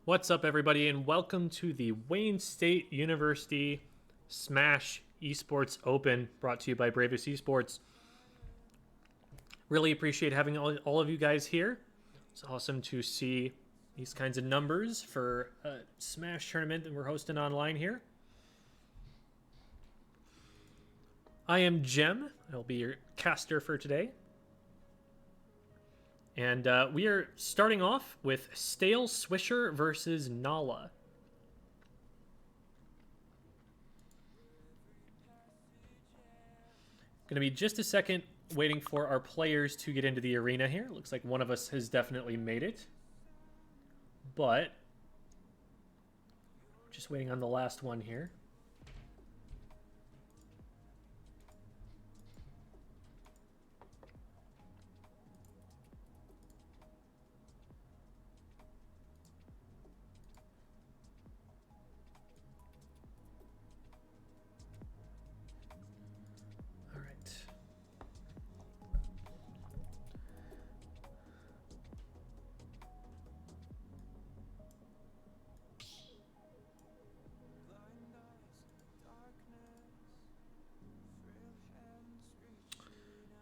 What's up, everybody, and welcome to the Wayne State University Smash Esports Open, brought to you by Bravest Esports. Really appreciate having all of you guys here. It's awesome to see these kinds of numbers for a Smash tournament that we're hosting online here. I am Jem. I'll be your caster for today. And we are starting off with Stale Swisher versus Nala. Going to be just a second waiting for our players to get into the arena here. Looks like one of us has definitely made it. But just waiting on the last one here.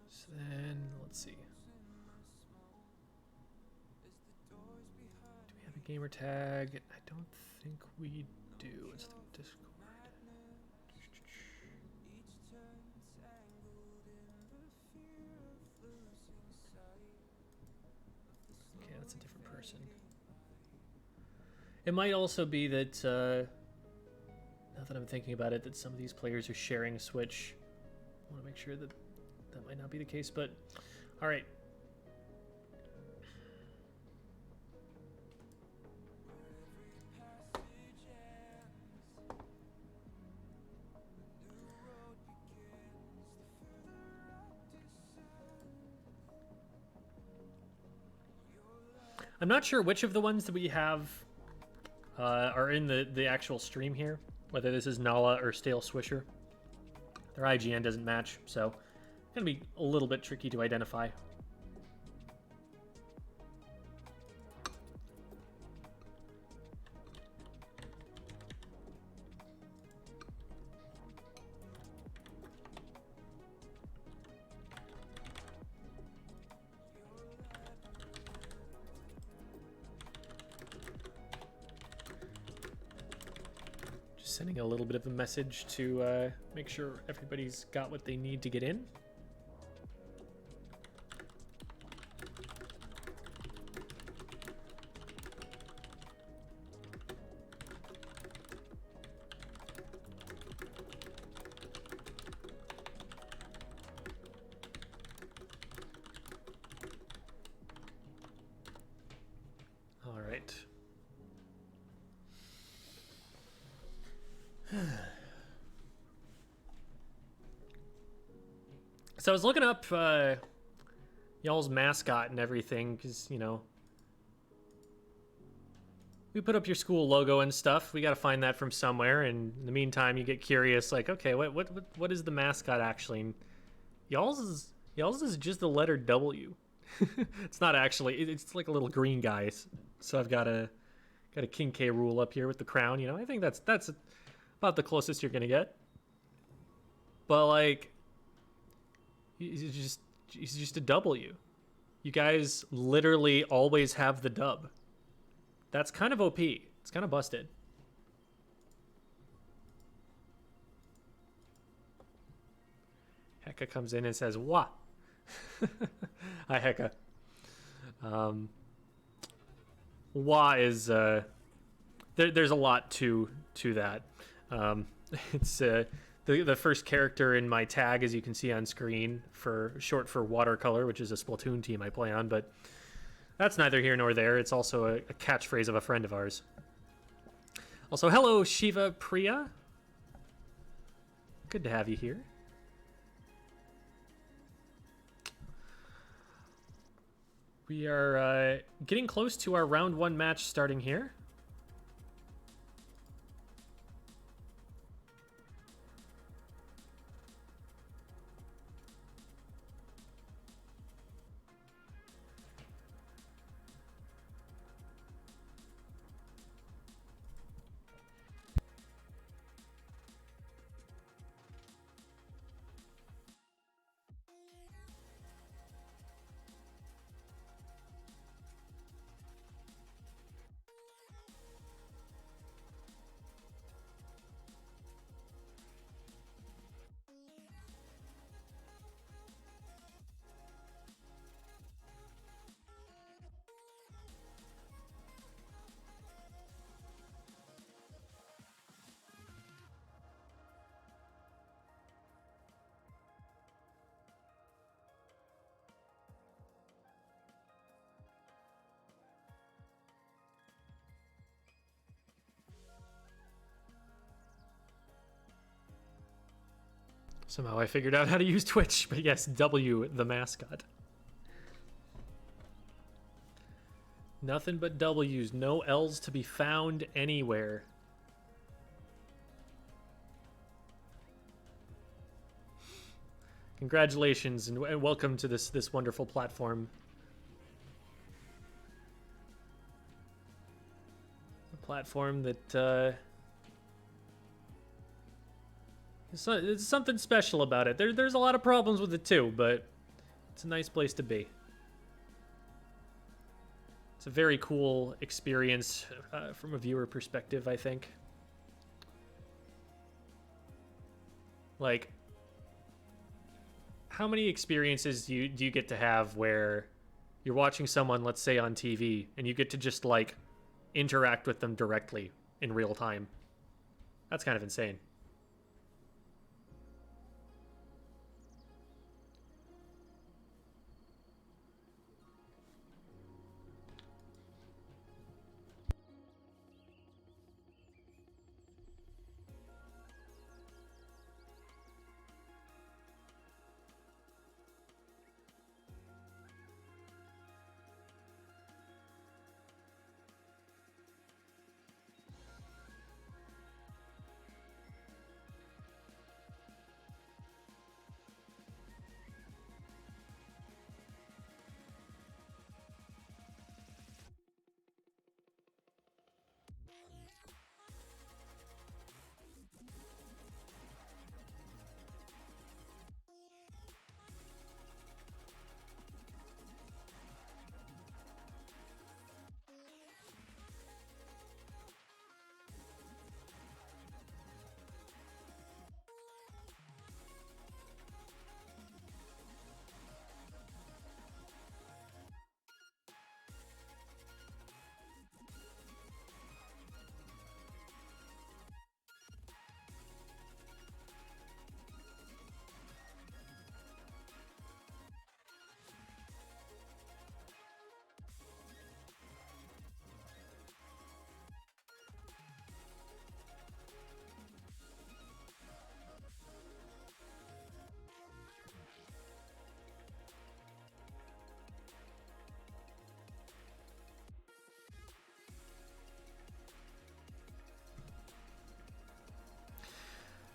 So then, let's see. Do we have a gamer tag? I don't think we do. It's the Discord. Okay, that's a different person. It might also be that, now that I'm thinking about it, that some of these players are sharing a Switch. I want to make sure that that might not be the case, but all right. I'm not sure which of the ones that we have are in the actual stream here, whether this is Nala or Stale Swisher. Their IGN doesn't match, so it's going to be a little bit tricky to identify. Sending a little bit of a message to make sure everybody's got what they need to get in. All right. So I was looking up y'all's mascot and everything, because, you know, we put up your school logo and stuff. We got to find that from somewhere. And in the meantime, you get curious, like, okay, what is the mascot actually? And y'all's is just the letter W. It's not actually. It's like a little green guy. So I've got a King K rule up here with the crown. You know, I think that's about the closest you're gonna get. But like, he's just a W. You guys literally always have the dub. That's kind of OP. It's kind of busted. Heka comes in and says, "Wah." Hi, Heka. Wah is there's a lot to that. It's the first character in my tag, as you can see on screen, for short for Watercolor, which is a Splatoon team I play on, but that's neither here nor there. It's also a catchphrase of a friend of ours. Also, hello, Shiva Priya. Good to have you here. We are getting close to our round 1 match starting here. Somehow I figured out how to use Twitch, but yes, W, the mascot. Nothing but W's, no L's to be found anywhere. Congratulations and welcome to this wonderful platform. A platform that it's something special about it. There's a lot of problems with it too, but it's a nice place to be. It's a very cool experience from a viewer perspective, I think. Like, how many experiences do you get to have where you're watching someone, let's say on TV, and you get to just like interact with them directly in real time? That's kind of insane.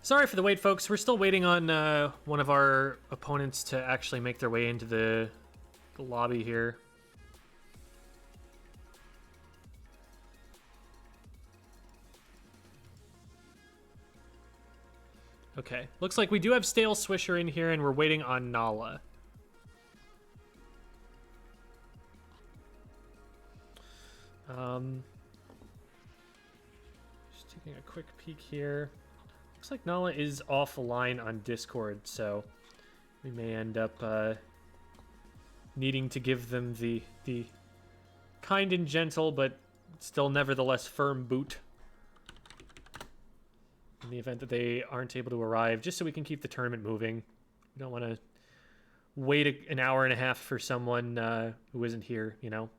Sorry for the wait, folks. We're still waiting on one of our opponents to actually make their way into the lobby here. Okay, looks like we do have Stale Swisher in here, and we're waiting on Nala. Just taking a quick peek here. Looks like Nala is offline on Discord, so we may end up needing to give them the kind and gentle, but still nevertheless firm boot in the event that they aren't able to arrive, just so we can keep the tournament moving. We don't want to wait an hour and a half for someone who isn't here, you know?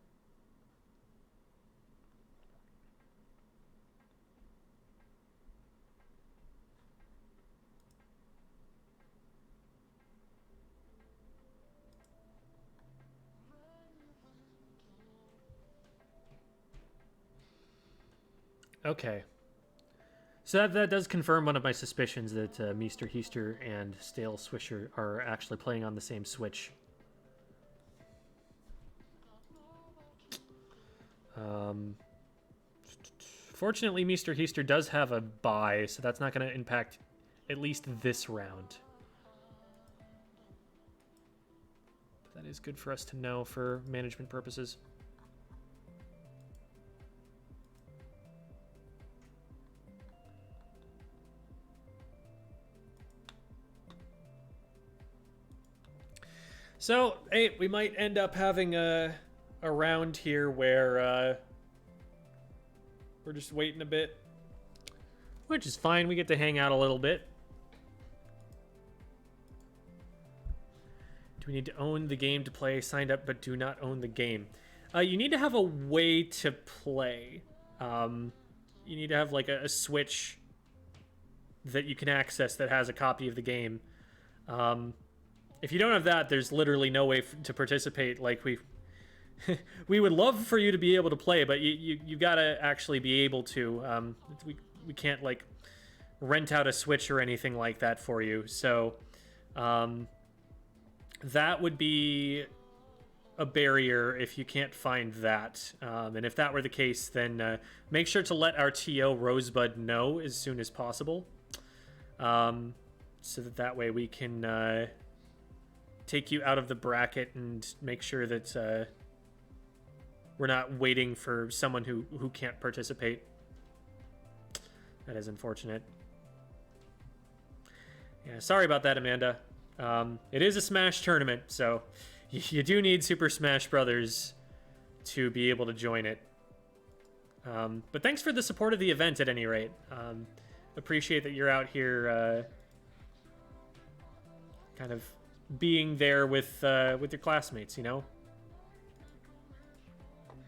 Okay. So that does confirm one of my suspicions that Meester Heaster and Stale Swisher are actually playing on the same Switch. Fortunately, Meester Heaster does have a bye, so that's not going to impact at least this round. But that is good for us to know for management purposes. So, hey, we might end up having a round here where we're just waiting a bit, which is fine. We get to hang out a little bit. Do we need to own the game to play? Signed up but do not own the game. You need to have a way to play. You need to have like a Switch that you can access that has a copy of the game. If you don't have that, there's literally no way to participate. Like we would love for you to be able to play, but you gotta actually be able to. We can't like rent out a Switch or anything like that for you. So that would be a barrier if you can't find that. And if that were the case, then make sure to let our TO Rosebud know as soon as possible, so that way we can take you out of the bracket and make sure that we're not waiting for someone who can't participate. That is unfortunate. Yeah, sorry about that, Amanda. It is a Smash tournament, so you do need Super Smash Brothers to be able to join it. But thanks for the support of the event at any rate. Appreciate that you're out here kind of being there with your classmates, you know?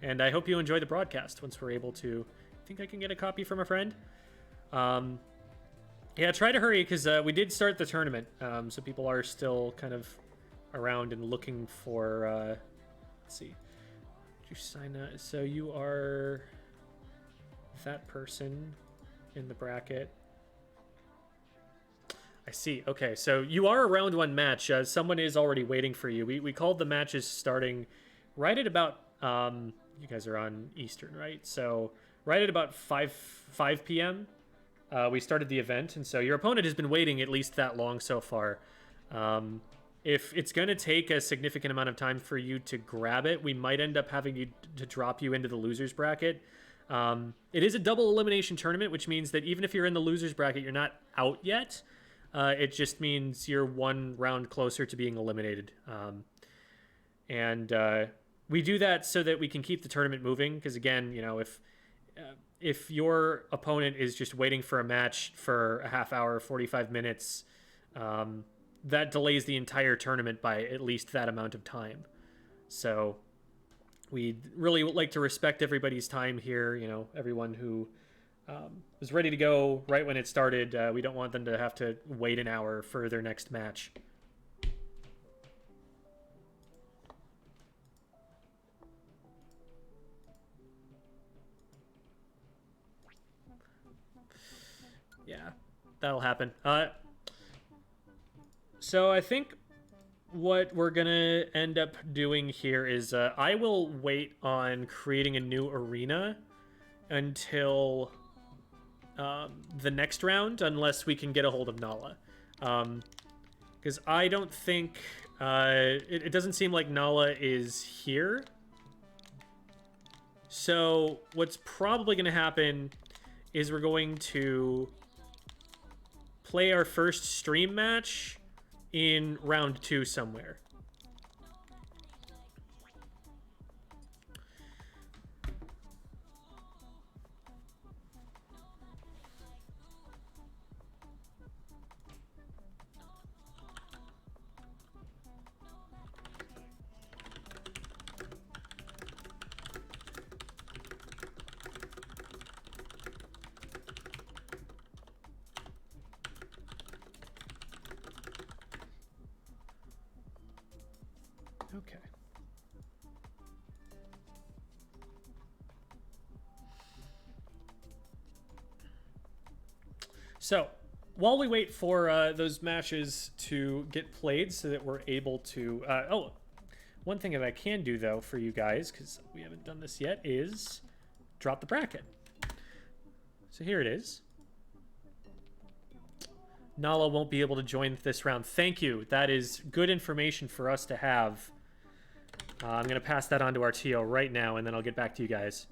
And I hope you enjoy the broadcast once we're able to. I think I can get a copy from a friend. Yeah, try to hurry, because we did start the tournament, so people are still kind of around and looking for, let's see. Did you sign up? So you are that person in the bracket. I see. Okay, so you are a round one match. Someone is already waiting for you. We called the matches starting right at about, you guys are on Eastern, right? So right at about 5 p.m., we started the event, and so your opponent has been waiting at least that long so far. If it's going to take a significant amount of time for you to grab it, we might end up having you to drop you into the loser's bracket. It is a double elimination tournament, which means that even if you're in the loser's bracket, you're not out yet. It just means you're one round closer to being eliminated. And we do that so that we can keep the tournament moving, because again, you know, if your opponent is just waiting for a match for a half hour, 45 minutes, that delays the entire tournament by at least that amount of time. So we really like to respect everybody's time here, you know, everyone who was ready to go right when it started. We don't want them to have to wait an hour for their next match. Yeah. that'll happen. So I think what we're gonna end up doing here is I will wait on creating a new arena until the next round, unless we can get a hold of Nala. Because I don't think... it doesn't seem like Nala is here. So what's probably going to happen is we're going to play our first stream match in round 2 somewhere. Okay. So, while we wait for those matches to get played so that we're able to... oh, one thing that I can do, though, for you guys, because we haven't done this yet, is drop the bracket. So here it is. Nala won't be able to join this round. Thank you. That is good information for us to have. I'm going to pass that on to our TO right now, and then I'll get back to you guys.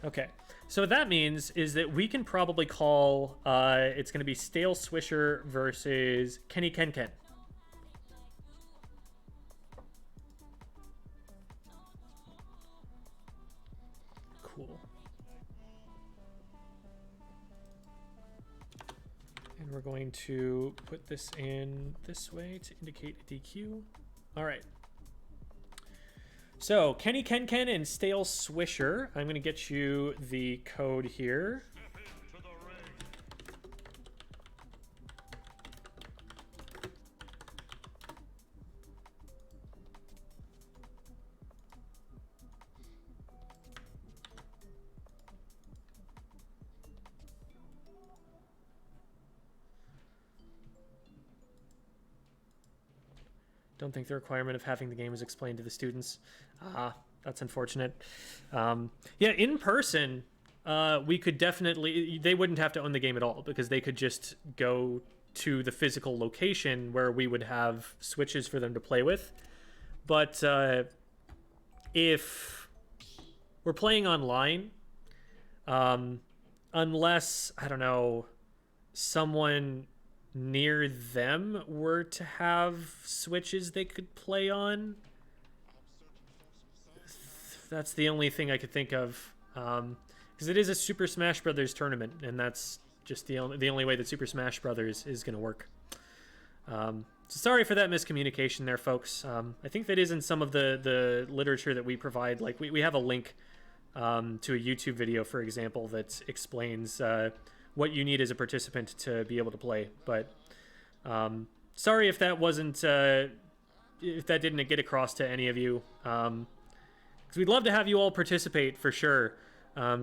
Okay, so what that means is that we can probably call, it's going to be Stale Swisher versus Kenny Ken Ken. Cool. And we're going to put this in this way to indicate a DQ. All right. So, Kenny Ken Ken and Stale Swisher. I'm going to get you the code here. Don't think the requirement of having the game is explained to the students. That's unfortunate. Yeah, in person, we could definitely... They wouldn't have to own the game at all, because they could just go to the physical location where we would have switches for them to play with. But if we're playing online, unless, I don't know, someone near them were to have switches they could play on, that's the only thing I could think of, because it is a Super Smash Brothers tournament, and that's just the only way that Super Smash Brothers is going to work. So sorry for that miscommunication there, folks. I think that is in some of the literature that we provide. Like we have a link to a YouTube video, for example, that explains what you need as a participant to be able to play. But sorry if that wasn't if that didn't get across to any of you. Because we'd love to have you all participate for sure.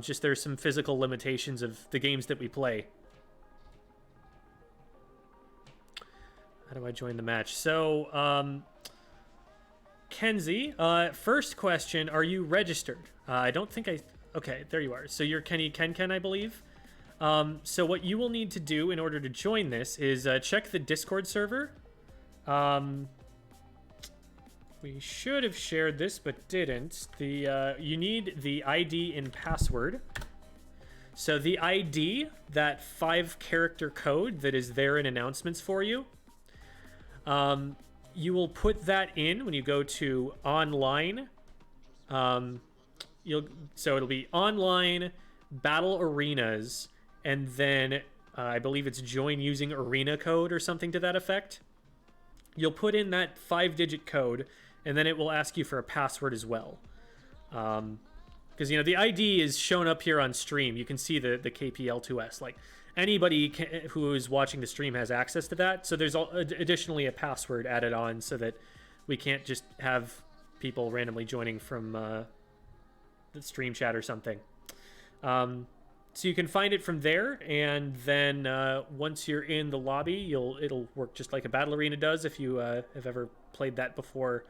Just there's some physical limitations of the games that we play. How do I join the match? So, Kenzie, first question, are you registered? I don't think I... Okay, there you are. So you're Kenny Ken Ken, I believe. So what you will need to do in order to join this is check the Discord server. We should have shared this, but didn't. You need the ID and password. So the ID, that 5-character code that is there in announcements for you, you will put that in when you go to online. So it'll be online battle arenas, and then I believe it's join using arena code or something to that effect. You'll put in that 5-digit code, and then it will ask you for a password as well. because, you know, the ID is shown up here on stream. You can see the KPL2S. Like, anybody who is watching the stream has access to that. So there's additionally a password added on so that we can't just have people randomly joining from the stream chat or something. So you can find it from there, and then once you're in the lobby, it'll work just like a battle arena does if you have ever played that before.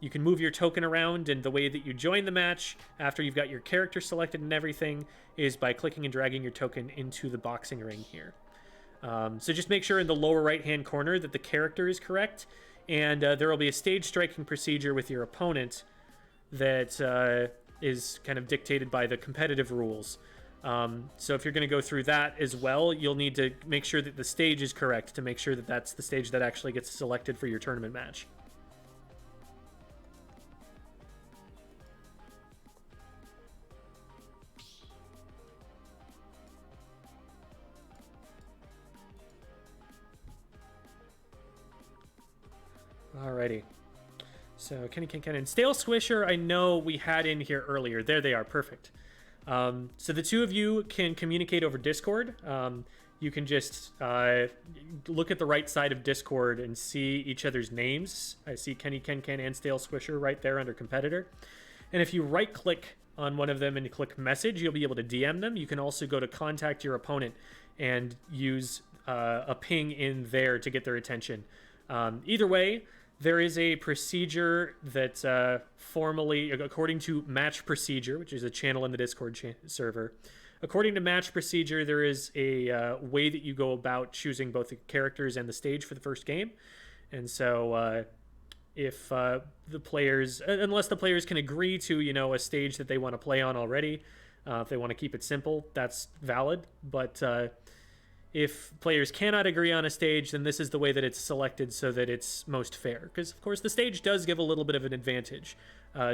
You can move your token around, and the way that you join the match after you've got your character selected and everything is by clicking and dragging your token into the boxing ring here. So just make sure in the lower right-hand corner that the character is correct, and there will be a stage striking procedure with your opponent that is kind of dictated by the competitive rules. So if you're going to go through that as well, you'll need to make sure that the stage is correct to make sure that that's the stage that actually gets selected for your tournament match. Alrighty. So Kenny Ken and Stale Swisher, I know we had in here earlier. There they are. Perfect. So the two of you can communicate over Discord. You can just look at the right side of Discord and see each other's names. I see Kenny Ken and Stale Swisher right there under competitor. And if you right click on one of them and you click message, you'll be able to DM them. You can also go to contact your opponent and use a ping in there to get their attention. Either way, there is a procedure that formally, according to Match Procedure, which is a channel in the Discord server, according to Match Procedure, there is a way that you go about choosing both the characters and the stage for the first game. And so if the players, unless the players can agree to, you know, a stage that they want to play on already, if they want to keep it simple, that's valid. But if players cannot agree on a stage, then this is the way that it's selected so that it's most fair. Because, of course, the stage does give a little bit of an advantage,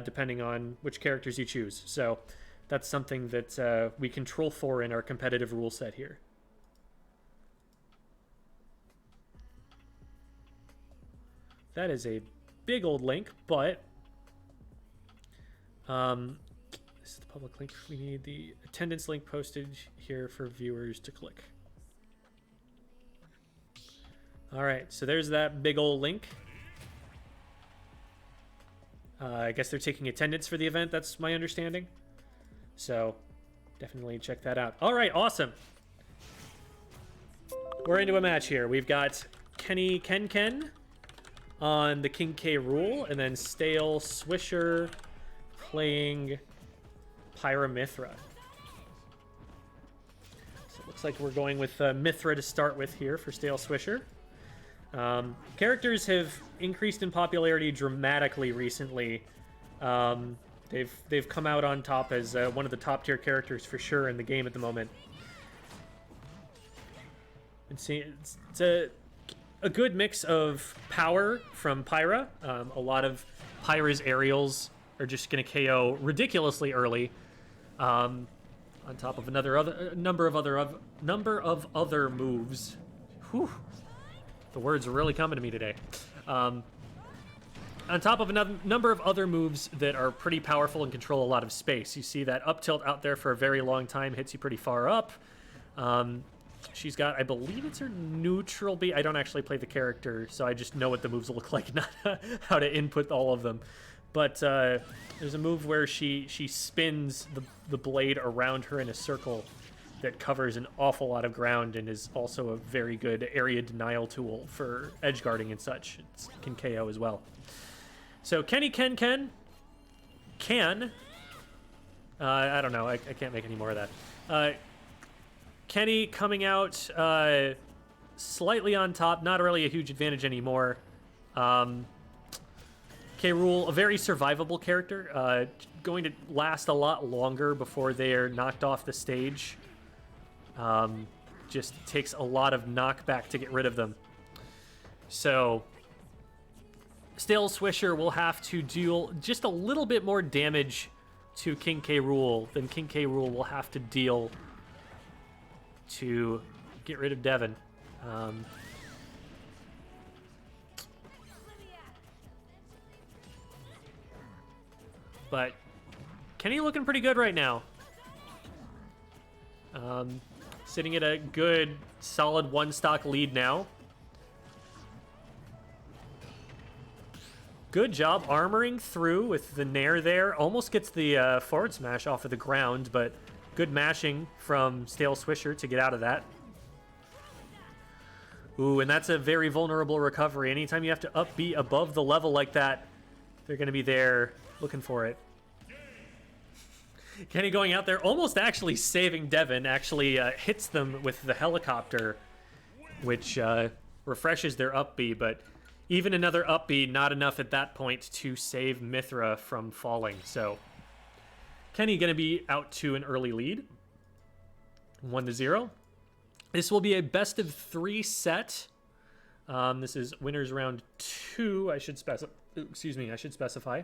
depending on which characters you choose. So that's something that we control for in our competitive rule set here. That is a big old link, but this is the public link. We need the attendance link posted here for viewers to click. All right, so there's that big old link. I guess they're taking attendance for the event. That's my understanding. So definitely check that out. All right, awesome. We're into a match here. We've got Kenny Ken on the King K rule, and then Stale Swisher playing Pyramithra. So it looks like we're going with Mithra to start with here for Stale Swisher. Characters have increased in popularity dramatically recently. They've come out on top as one of the top tier characters for sure in the game at the moment. And see, it's a good mix of power from Pyra. A lot of Pyra's aerials are just going to KO ridiculously early. On top of number of other moves. Whew. The words are really coming to me today. On top of a number of other moves that are pretty powerful and control a lot of space. You see that up tilt out there for a very long time, hits you pretty far up. She's got, I believe it's her neutral B. I don't actually play the character, so I just know what the moves look like, not how to input all of them. But there's a move where she spins the blade around her in a circle that covers an awful lot of ground and is also a very good area denial tool for edge guarding and such. It can KO as well. So Kenny Ken I don't know. I can't make any more of that. Kenny coming out slightly on top. Not really a huge advantage anymore. K-Rool, a very survivable character. Going to last a lot longer before they are knocked off the stage. Just takes a lot of knockback to get rid of them. So Stale Swisher will have to deal just a little bit more damage to King K. Rool than King K. Rool will have to deal to get rid of Devon. But Kenny looking pretty good right now. Sitting at a good, solid one-stock lead now. Good job armoring through with the Nair there. Almost gets the forward smash off of the ground, but good mashing from Stale Swisher to get out of that. Ooh, and that's a very vulnerable recovery. Anytime you have to be above the level like that, they're going to be there looking for it. Kenny going out there, almost actually saving Devin, actually hits them with the helicopter, which refreshes their up B, but even another up B, not enough at that point to save Mithra from falling. So Kenny going to be out to an early lead, 1-0. This will be a best of 3 set. This is winners round 2. I should specify. Excuse me. I should specify.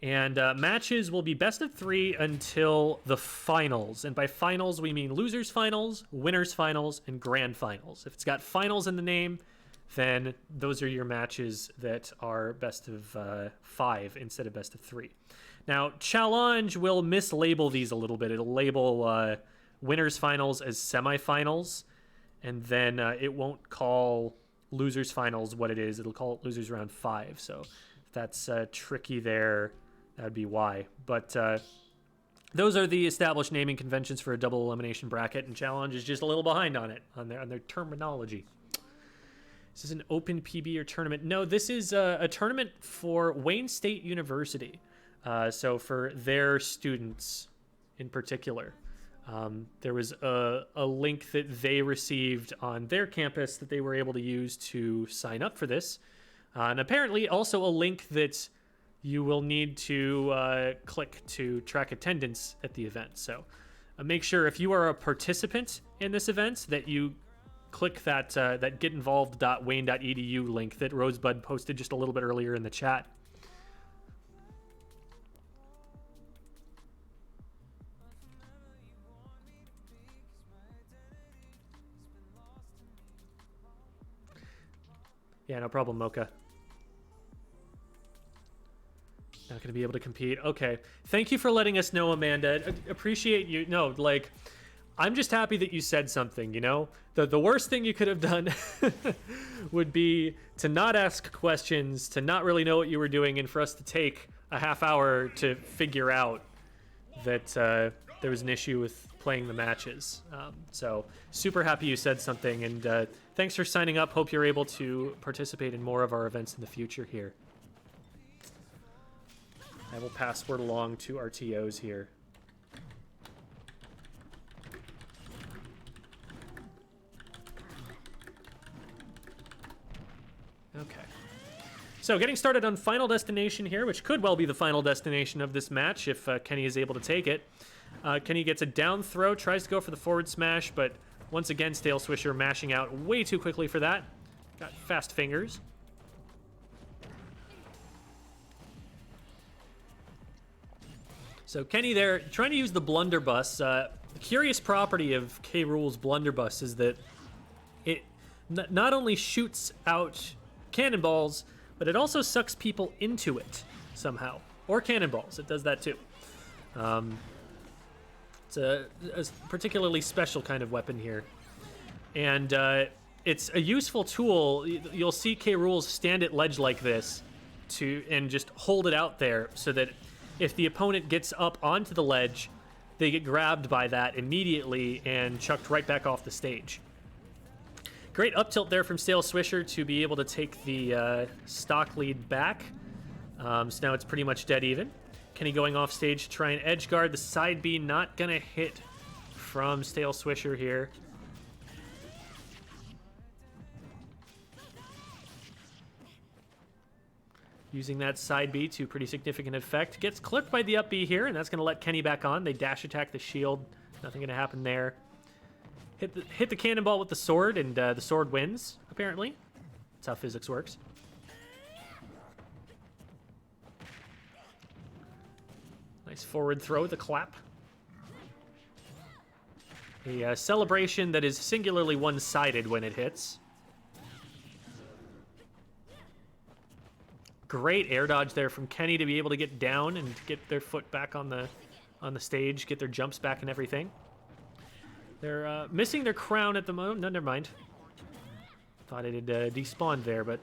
Matches will be best of 3 until the finals. And by finals, we mean losers finals, winners finals, and grand finals. If it's got finals in the name, then those are your matches that are best of 5 instead of best of 3. Now, Challenge will mislabel these a little bit. It'll label winners finals as semifinals, and then it won't call losers finals what it is. It'll call it losers round 5. So if that's tricky there, that would be why. But those are the established naming conventions for a double elimination bracket, and Challenge is just a little behind on it, on their terminology. This is an open PB or tournament. No, this is a tournament for Wayne State University. So for their students in particular. There was a link that they received on their campus that they were able to use to sign up for this. And apparently also a link that you will need to click to track attendance at the event. So make sure if you are a participant in this event that you click that getinvolved.wayne.edu link that Rosebud posted just a little bit earlier in the chat. Yeah, no problem, Mocha. Not going to be able to compete. Okay. Thank you for letting us know, Amanda. Appreciate you. No, like, I'm just happy that you said something, you know? The worst thing you could have done would be to not ask questions, to not really know what you were doing, and for us to take a half hour to figure out that there was an issue with playing the matches. So super happy you said something, and thanks for signing up. Hope you're able to participate in more of our events in the future here. I will password along to our TOs here. Okay. So getting started on Final Destination here, which could well be the final destination of this match if Kenny is able to take it. Kenny gets a down throw, tries to go for the forward smash, but once again, Stale Swisher mashing out way too quickly for that. Got fast fingers. So Kenny there, trying to use the blunderbuss. The curious property of K. Rool's blunderbuss is that it not only shoots out cannonballs, but it also sucks people into it somehow. Or cannonballs, it does that too. It's a particularly special kind of weapon here. And it's a useful tool. You'll see K. Rool stand at ledge like this and just hold it out there so that if the opponent gets up onto the ledge, they get grabbed by that immediately and chucked right back off the stage. Great up tilt there from Stale Swisher to be able to take the stock lead back. So now it's pretty much dead even. Kenny going off stage to try and edge guard. The side B not going to hit from Stale Swisher here. Using that side B to pretty significant effect. Gets clipped by the up B here, and that's going to let Kenny back on. They dash attack the shield. Nothing going to happen there. Hit the cannonball with the sword, and the sword wins, apparently. That's how physics works. Nice forward throw, the clap. A celebration that is singularly one-sided when it hits. Great air dodge there from Kenny to be able to get down and get their foot back on the stage, get their jumps back and everything. They're missing their crown at the moment. No, never mind. Thought it had despawned there, but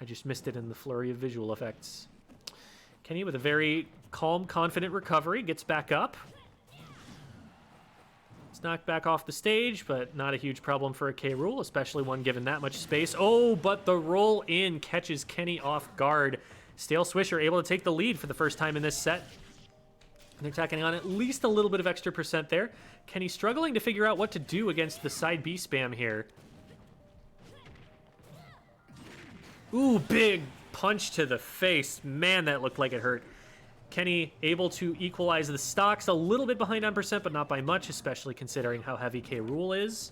I just missed it in the flurry of visual effects. Kenny with a very calm, confident recovery, gets back up. It's knocked back off the stage, but not a huge problem for a K. Rool, especially one given that much space. Oh, but the roll in catches Kenny off guard. Stale Swisher able to take the lead for the first time in this set. And they're tacking on at least a little bit of extra percent there. Kenny struggling to figure out what to do against the side B spam here. Ooh, big punch to the face. Man, that looked like it hurt. Kenny able to equalize the stocks, a little bit behind on percent, but not by much, especially considering how heavy K. Rool is.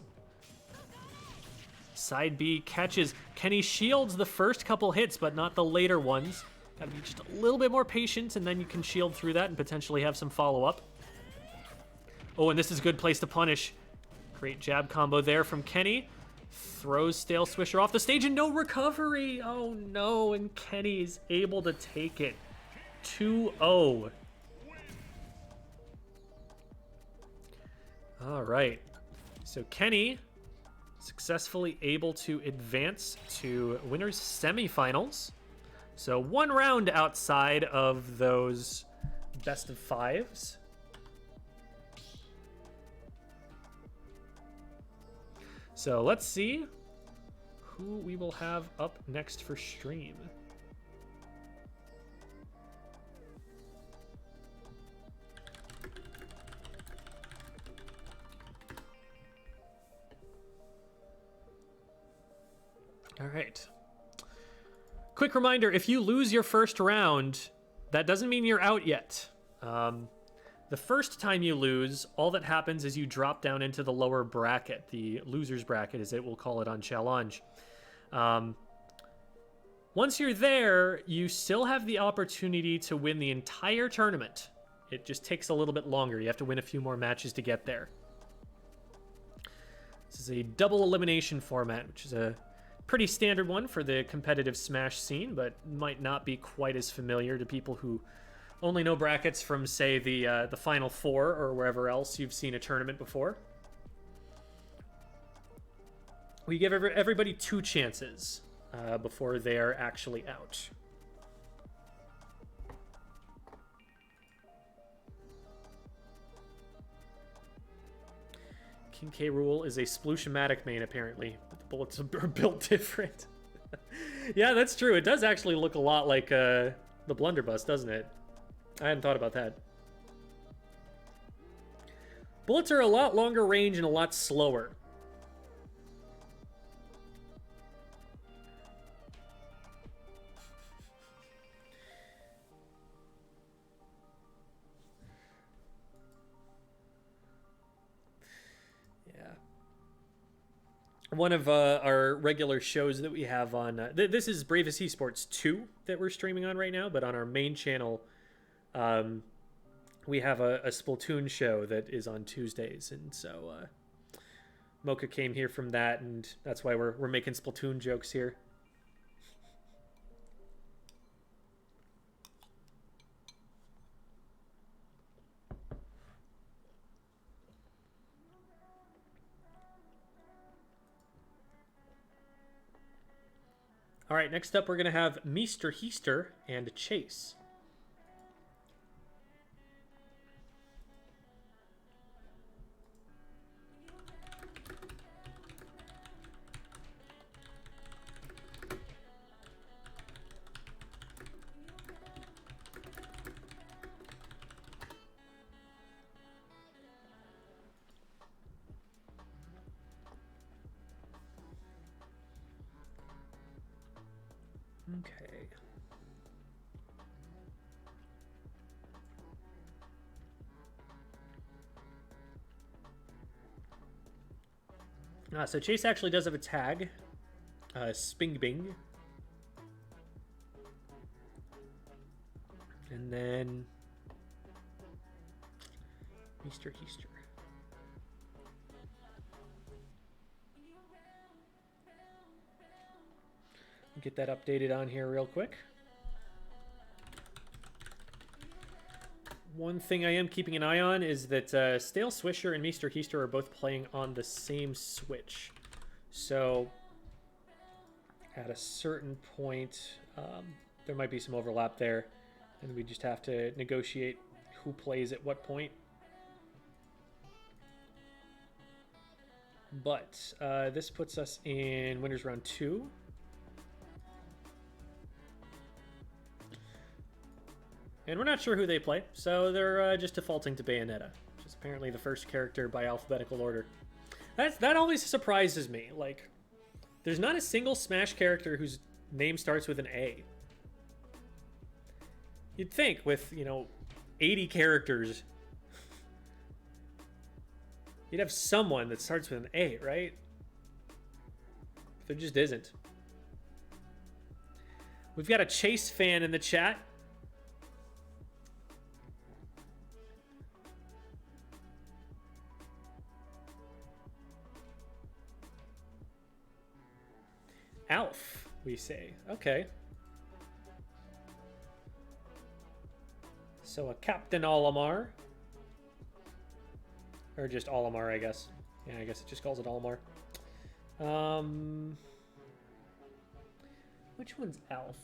Side B catches. Kenny shields the first couple hits, but not the later ones. Gotta be just a little bit more patient, and then you can shield through that and potentially have some follow-up. Oh, and this is a good place to punish. Great jab combo there from Kenny. Throws Stale Swisher off the stage and no recovery. Oh no, and Kenny's able to take it. 2-0. All right. So Kenny successfully able to advance to winners semifinals. So one round outside of those best of fives. So let's see who we will have up next for stream. All right. Quick reminder, if you lose your first round, that doesn't mean you're out yet. The first time you lose, all that happens is you drop down into the lower bracket, the loser's bracket, as it will call it on Challenge. Once you're there, you still have the opportunity to win the entire tournament. It just takes a little bit longer. You have to win a few more matches to get there. This is a double elimination format, which is a pretty standard one for the competitive Smash scene, but might not be quite as familiar to people who only know brackets from, say, the Final Four or wherever else you've seen a tournament before. We give everybody 2 chances before they are actually out. King K. Rool is a Sploosh-O-Matic main, apparently, but the bullets are built different. Yeah, that's true. It does actually look a lot like the Blunderbuss, doesn't it? I hadn't thought about that. Bullets are a lot longer range and a lot slower. Yeah. One of our regular shows that we have on... this is Bravest Esports 2 that we're streaming on right now, but on our main channel... we have a Splatoon show that is on Tuesdays, and so Mocha came here from that, and that's why we're making Splatoon jokes here. All right, next up we're going to have Meester Heaster and Chase. Okay. So Chase actually does have a tag, Sping Bing. And then Meester Heaster. Get that updated on here real quick. One thing I am keeping an eye on is that Stale Swisher and Meester Heister are both playing on the same Switch. So at a certain point, there might be some overlap there, and we just have to negotiate who plays at what point. But this puts us in Winners Round 2. And we're not sure who they play, so they're just defaulting to Bayonetta, which is apparently the first character by alphabetical order. That always surprises me. Like, there's not a single Smash character whose name starts with an A. You'd think with, 80 characters, you'd have someone that starts with an A, right? But there just isn't. We've got a Chase fan in the chat. Alf, we say. Okay. So a Captain Olimar. Or just Olimar, I guess. Yeah, I guess it just calls it Olimar. Which one's Alf?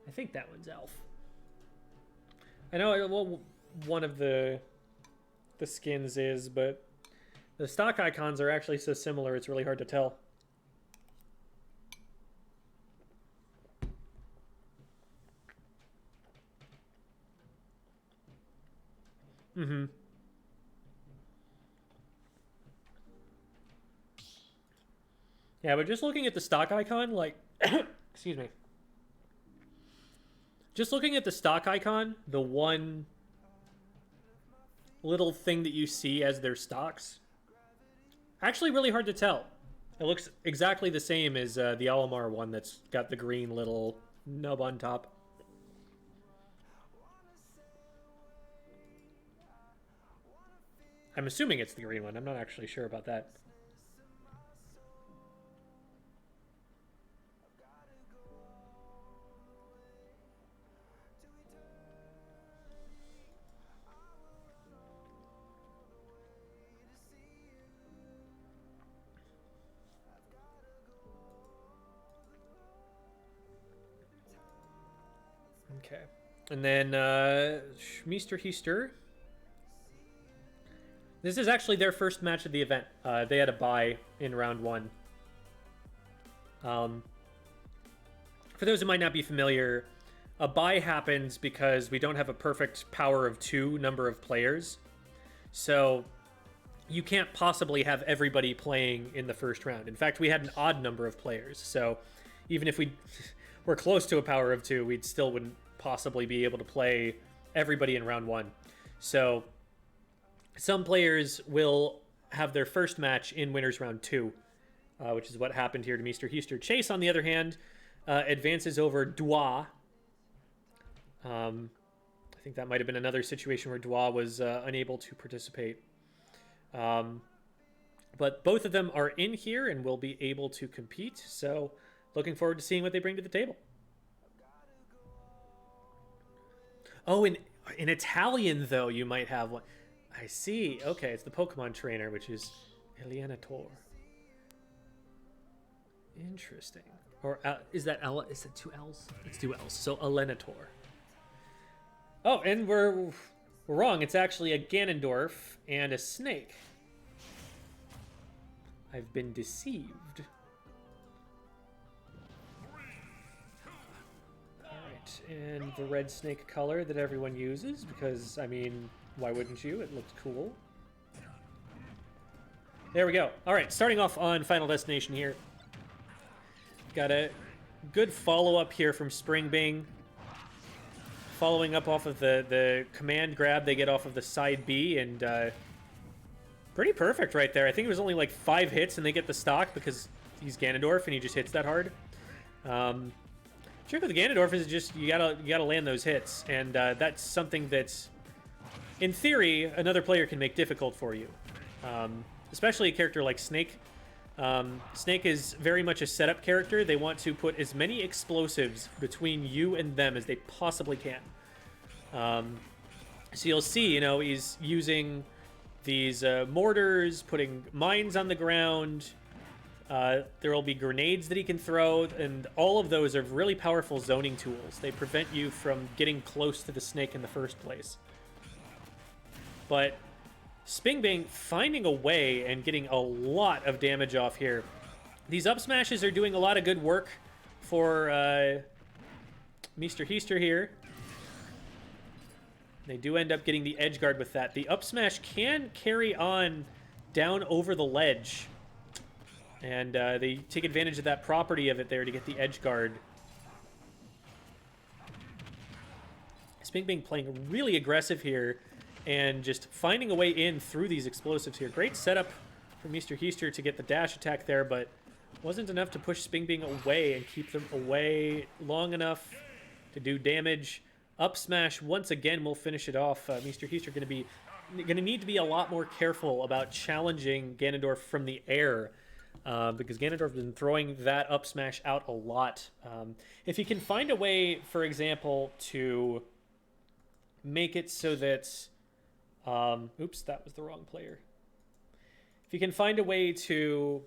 I think that one's Alf. I know, well, one of the skins is, but the stock icons are actually so similar it's really hard to tell. Yeah, but just looking at the stock icon, like excuse me, just looking at the stock icon, the one little thing that you see as their stocks, actually really hard to tell. It looks exactly the same as the Olimar one that's got the green little nub on top. I'm assuming it's the green one. I'm not actually sure about that. Okay. And then Meester Heister. This is actually their first match of the event. They had a bye in round 1. For those who might not be familiar, a bye happens because we don't have a perfect power of 2 number of players. So you can't possibly have everybody playing in the first round. In fact, we had an odd number of players. So even if we were close to a power of 2, we still wouldn't possibly be able to play everybody in round 1. So some players will have their first match in Winners Round 2, which is what happened here to Meester Heister. Chase, on the other hand, advances over Dua. I think that might have been another situation where Dua was unable to participate. But both of them are in here and will be able to compete. So looking forward to seeing what they bring to the table. Oh, in Italian, though, you might have one. I see. Okay, it's the Pokemon trainer, which is Elianator. Interesting. Or is that is it 2 L's? It's 2 L's. So Elianator. Oh, and we're wrong. It's actually a Ganondorf and a snake. I've been deceived. Alright, and the red snake color that everyone uses, because, I mean, why wouldn't you? It looked cool. There we go. Alright, starting off on Final Destination here. Got a good follow-up here from Spring Bing. Following up off of the command grab they get off of the side B, and pretty perfect right there. I think it was only like 5 hits and they get the stock because he's Ganondorf and he just hits that hard. Trick with the Ganondorf is just you gotta land those hits, and that's something that's, in theory, another player can make difficult for you. especially a character like Snake. Snake is very much a setup character. They want to put as many explosives between you and them as they possibly can. So you'll see, you know, he's using these mortars, putting mines on the ground. There will be grenades that he can throw, and all of those are really powerful zoning tools. They prevent you from getting close to the snake in the first place. But Spingbing finding a way and getting a lot of damage off here. These up smashes are doing a lot of good work for Mr. Heister here. They do end up getting the edge guard with that. The up smash can carry on down over the ledge. And they take advantage of that property of it there to get the edge guard. Spingbing playing really aggressive here and just finding a way in through these explosives here. Great setup for Mr. Heister to get the dash attack there, but wasn't enough to push Spingbing away and keep them away long enough to do damage. Up smash once again will finish it off. Mr. Heister going to need to be a lot more careful about challenging Ganondorf from the air, because Ganondorf has been throwing that up smash out a lot. If he can find a way, for example, to make it so that oops, that was the wrong player. If you can find a way to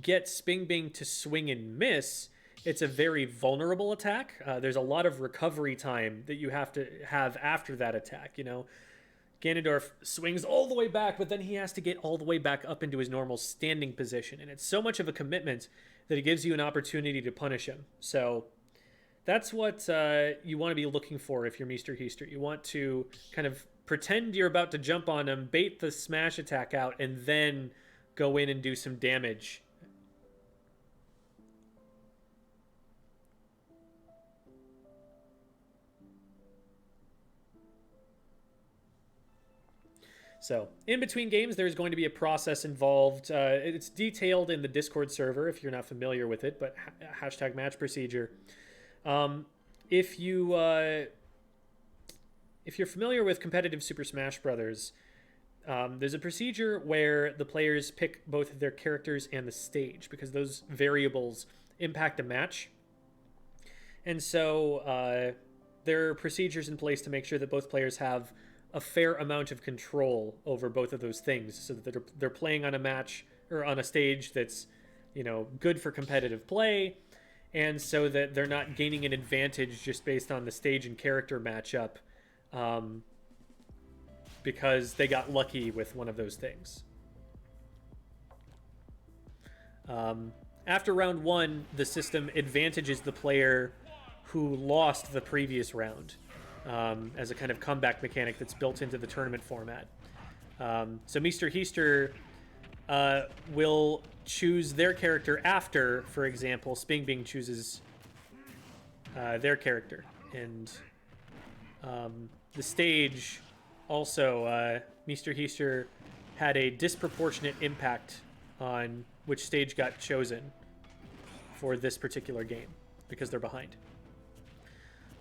get Spingbing to swing and miss, it's a very vulnerable attack. There's a lot of recovery time that you have to have after that attack, you know. Ganondorf swings all the way back, but then he has to get all the way back up into his normal standing position. And it's so much of a commitment that it gives you an opportunity to punish him. So that's what you want to be looking for if you're Mr. Heister. You want to kind of pretend you're about to jump on him, bait the smash attack out, and then go in and do some damage. So, in between games, there's going to be a process involved. It's detailed in the Discord server if you're not familiar with it, but hashtag match procedure. If you're familiar with competitive Super Smash Brothers, there's a procedure where the players pick both their characters and the stage, because those variables impact a match. And so there are procedures in place to make sure that both players have a fair amount of control over both of those things, so that they're playing on a match or on a stage that's, you know, good for competitive play, and so that they're not gaining an advantage just based on the stage and character matchup, because they got lucky with one of those things. After round one, the system advantages the player who lost the previous round, as a kind of comeback mechanic that's built into the tournament format. So Mr. Heister will choose their character after, for example, Spingbing chooses their character. And the stage also, Mr. Heister had a disproportionate impact on which stage got chosen for this particular game, because they're behind.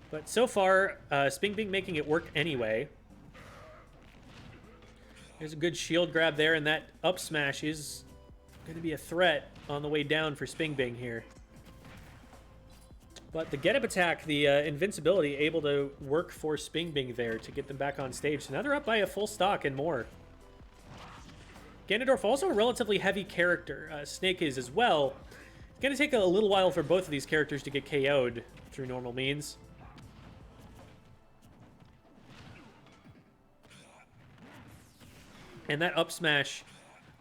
But so far, Spingbing making it work anyway. There's a good shield grab there, and that up smash is going to be a threat on the way down for Spingbing here. But the get-up attack, the invincibility, able to work for Spingbing there to get them back on stage. So now they're up by a full stock and more. Ganondorf also a relatively heavy character. Snake is as well. It's going to take a little while for both of these characters to get KO'd through normal means. And that up smash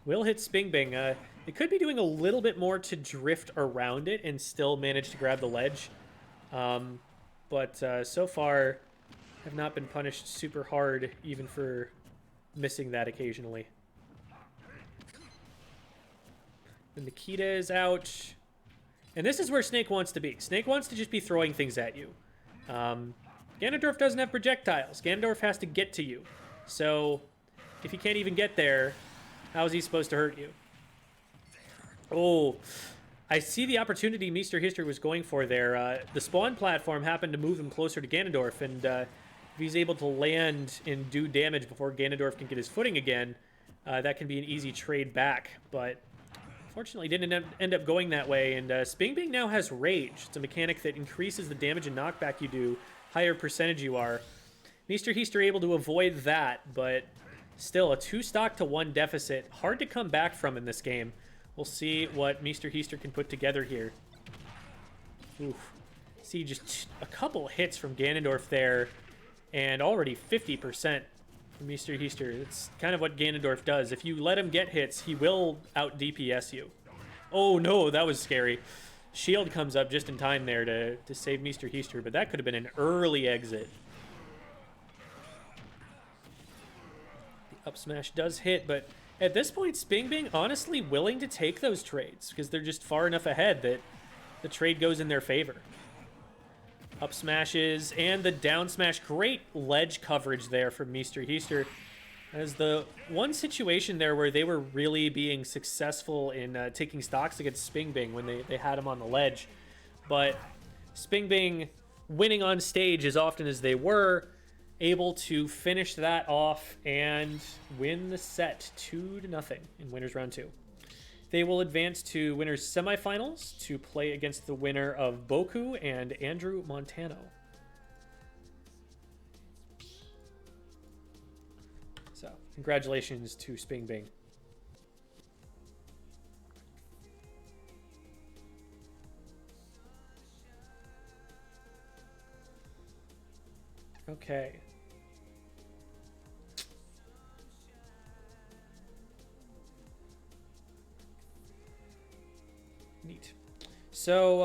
will hit Spingbing. It could be doing a little bit more to drift around it and still manage to grab the ledge. But so far, have not been punished super hard, even for missing that occasionally. And Nikita is out. And this is where Snake wants to be. Snake wants to just be throwing things at you. Ganondorf doesn't have projectiles. Ganondorf has to get to you. So if he can't even get there, how is he supposed to hurt you? Oh, I see the opportunity Mr. Heister was going for there. The spawn platform happened to move him closer to Ganondorf, and if he's able to land and do damage before Ganondorf can get his footing again, that can be an easy trade back, but fortunately didn't end up going that way. And Sping Bing now has Rage. It's a mechanic that increases the damage and knockback you do, higher percentage you are. Meester Heaster able to avoid that, but still a 2-stock to 1 deficit. Hard to come back from in this game. We'll see what Meester Heaster can put together here. Oof. See just a couple hits from Ganondorf there, and already 50% from Meester Heaster. It's kind of what Ganondorf does. If you let him get hits, he will out DPS you. Oh no, that was scary. Shield comes up just in time there to save Meester Heaster, but that could have been an early exit. The up smash does hit, but at this point, Sping Bing honestly willing to take those trades because they're just far enough ahead that the trade goes in their favor. Up smashes and the down smash. Great ledge coverage there from Meester Heaster. As the one situation there where they were really being successful in taking stocks against Sping Bing when they had him on the ledge. But Sping Bing winning on stage as often as they were, able to finish that off and win the set 2-0 in winners round 2. They will advance to winners semifinals to play against the winner of Boku and Andrew Montano. So, congratulations to Sping Bing. Okay. Neat. So,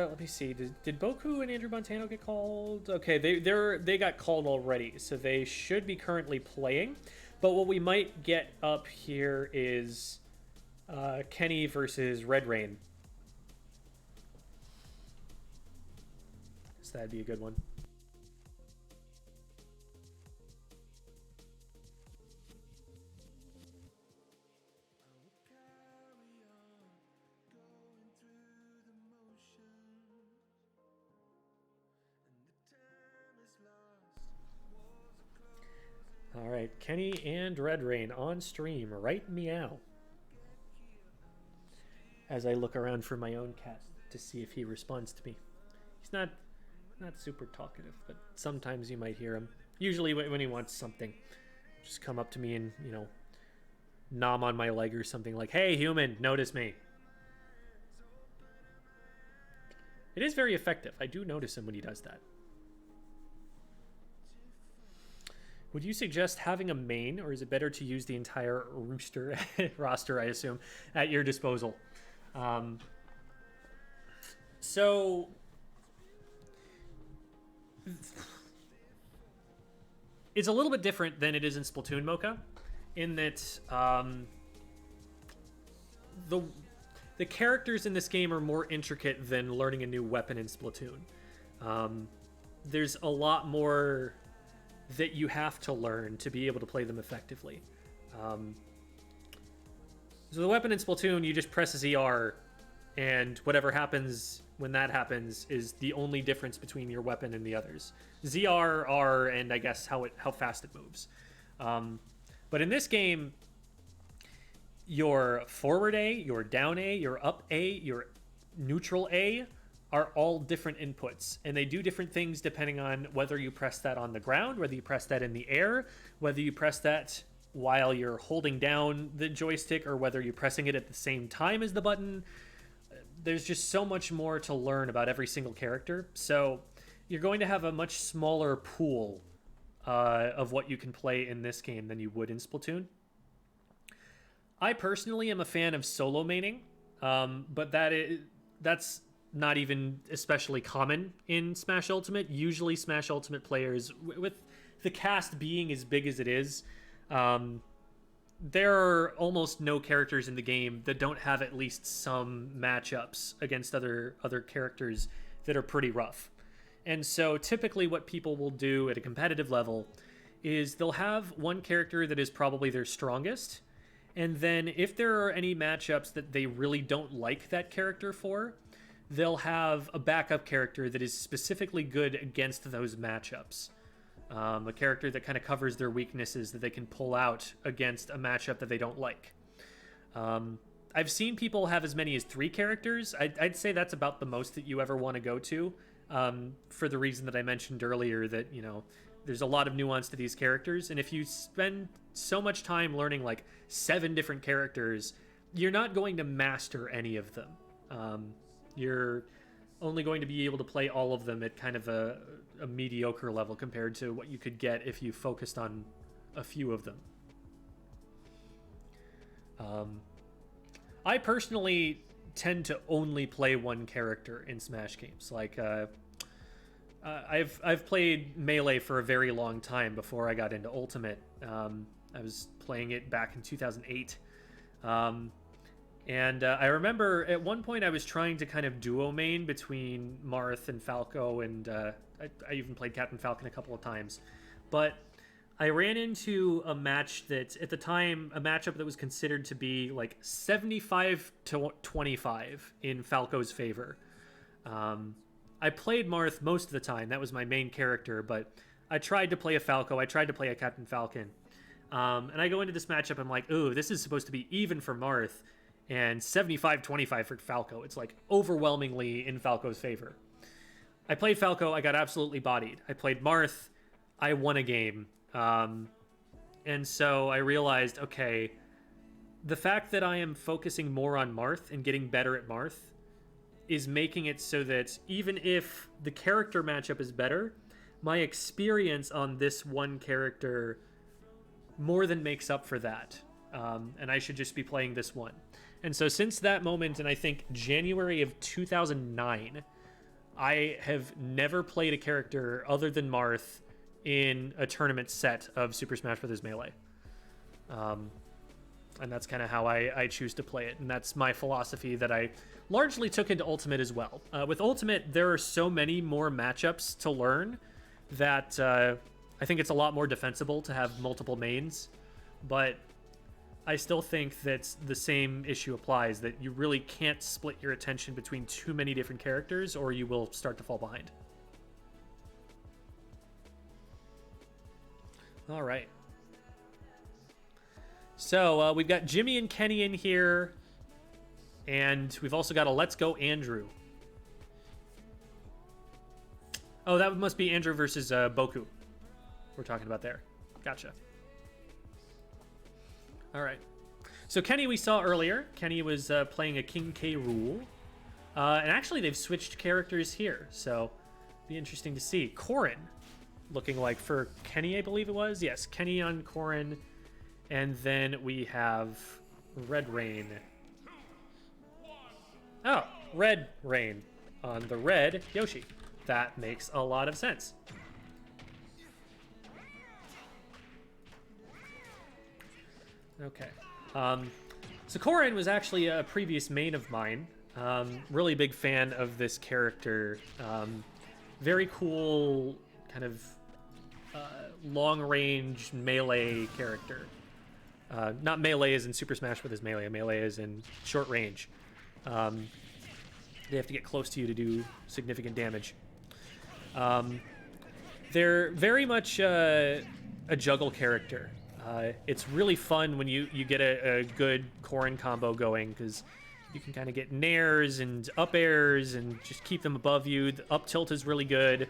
let me see. Did Boku and Andrew Montano get called? Okay, they got called already, so they should be currently playing. But what we might get up here is Kenny versus Red Rain. So that'd be a good one. All right, Kenny and Red Rain on stream right meow. As I look around for my own cat to see if he responds to me. He's not super talkative, but sometimes you might hear him. Usually when he wants something, just come up to me and, you know, nom on my leg or something like, "Hey, human, notice me." It is very effective. I do notice him when he does that. Would you suggest having a main, or is it better to use the entire roster, I assume, at your disposal? So, it's a little bit different than it is in Splatoon, Mocha, in that the characters in this game are more intricate than learning a new weapon in Splatoon. There's a lot more that you have to learn to be able to play them effectively. So the weapon in Splatoon, you just press ZR, and whatever happens when that happens is the only difference between your weapon and the others. ZR, R, and I guess how fast it moves. But in this game, your forward A, your down A, your up A, your neutral A are all different inputs, and they do different things depending on whether you press that on the ground, whether you press that in the air, whether you press that while you're holding down the joystick, or whether you're pressing it at the same time as the button. There's just so much more to learn about every single character, so you're going to have a much smaller pool of what you can play in this game than you would in Splatoon. I personally am a fan of solo maining, but that's not even especially common in Smash Ultimate. Usually Smash Ultimate players, with the cast being as big as it is, there are almost no characters in the game that don't have at least some matchups against other characters that are pretty rough. And so typically what people will do at a competitive level is they'll have one character that is probably their strongest, and then if there are any matchups that they really don't like that character for, they'll have a backup character that is specifically good against those matchups. A character that kind of covers their weaknesses that they can pull out against a matchup that they don't like. I've seen people have as many as 3 characters. I'd say that's about the most that you ever want to go to, for the reason that I mentioned earlier, that, you know, there's a lot of nuance to these characters, and if you spend so much time learning like 7 different characters, you're not going to master any of them. You're only going to be able to play all of them at kind of a mediocre level compared to what you could get if you focused on a few of them. I personally tend to only play one character in Smash games. Like, I've played Melee for a very long time before I got into Ultimate. I was playing it back in 2008. And I remember at one point I was trying to kind of duo main between Marth and Falco, and I even played Captain Falcon a couple of times. But I ran into a match that, at the time, a matchup that was considered to be like 75 to 25 in Falco's favor. I played Marth most of the time. That was my main character, but I tried to play a Falco. I tried to play a Captain Falcon. And I go into this matchup, I'm like, ooh, this is supposed to be even for Marth, and 75-25 for Falco. It's like overwhelmingly in Falco's favor. I played Falco, I got absolutely bodied. I played Marth, I won a game. And so I realized, okay, the fact that I am focusing more on Marth and getting better at Marth is making it so that even if the character matchup is better, my experience on this one character more than makes up for that. And I should just be playing this one. And so since that moment, and I think January of 2009, I have never played a character other than Marth in a tournament set of Super Smash Bros. Melee. And that's kind of how I choose to play it. And that's my philosophy that I largely took into Ultimate as well. With Ultimate, there are so many more matchups to learn that I think it's a lot more defensible to have multiple mains. But I still think that the same issue applies, that you really can't split your attention between too many different characters or you will start to fall behind. All right. So we've got Jimmy and Kenny in here, and we've also got a Let's Go Andrew. Oh, that must be Andrew versus Boku we're talking about there. Gotcha. All right. So Kenny we saw earlier. Kenny was playing a King K. Rool. And actually they've switched characters here, so be interesting to see. Corrin looking like for Kenny, I believe it was. Yes, Kenny on Corrin. And then we have Red Rain. Oh, Red Rain on the red Yoshi. That makes a lot of sense. Okay. So Corrin was actually a previous main of mine. Really big fan of this character. Very cool kind of long-range melee character. Not melee as in Super Smash Bros. Melee as in short range. They have to get close to you to do significant damage. They're very much a juggle character. It's really fun when you get a good Corrin combo going, because you can kind of get nairs and up airs and just keep them above you. The up tilt is really good.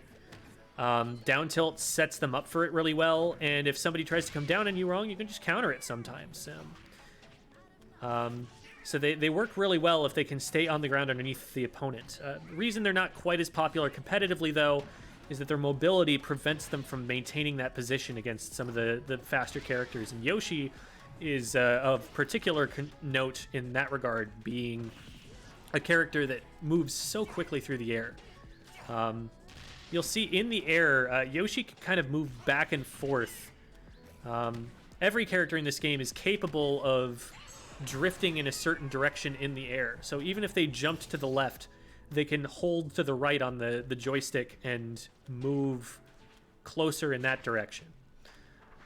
Down tilt sets them up for it really well, and if somebody tries to come down on you wrong, you can just counter it sometimes. So they work really well if they can stay on the ground underneath the opponent. The reason they're not quite as popular competitively, though, is that their mobility prevents them from maintaining that position against some of the faster characters. And Yoshi is of particular note in that regard, being a character that moves so quickly through the air. You'll see in the air, Yoshi can kind of move back and forth. Every character in this game is capable of drifting in a certain direction in the air. So even if they jumped to the left, they can hold to the right on the joystick and move closer in that direction.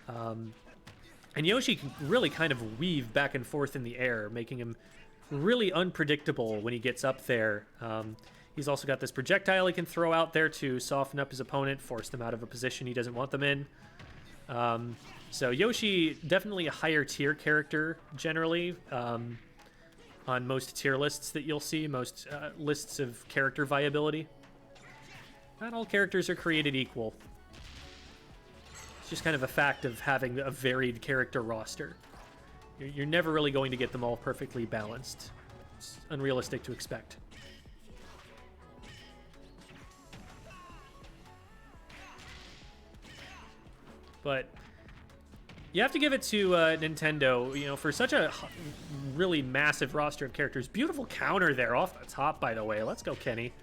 And Yoshi can really kind of weave back and forth in the air, making him really unpredictable when he gets up there. He's also got this projectile he can throw out there to soften up his opponent, force them out of a position he doesn't want them in. So Yoshi, definitely a higher tier character generally on most tier lists that you'll see, most lists of character viability. Not all characters are created equal. It's just kind of a fact of having a varied character roster. You're never really going to get them all perfectly balanced. It's unrealistic to expect. But you have to give it to Nintendo, you know, for such a really massive roster of characters. Beautiful counter there off the top, by the way. Let's go, Kenny.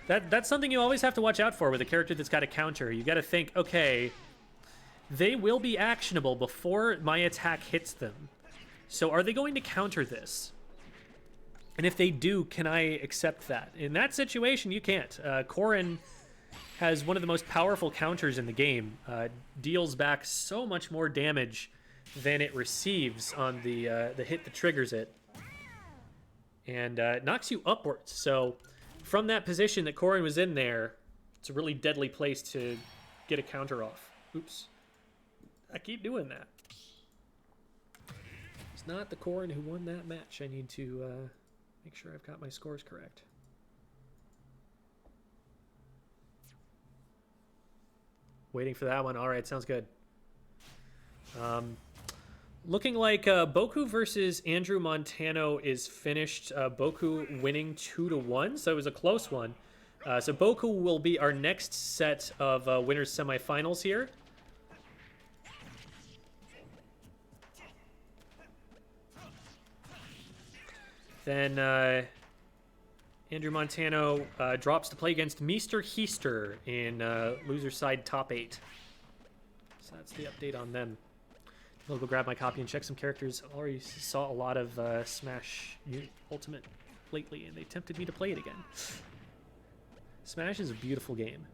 That's something you always have to watch out for with a character that's got a counter. You got to think, okay, they will be actionable before my attack hits them. So are they going to counter this? And if they do, can I accept that? In that situation, you can't. Corrin has one of the most powerful counters in the game. Deals back so much more damage than it receives on the hit that triggers it. And knocks you upwards. So from that position that Corrin was in there, it's a really deadly place to get a counter off. Oops. I keep doing that. It's not the Corrin who won that match. I need to make sure I've got my scores correct. Waiting for that one. All right, sounds good. Looking like Boku versus Andrew Montano is finished. Boku winning 2-1, so it was a close one. So Boku will be our next set of winners semifinals here. Then Andrew Montano drops to play against Meester Heister in loser side top 8. So that's the update on them. I'll go grab my copy and check some characters. I already saw a lot of Smash Ultimate lately, and they tempted me to play it again. Smash is a beautiful game.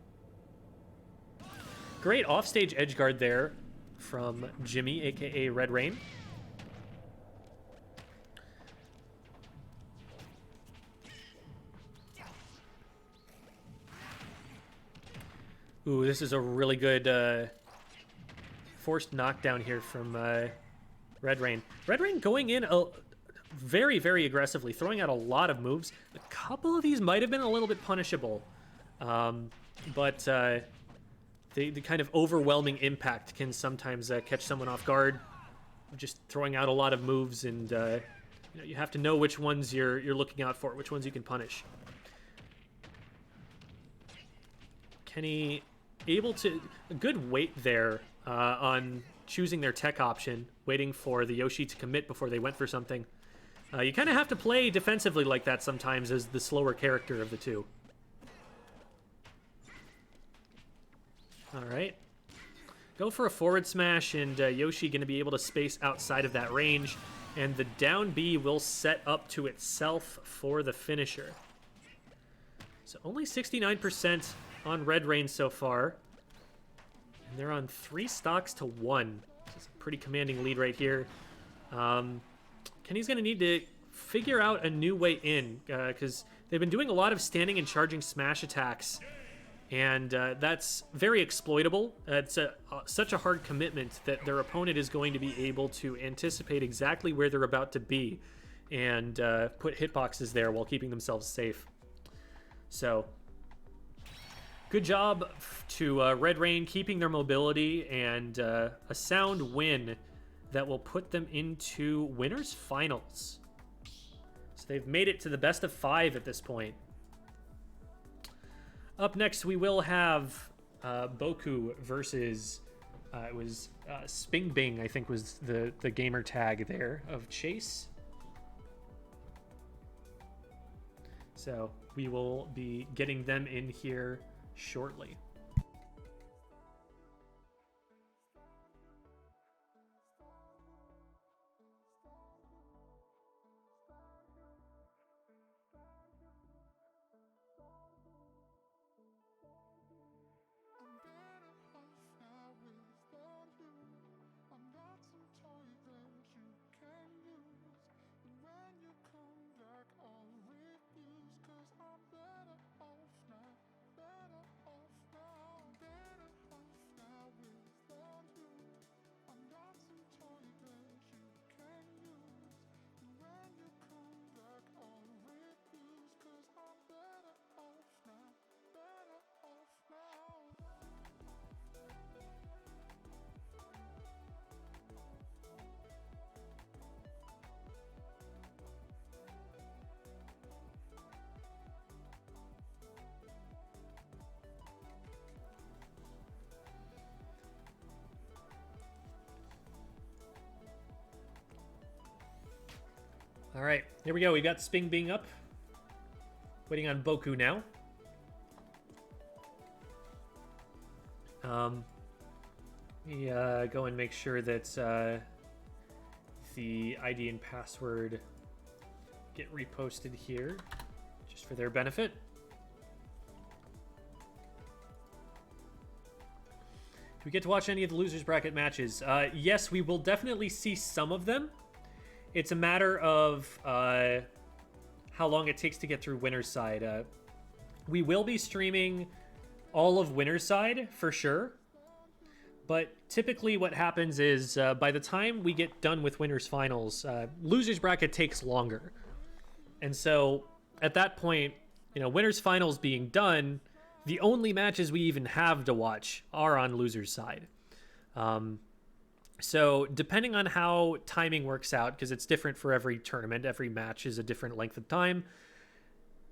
Great offstage edgeguard there from Jimmy, aka Red Rain. Ooh, this is a really good forced knockdown here from Red Rain. Red Rain going in very, very aggressively, throwing out a lot of moves. A couple of these might have been a little bit punishable, but the kind of overwhelming impact can sometimes catch someone off guard. Just throwing out a lot of moves, and you know, you have to know which ones you're looking out for, which ones you can punish. Kenny able to a good wait there on choosing their tech option, waiting for the Yoshi to commit before they went for something. You kind of have to play defensively like that sometimes as the slower character of the two. All right. Go for a forward smash, and Yoshi going to be able to space outside of that range, and the down B will set up to itself for the finisher. So only 69% on Red Rain so far. And they're on 3 stocks to 1. This is a pretty commanding lead right here. Kenny's going to need to figure out a new way in, because they've been doing a lot of standing and charging smash attacks, and that's very exploitable. It's such a hard commitment that their opponent is going to be able to anticipate exactly where they're about to be and put hitboxes there while keeping themselves safe. So good job to Red Rain keeping their mobility, and a sound win that will put them into winners finals. So they've made it to the best of 5 at this point. Up next, we will have Boku versus it was Sping Bing, I think was the gamer tag there of Chase. So we will be getting them in here shortly. All right, here we go. We got Sping Bing up. Waiting on Boku now. We go and make sure that the ID and password get reposted here, just for their benefit. Do we get to watch any of the losers bracket matches? Yes, we will definitely see some of them. It's a matter of how long it takes to get through winner's side. We will be streaming all of winner's side for sure. But typically what happens is by the time we get done with winner's finals, losers bracket takes longer. And so at that point, you know, winner's finals being done, the only matches we even have to watch are on losers side. So depending on how timing works out, because it's different for every tournament, every match is a different length of time,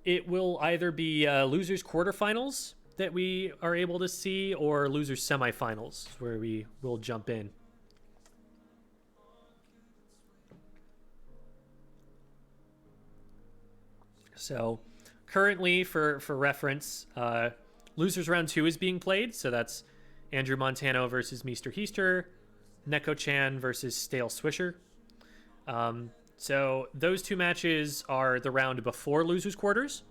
it will either be losers quarterfinals that we are able to see, or losers semifinals where we will jump in. So currently, for reference, losers round 2 is being played. So that's Andrew Montano versus Meester Heister, Neko-chan versus Stale Swisher. So those two matches are the round before losers quarters.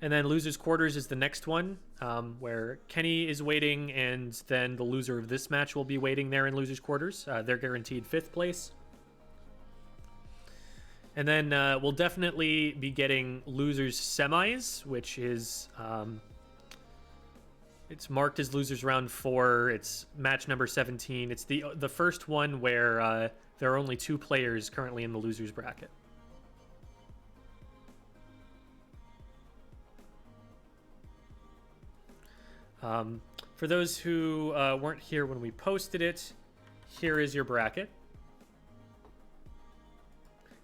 And then losers quarters is the next one, where Kenny is waiting, and then the loser of this match will be waiting there in losers quarters. They're guaranteed 5th place. And then we'll definitely be getting losers semis, which is it's marked as losers round 4. It's match number 17. It's the first one where there are only 2 players currently in the losers bracket. For those who weren't here when we posted it, here is your bracket.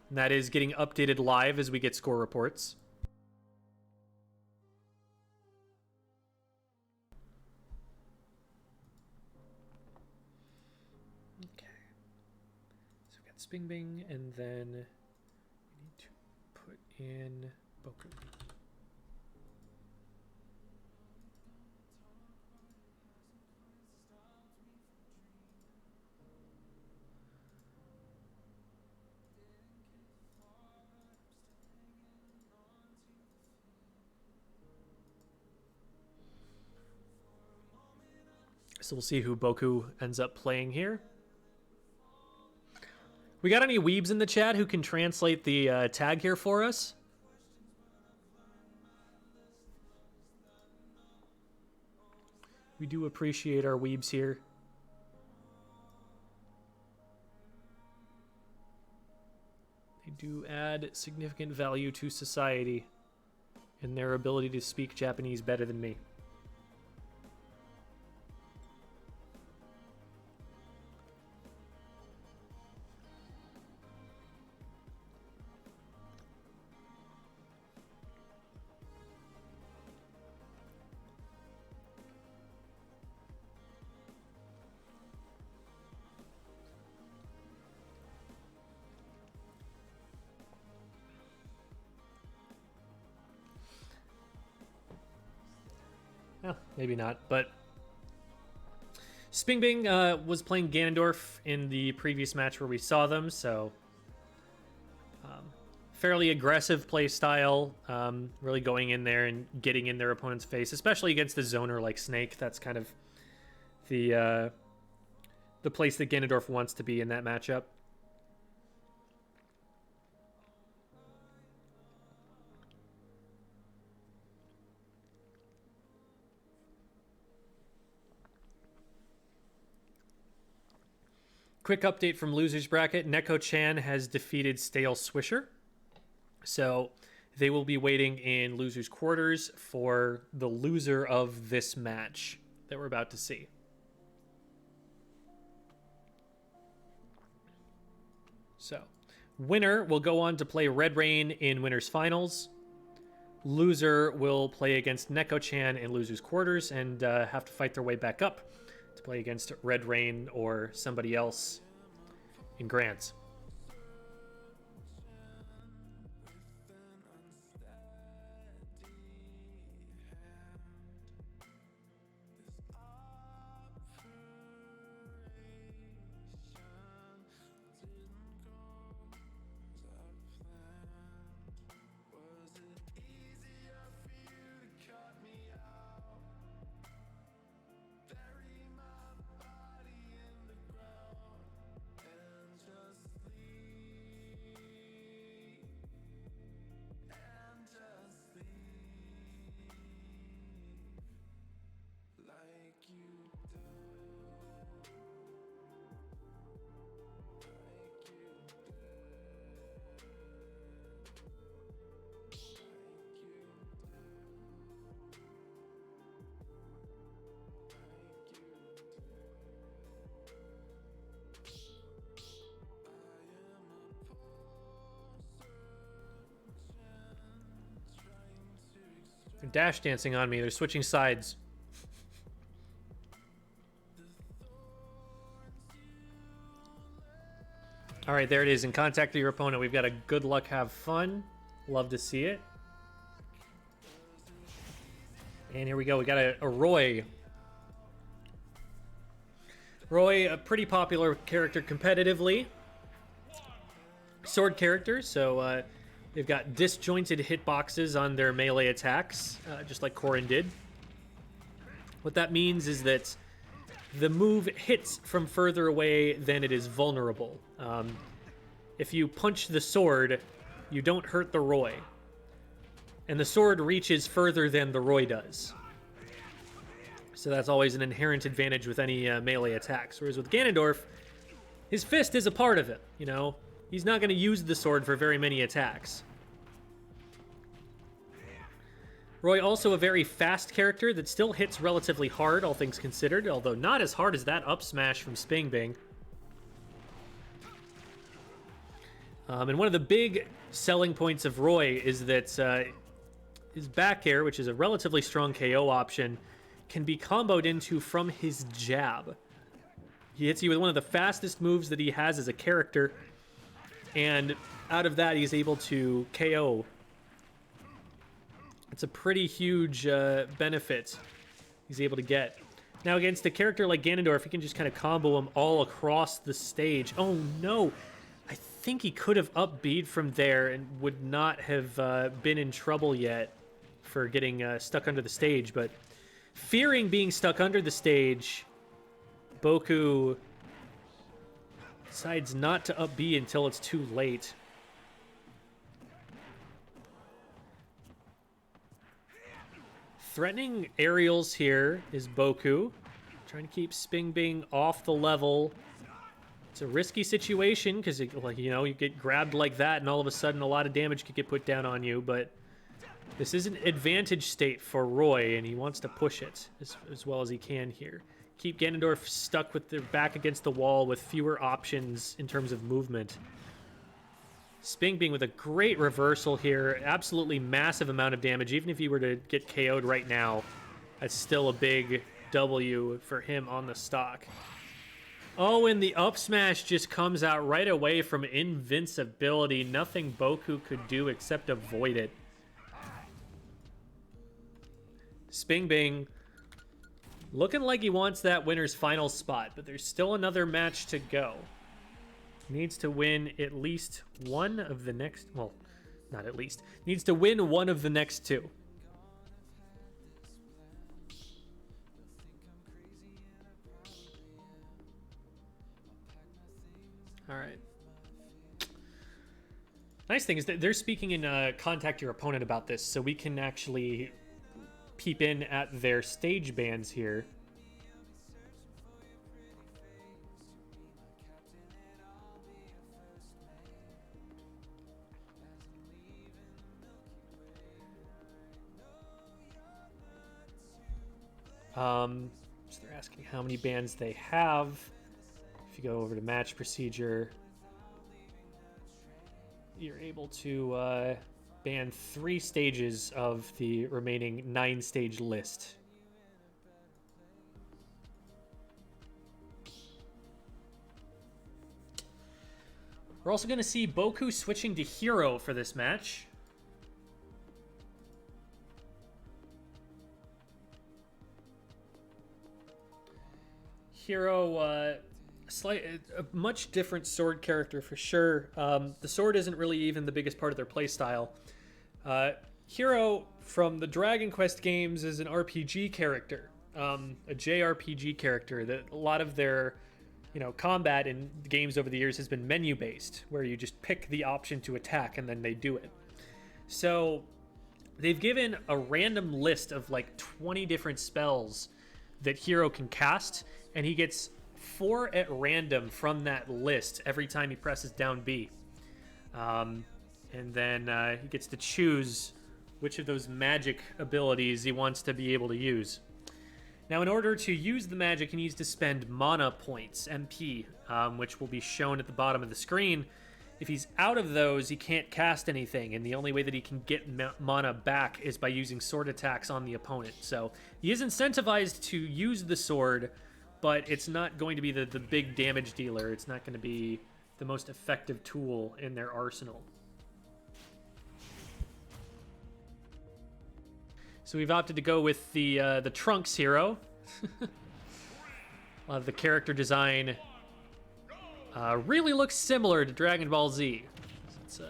And that is getting updated live as we get score reports. Okay. So we've got Sping Bing, and then we need to put in Boku. So we'll see who Boku ends up playing here. We got any weebs in the chat who can translate the tag here for us? We do appreciate our weebs here. They do add significant value to society in their ability to speak Japanese better than me. Well, maybe not, but Sping Bing was playing Ganondorf in the previous match where we saw them, so fairly aggressive play style, really going in there and getting in their opponent's face, especially against the zoner like Snake. That's kind of the place that Ganondorf wants to be in that matchup. Quick update from losers bracket. Neko-chan has defeated Stale Swisher. So they will be waiting in losers quarters for the loser of this match that we're about to see. So winner will go on to play Red Rain in winners finals. Loser will play against Neko-chan in losers quarters and have to fight their way back up to play against Red Rain or somebody else in grands. They're dash dancing on me. They're switching sides. All right, there it is. In contact with your opponent, we've got a good luck, have fun. Love to see it. And here we go. We got a Roy. Roy, a pretty popular character competitively. Sword character, so they've got disjointed hitboxes on their melee attacks, just like Corrin did. What that means is that the move hits from further away than it is vulnerable. If you punch the sword, you don't hurt the Roy. And the sword reaches further than the Roy does. So that's always an inherent advantage with any melee attacks. Whereas with Ganondorf, his fist is a part of it, you know? He's not going to use the sword for very many attacks. Roy also a very fast character that still hits relatively hard, all things considered, although not as hard as that up smash from Sping Bing. And one of the big selling points of Roy is that his back air, which is a relatively strong KO option, can be comboed into from his jab. He hits you with one of the fastest moves that he has as a character, and out of that he's able to KO. It's a pretty huge benefit he's able to get. Now against a character like Ganondorf, he can just kind of combo him all across the stage. Oh no! I think he could have up B'd from there and would not have been in trouble yet for getting stuck under the stage, but fearing being stuck under the stage, Boku decides not to up B until it's too late. Threatening aerials here is Boku. Trying to keep Sping Bing off the level. It's a risky situation because, like, you know, you get grabbed like that and all of a sudden a lot of damage could get put down on you, but this is an advantage state for Roy, and he wants to push it as well as he can here. Keep Ganondorf stuck with their back against the wall with fewer options in terms of movement. Sping Bing with a great reversal here. Absolutely massive amount of damage. Even if he were to get KO'd right now, that's still a big W for him on the stock. Oh, and the up smash just comes out right away from invincibility. Nothing Boku could do except avoid it. Sping Bing looking like he wants that winner's final spot, but there's still another match to go. Needs to win at least one of the next... Well, not at least. Needs to win one of the next two. All right. Nice thing is that they're speaking in Contact Your Opponent about this, so we can actually peep in at their stage bans here. So they're asking how many bans they have. If you go over to match procedure, you're able to ban 3 stages of the remaining 9-stage list. We're also going to see Boku switching to Hero for this match. Hero, a much different sword character for sure. The sword isn't really even the biggest part of their playstyle. Hero from the Dragon Quest games is an RPG character, a JRPG character that a lot of their, combat in games over the years has been menu based, where you just pick the option to attack and then they do it. So they've given a random list of like 20 different spells that Hero can cast, and he gets 4 at random from that list every time he presses down B. And then he gets to choose which of those magic abilities he wants to be able to use. Now, in order to use the magic, he needs to spend mana points, MP, which will be shown at the bottom of the screen. If he's out of those, he can't cast anything, and the only way that he can get mana back is by using sword attacks on the opponent. So he is incentivized to use the sword, but it's not going to be the big damage dealer. It's not going to be the most effective tool in their arsenal. So we've opted to go with the Trunks hero. A lot of the character design really looks similar to Dragon Ball Z. It's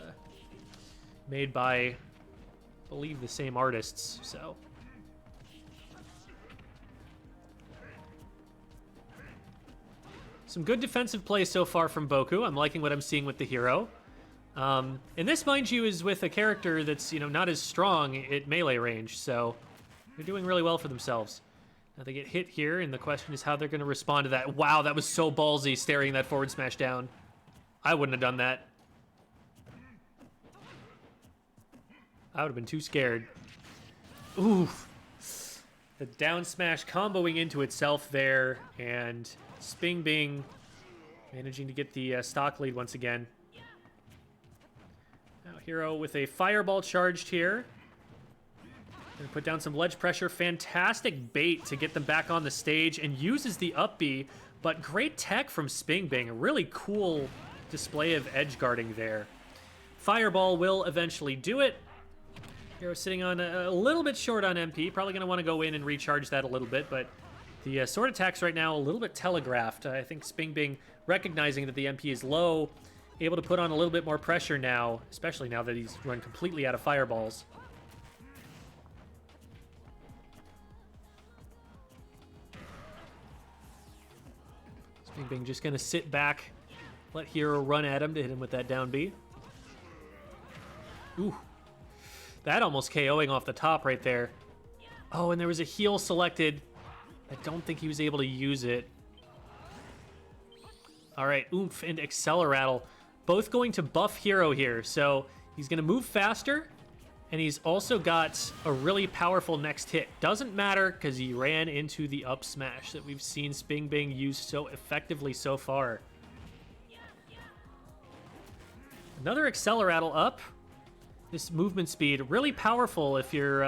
made by, I believe, the same artists, so. Some good defensive play so far from Boku. I'm liking what I'm seeing with the hero. And this, mind you, is with a character that's, not as strong at melee range, so they're doing really well for themselves. Now they get hit here, and the question is how they're going to respond to that. Wow, that was so ballsy, staring that forward smash down. I wouldn't have done that. I would have been too scared. Oof. The down smash comboing into itself there, and Sping Bing managing to get the stock lead once again. Now Hero with a fireball charged here. Gonna put down some ledge pressure. Fantastic bait to get them back on the stage, and uses the up B, but great tech from Sping Bing. A really cool display of edge guarding there. Fireball will eventually do it. Hero sitting on a little bit short on MP. Probably gonna want to go in and recharge that a little bit, but the sword attacks right now a little bit telegraphed. I think Sping Bing recognizing that the MP is low, able to put on a little bit more pressure now, especially now that he's run completely out of fireballs. Sping Bing just going to sit back, let Hero run at him to hit him with that down B. Ooh. That almost KOing off the top right there. Oh, and there was a heal selected. I don't think he was able to use it. All right, Oomph and Acceleratle both going to buff Hero here. So he's going to move faster, and he's also got a really powerful next hit. Doesn't matter because he ran into the up smash that we've seen Sping Bing use so effectively so far. Another Acceleratle up. This movement speed, really powerful if you're,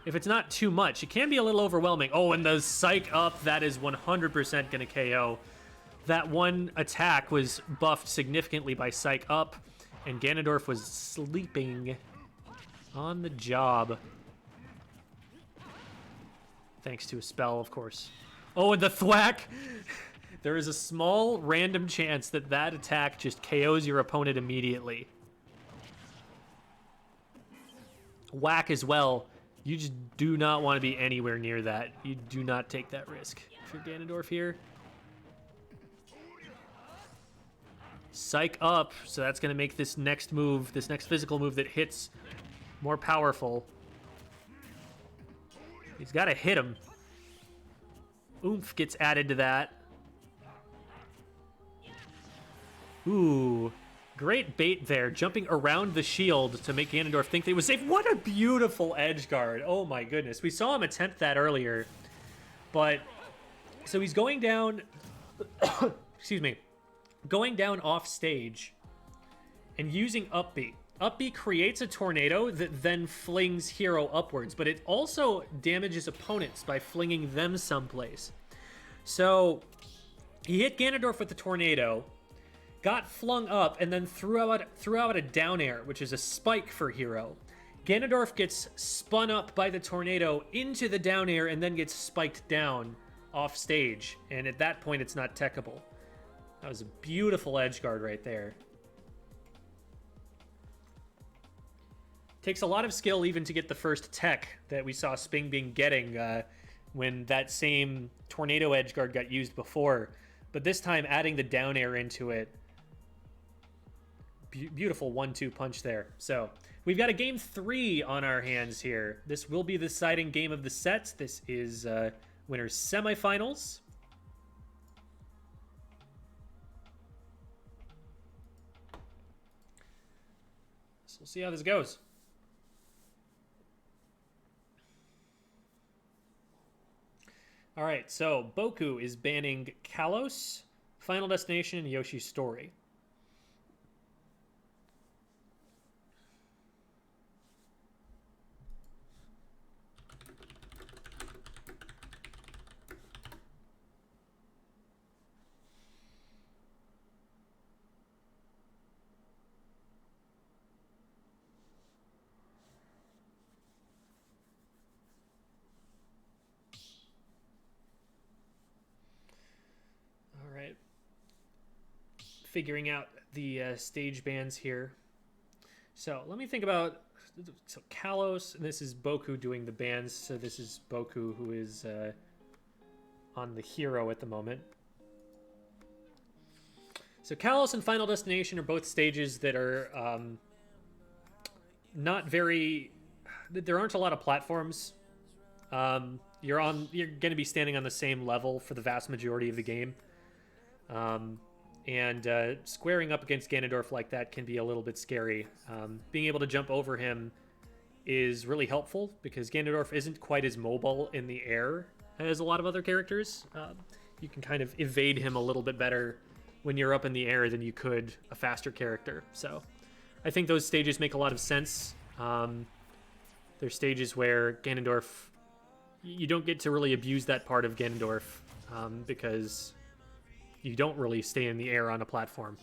if it's not too much. It can be a little overwhelming. Oh, and the Psych up, that is 100% going to KO. That one attack was buffed significantly by Psych up, and Ganondorf was sleeping on the job. Thanks to a spell, of course. Oh, and the thwack! There is a small random chance that that attack just KOs your opponent immediately. Whack as well. You just do not want to be anywhere near that. You do not take that risk. If you're Ganondorf here. Psych up, so that's going to make this next move, this next physical move that hits, more powerful. He's got to hit him. Oomph gets added to that. Ooh, great bait there, jumping around the shield to make Ganondorf think that he was safe. What a beautiful edge guard. Oh my goodness. We saw him attempt that earlier. But, so he's going down, excuse me, going down off stage and using up B. Up B creates a tornado that then flings Hero upwards, but it also damages opponents by flinging them someplace. So he hit Ganondorf with the tornado, got flung up, and then threw out a down air, which is a spike for Hero. Ganondorf gets spun up by the tornado into the down air and then gets spiked down off stage. And at that point, it's not techable. That was a beautiful edge guard right there. Takes a lot of skill even to get the first tech that we saw Sping Bing getting when that same tornado edge guard got used before. But this time, adding the down air into it. Beautiful 1-2 punch there. So we've got a game 3 on our hands here. This will be the deciding game of the sets. This is winners semifinals. So we'll see how this goes. All right, so Boku is banning Kalos, Final Destination, and Yoshi's Story. figuring out the stage bans here. So let me think about, so Kalos, and this is Boku doing the bans. So this is Boku, who is on the hero at the moment. So Kalos and Final Destination are both stages that are not very, there aren't a lot of platforms. You're going to be standing on the same level for the vast majority of the game. And squaring up against Ganondorf like that can be a little bit scary. Being able to jump over him is really helpful because Ganondorf isn't quite as mobile in the air as a lot of other characters. You can kind of evade him a little bit better when you're up in the air than you could a faster character. So I think those stages make a lot of sense. They're stages where Ganondorf, you don't get to really abuse that part of Ganondorf because you don't really stay in the air on a platform.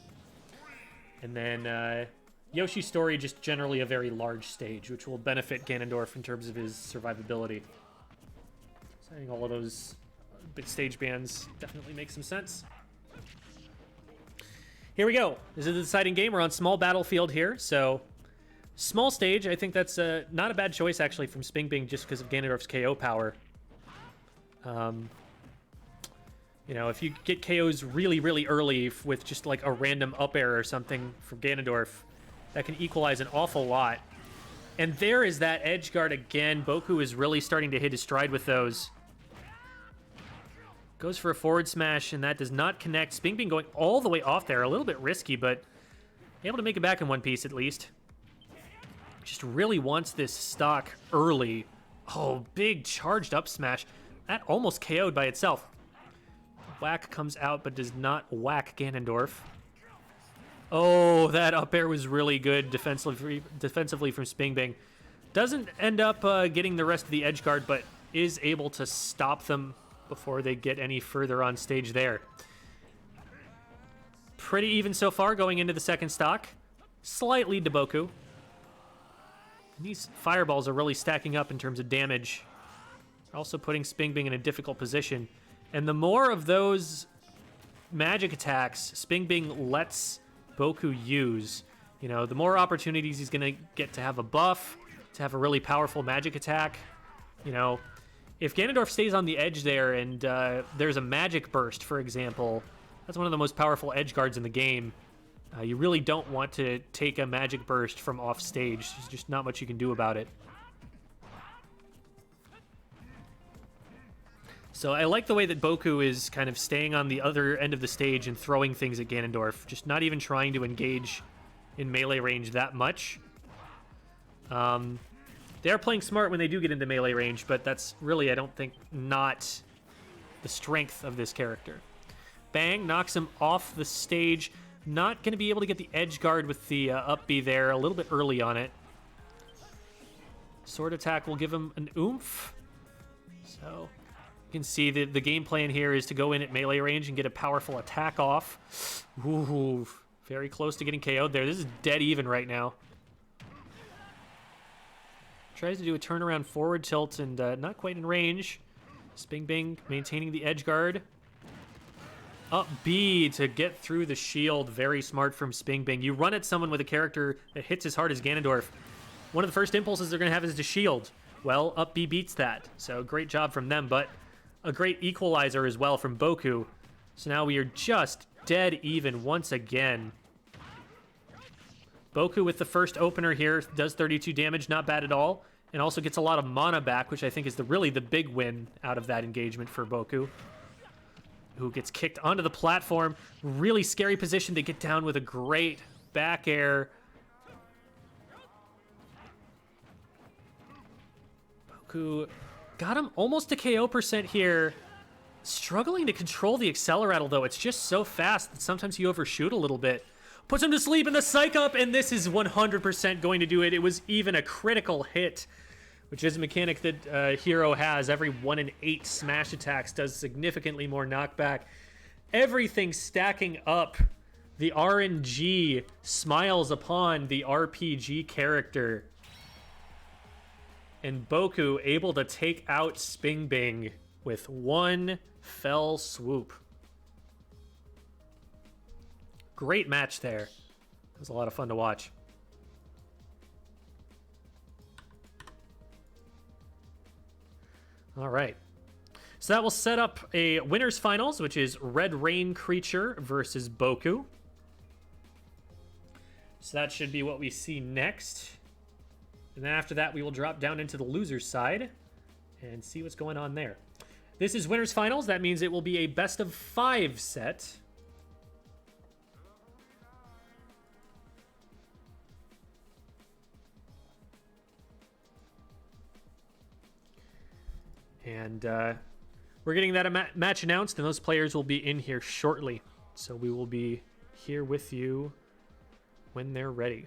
And then Yoshi's Story, just generally a very large stage, which will benefit Ganondorf in terms of his survivability. So I think all of those big stage bans definitely make some sense. Here we go. This is the deciding game. We're on small battlefield here, so small stage. I think that's not a bad choice, actually, from Sping Bing just because of Ganondorf's KO power. You know, if you get KOs really, really early with just like a random up air or something from Ganondorf, that can equalize an awful lot. And there is that edge guard again. Boku is really starting to hit his stride with those. Goes for a forward smash, and that does not connect. Sping Bing going all the way off there. A little bit risky, but able to make it back in one piece at least. Just really wants this stock early. Oh, big charged up smash. That almost KO'd by itself. Whack comes out, but does not whack Ganondorf. Oh, that up air was really good defensively from Sping Bing. Doesn't end up getting the rest of the edge guard, but is able to stop them before they get any further on stage there. Pretty even so far going into the second stock. Slight lead to Boku. And these fireballs are really stacking up in terms of damage. Also putting Sping Bing in a difficult position. And the more of those magic attacks Sping Bing lets Boku use, you know, the more opportunities he's going to get to have a buff, to have a really powerful magic attack. You know, if Ganondorf stays on the edge there and there's a magic burst, for example, that's one of the most powerful edge guards in the game. You really don't want to take a magic burst from off stage. There's just not much you can do about it. So I like the way that Boku is kind of staying on the other end of the stage and throwing things at Ganondorf, just not even trying to engage in melee range that much. They are playing smart when they do get into melee range, but that's really, I don't think, not the strength of this character. Bang, knocks him off the stage. Not going to be able to get the edge guard with the up B there, a little bit early on it. Sword attack will give him an oomph. So you can see that the game plan here is to go in at melee range and get a powerful attack off. Ooh, very close to getting KO'd there. This is dead even right now. Tries to do a turnaround forward tilt and not quite in range. Sping Bing maintaining the edge guard. Up B to get through the shield. Very smart from Sping Bing. You run at someone with a character that hits as hard as Ganondorf. One of the first impulses they're going to have is to shield. Well, up B beats that. So great job from them, but a great equalizer as well from Boku. So now we are just dead even once again. Boku with the first opener here does 32 damage, not bad at all. And also gets a lot of mana back, which I think is really the big win out of that engagement for Boku. Who gets kicked onto the platform. Really scary position to get down with a great back air. Boku got him almost to KO percent here. Struggling to control the Acceleratle, though. It's just so fast that sometimes you overshoot a little bit. Puts him to sleep in the psych up, and this is 100% going to do it. It was even a critical hit, which is a mechanic that Hero has. Every 1 in 8 smash attacks does significantly more knockback. Everything stacking up. The RNG smiles upon the RPG character. And Boku able to take out Sping Bing with one fell swoop. Great match there. It was a lot of fun to watch. All right. So that will set up a winners finals, which is Red Rain Creature versus Boku. So that should be what we see next. And then after that, we will drop down into the losers side and see what's going on there. This is winners finals. That means it will be a best of 5 set. And we're getting that match announced, and those players will be in here shortly. So we will be here with you when they're ready.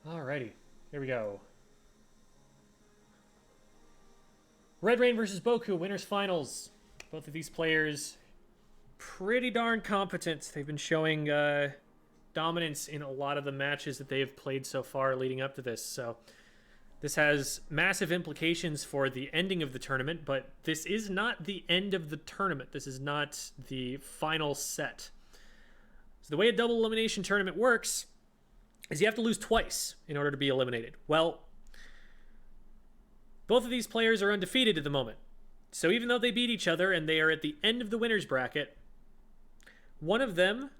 Alrighty, here we go. Red Rain versus Boku, winners finals. Both of these players pretty darn competent. They've been showing dominance in a lot of the matches that they have played so far leading up to this. So this has massive implications for the ending of the tournament, but this is not the end of the tournament. This is not the final set. So the way a double elimination tournament works is you have to lose twice in order to be eliminated. Well, both of these players are undefeated at the moment. So even though they beat each other and they are at the end of the winner's bracket, one of them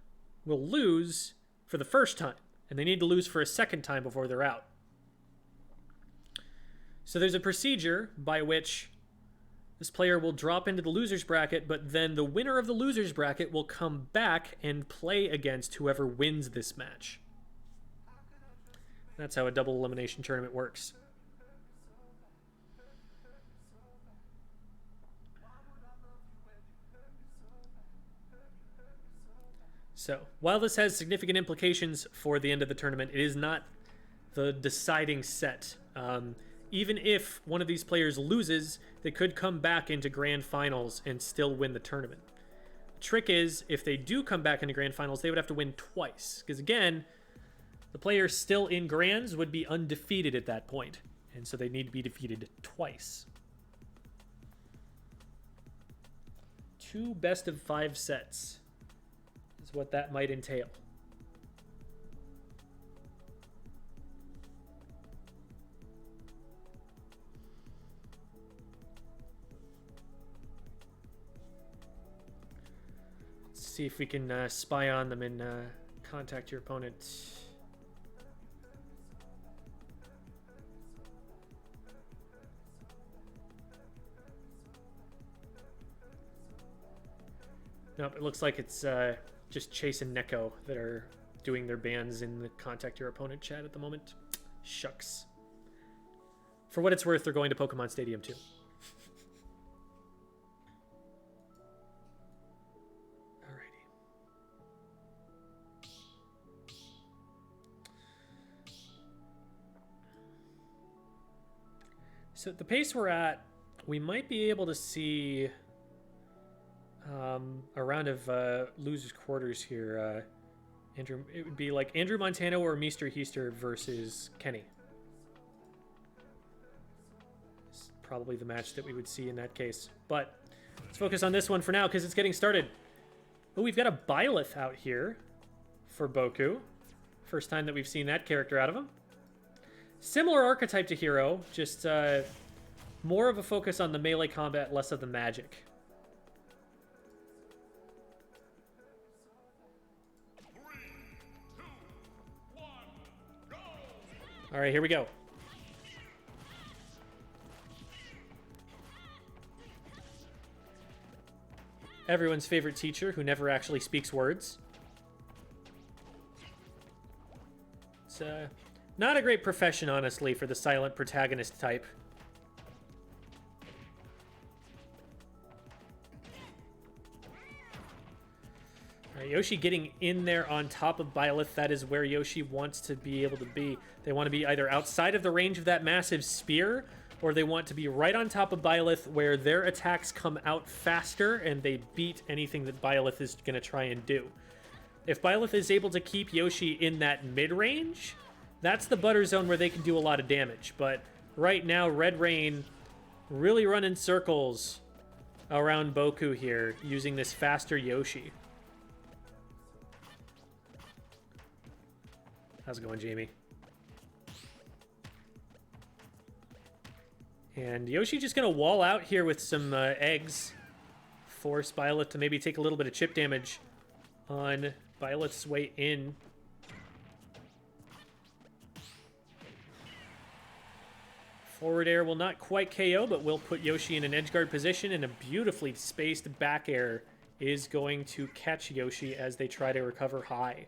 will lose for the first time, and they need to lose for a second time before they're out. So there's a procedure by which this player will drop into the loser's bracket, but then the winner of the loser's bracket will come back and play against whoever wins this match. That's how a double elimination tournament works. So, while this has significant implications for the end of the tournament, it is not the deciding set. Even if one of these players loses, they could come back into grand finals and still win the tournament. The trick is, if they do come back into grand finals, they would have to win twice. Because again, the player still in grands would be undefeated at that point, and so they need to be defeated twice. 2 best of 5 sets is what that might entail. Let's see if we can spy on them and contact your opponent. Nope, it looks like it's just Chase and Neko that are doing their bans in the Contact Your Opponent chat at the moment. Shucks. For what it's worth, they're going to Pokemon Stadium too. Alright. So at the pace we're at, we might be able to see a round of losers quarters here. Andrew, it would be like Andrew Montano or Meester Heister versus Kenny. It's probably the match that we would see in that case. But let's focus on this one for now because it's getting started. Oh, we've got a Byleth out here for Boku. First time that we've seen that character out of him. Similar archetype to Hero, just more of a focus on the melee combat, less of the magic. All right, here we go. Everyone's favorite teacher who never actually speaks words. It's not a great profession, honestly, for the silent protagonist type. All right, Yoshi getting in there on top of Byleth. That is where Yoshi wants to be able to be. They want to be either outside of the range of that massive spear, or they want to be right on top of Byleth where their attacks come out faster and they beat anything that Byleth is going to try and do. If Byleth is able to keep Yoshi in that mid-range, that's the butter zone where they can do a lot of damage. But right now, Red Rain really running circles around Boku here, using this faster Yoshi. How's it going, Jamie? And Yoshi just going to wall out here with some eggs. Force Byleth to maybe take a little bit of chip damage on Byleth's way in. Forward air will not quite KO, but will put Yoshi in an edgeguard position, and a beautifully spaced back air is going to catch Yoshi as they try to recover high.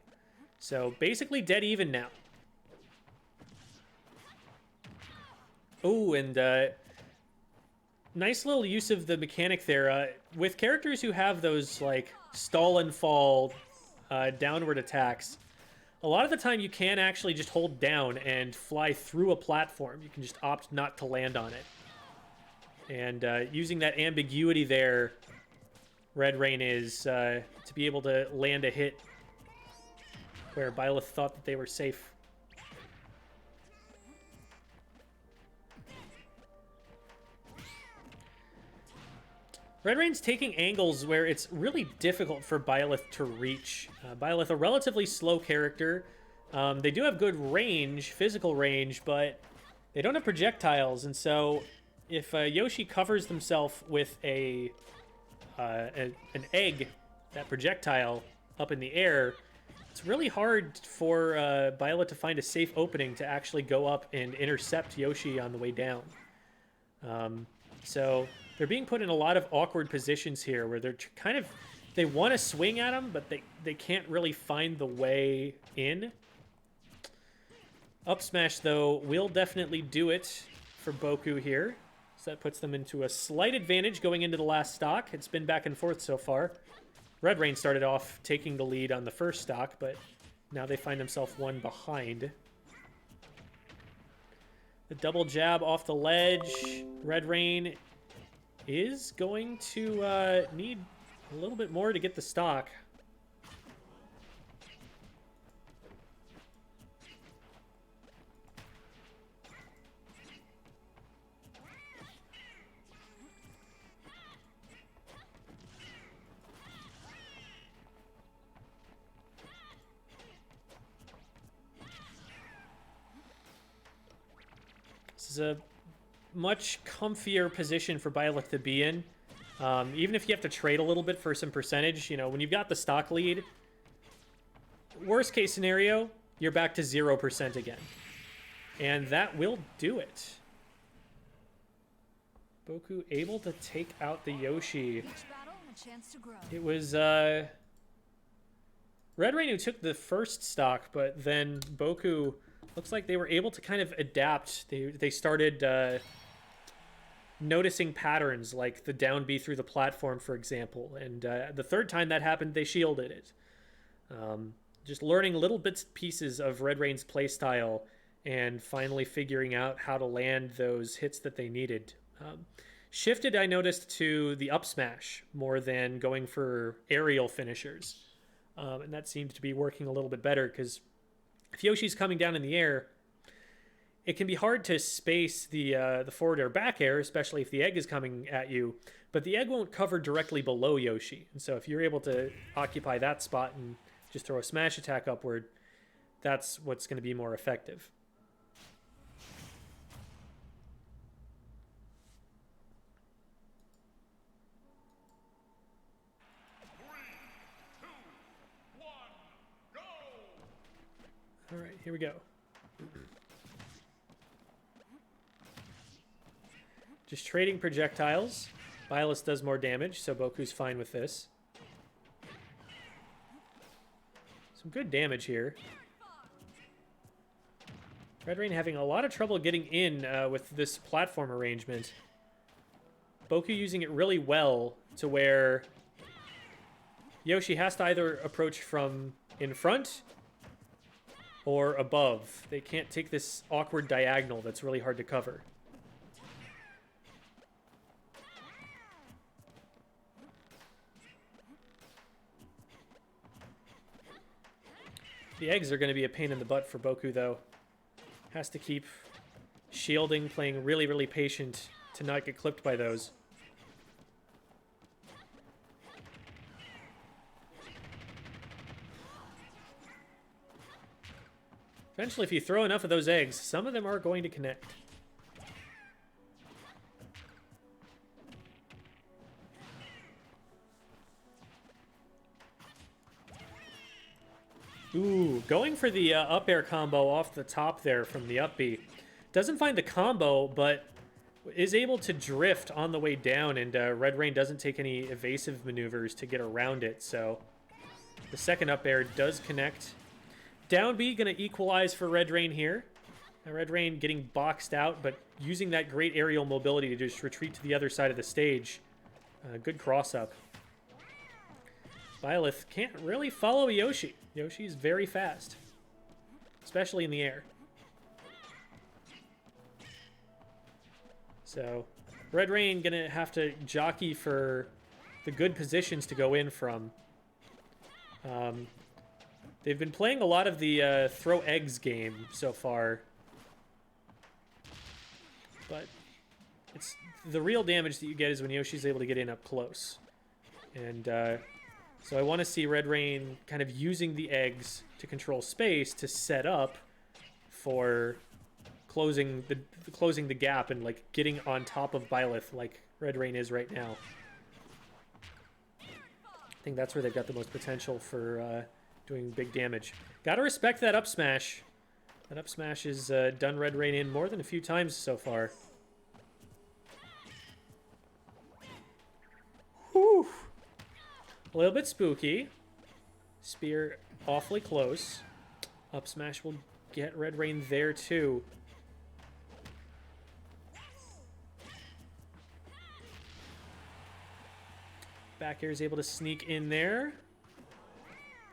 So basically dead even now. Oh, and nice little use of the mechanic there. With characters who have those like stall and fall downward attacks, a lot of the time you can actually just hold down and fly through a platform. You can just opt not to land on it. And using that ambiguity there, Red Rain is to be able to land a hit where Byleth thought that they were safe. Red Rain's taking angles where it's really difficult for Byleth to reach. Byleth, a relatively slow character. They do have good range, physical range, but they don't have projectiles. And so if Yoshi covers himself with an egg, that projectile, up in the air, it's really hard for Byleth to find a safe opening to actually go up and intercept Yoshi on the way down. So they're being put in a lot of awkward positions here where they're kind of, they want to swing at him, but they can't really find the way in. Up smash, though, will definitely do it for Boku here. So that puts them into a slight advantage going into the last stock. It's been back and forth so far. Red Rain started off taking the lead on the first stock, but now they find themselves one behind. The double jab off the ledge. Red Rain is going to need a little bit more to get the stock. This is a much comfier position for Byleth to be in. Even if you have to trade a little bit for some percentage, you know, when you've got the stock lead, worst case scenario, you're back to 0% again. And that will do it. Boku able to take out the Yoshi. It was Red Rain who took the first stock, but then Boku looks like they were able to kind of adapt. They started noticing patterns like the down B through the platform, for example. And the third time that happened, they shielded it. Just learning little bits and pieces of Red Rain's playstyle and finally figuring out how to land those hits that they needed. Shifted, I noticed, to the up smash more than going for aerial finishers. And that seems to be working a little bit better because if Yoshi's coming down in the air, it can be hard to space the forward air back air, especially if the egg is coming at you. But the egg won't cover directly below Yoshi. And so if you're able to occupy that spot and just throw a smash attack upward, that's what's going to be more effective. All right, here we go. Just trading projectiles. Byleth does more damage, so Boku's fine with this. Some good damage here. Red Rain having a lot of trouble getting in with this platform arrangement. Boku using it really well to where Yoshi has to either approach from in front or above. They can't take this awkward diagonal that's really hard to cover. The eggs are going to be a pain in the butt for Boku, though. Has to keep shielding, playing really, really patient to not get clipped by those. Eventually, if you throw enough of those eggs, some of them are going to connect. Ooh, going for the up air combo off the top there from the up B. Doesn't find the combo, but is able to drift on the way down, and Red Rain doesn't take any evasive maneuvers to get around it, so the second up air does connect. Down B going to equalize for Red Rain here. Now Red Rain getting boxed out, but using that great aerial mobility to just retreat to the other side of the stage. Good cross-up. Byleth can't really follow Yoshi. Yoshi's very fast, especially in the air. So Red Rain going to have to jockey for the good positions to go in from. They've been playing a lot of the throw eggs game so far. But it's the real damage that you get is when Yoshi's able to get in up close. And so I want to see Red Rain kind of using the eggs to control space to set up for closing the gap and like getting on top of Byleth like Red Rain is right now. I think that's where they've got the most potential for doing big damage. Gotta respect that up smash. That up smash has done Red Rain in more than a few times so far. Whew. A little bit spooky. Spear awfully close. Up smash will get Red Rain there too. Back air is able to sneak in there.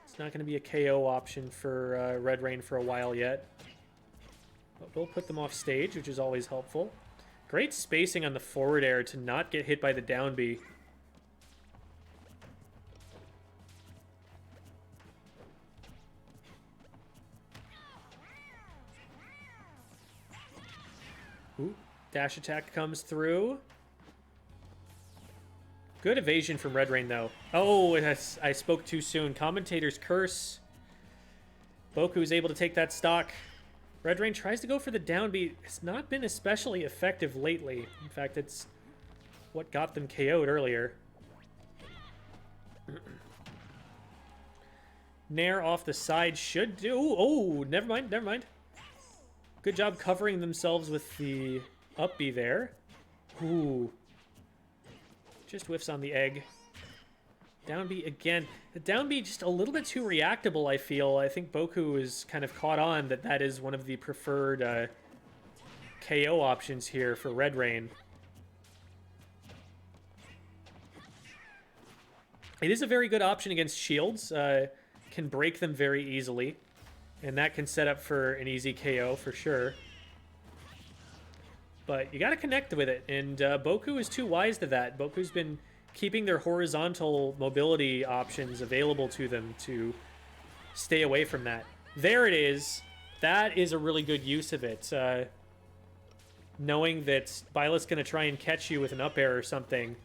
It's not going to be a KO option for Red Rain for a while yet. But we'll put them off stage, which is always helpful. Great spacing on the forward air to not get hit by the down B. Ooh, dash attack comes through. Good evasion from Red Rain, though. Oh, I spoke too soon. Commentator's curse. Boku is able to take that stock. Red Rain tries to go for the down B. It's not been especially effective lately. In fact, it's what got them KO'd earlier. Nair off the side should do... Oh, never mind, never mind. Good job covering themselves with the up B there. Ooh. Just whiffs on the egg. Down B again. The down B just a little bit too reactable, I feel. I think Boku is kind of caught on that that is one of the preferred KO options here for Red Rain. It is a very good option against shields. Can break them very easily. And that can set up for an easy KO for sure. But you got to connect with it, and Boku is too wise to that. Boku's been keeping their horizontal mobility options available to them to stay away from that. There it is. That is a really good use of it. Knowing that Byleth's going to try and catch you with an up air or something,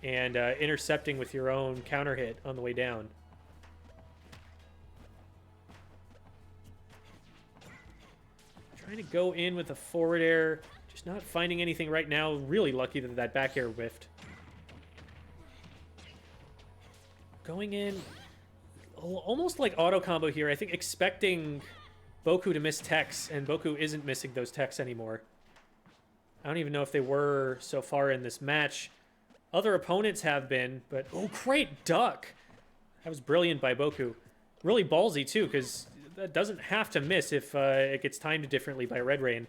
and intercepting with your own counter hit on the way down. Trying to go in with a forward air. Just not finding anything right now. Really lucky that that back air whiffed. Going in almost like auto combo here. I think expecting Boku to miss techs, and Boku isn't missing those techs anymore. I don't even know if they were so far in this match. Other opponents have been, but oh, great duck. That was brilliant by Boku. Really ballsy too, because that doesn't have to miss if it gets timed differently by Red Rain.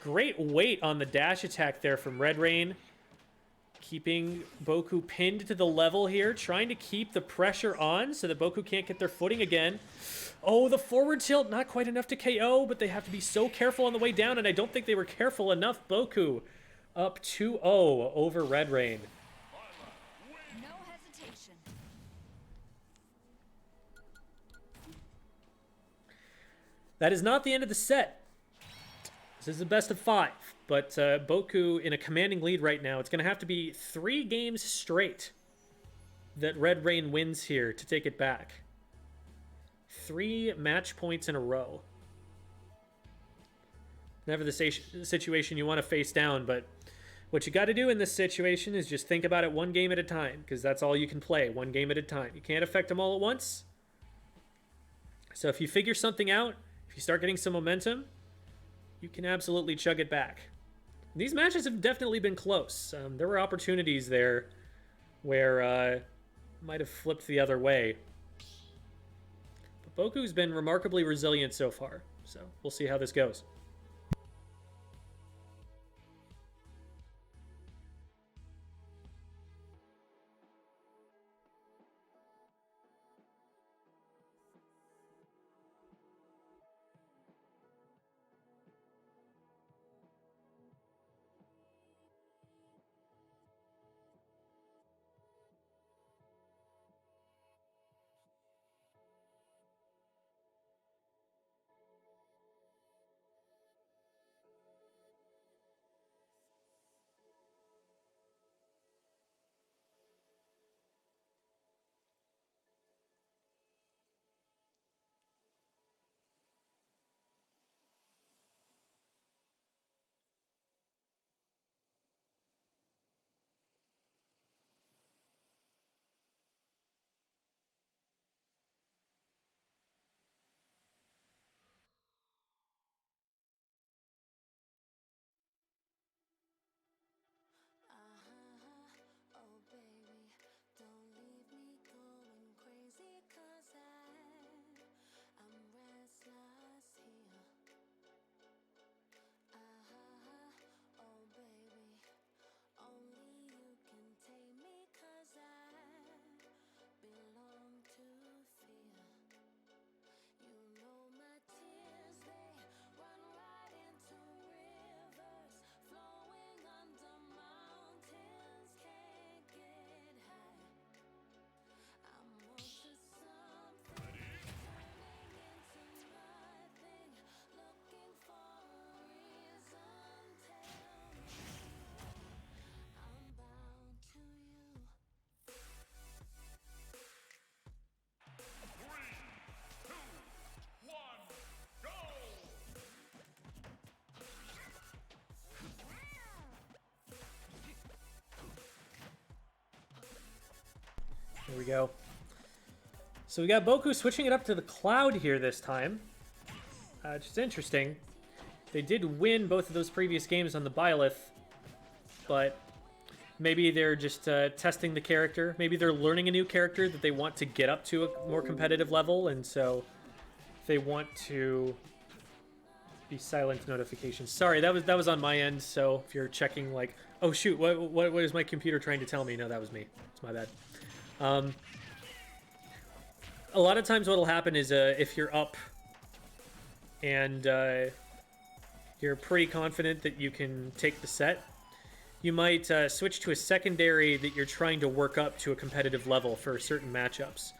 Great weight on the dash attack there from Red Rain. Keeping Boku pinned to the level here. Trying to keep the pressure on so that Boku can't get their footing again. Oh, the forward tilt. Not quite enough to KO, but they have to be so careful on the way down, and I don't think they were careful enough. Boku up 2-0 over Red Rain. No hesitation. That is not the end of the set. This is the best of 5, but Boku in a commanding lead right now. It's going to have to be 3 games straight that Red Rain wins here to take it back. 3 match points in a row. Never the situation you want to face down, but what you got to do in this situation is just think about it 1 game at a time, because that's all you can play, 1 game at a time. You can't affect them all at once. So if you figure something out, if you start getting some momentum, you can absolutely chug it back. These matches have definitely been close. There were opportunities there where might have flipped the other way. But Boku's been remarkably resilient so far, so we'll see how this goes. Oh baby, don't leave me going crazy 'cause I'm restless here. Oh baby, only you can take me 'cause I belong to fear. You know my tears, they run right into rivers, flowing under mountains, can't get high. I'm onto something, turning into nothing, looking for a reason. Tell me I'm bound to you. Here we go. So we got Boku switching it up to the cloud here this time. Which is interesting. They did win both of those previous games on the Byleth, but maybe they're just testing the character. Maybe they're learning a new character that they want to get up to a more competitive level, and so they want to be silent notifications. Sorry, that was on my end, so if you're checking like, oh shoot, what is my computer trying to tell me? No, that was me. It's my bad. a lot of times what'll happen is if you're up and you're pretty confident that you can take the set, you might switch to a secondary that you're trying to work up to a competitive level for certain matchups,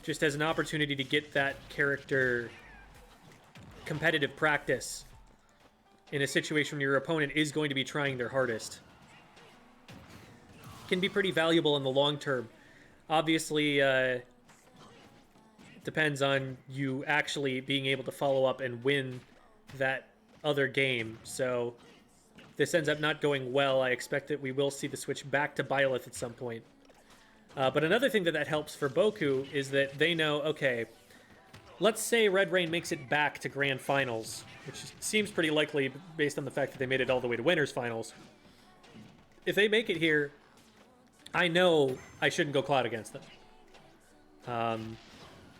just as an opportunity to get that character competitive practice in a situation where your opponent is going to be trying their hardest. Can be pretty valuable in the long term. Obviously, it depends on you actually being able to follow up and win that other game. So if this ends up not going well, I expect that we will see the switch back to Byleth at some point. But another thing that helps for Boku is that they know, okay, let's say Red Rain makes it back to Grand Finals, which seems pretty likely based on the fact that they made it all the way to Winners Finals. If they make it here, I know I shouldn't go Cloud against them.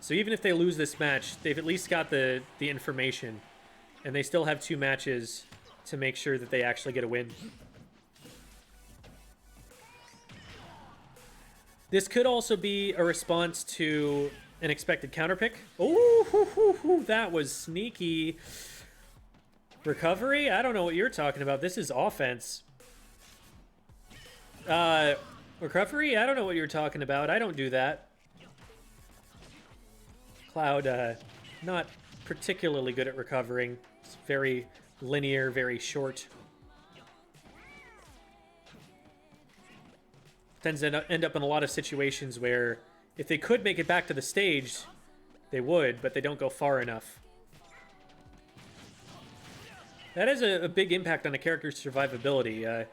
So even if they lose this match, they've at least got the information, and they still have 2 matches to make sure that they actually get a win. This could also be a response to an expected counterpick. Oh, that was sneaky. Recovery? I don't know what you're talking about. This is offense. Recovery? I don't know what you're talking about. I don't do that. Cloud, not particularly good at recovering. It's very linear, very short. Tends to end up in a lot of situations where if they could make it back to the stage, they would, but they don't go far enough. That has a big impact on a character's survivability.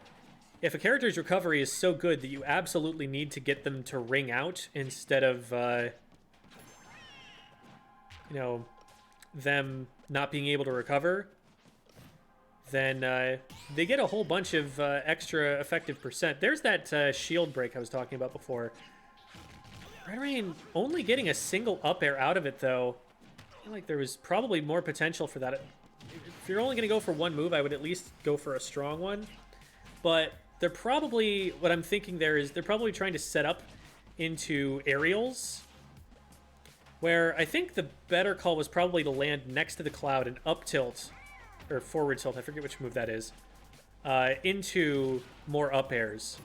If a character's recovery is so good that you absolutely need to get them to ring out instead of, you know, them not being able to recover, then they get a whole bunch of extra effective percent. There's that shield break I was talking about before. Red Rain only getting a single up air out of it, though. I feel like there was probably more potential for that. If you're only going to go for one move, I would at least go for a strong one. But they're probably, what I'm thinking there is, they're probably trying to set up into aerials, where I think the better call was probably to land next to the Cloud and up tilt, or forward tilt, I forget which move that is, into more up airs.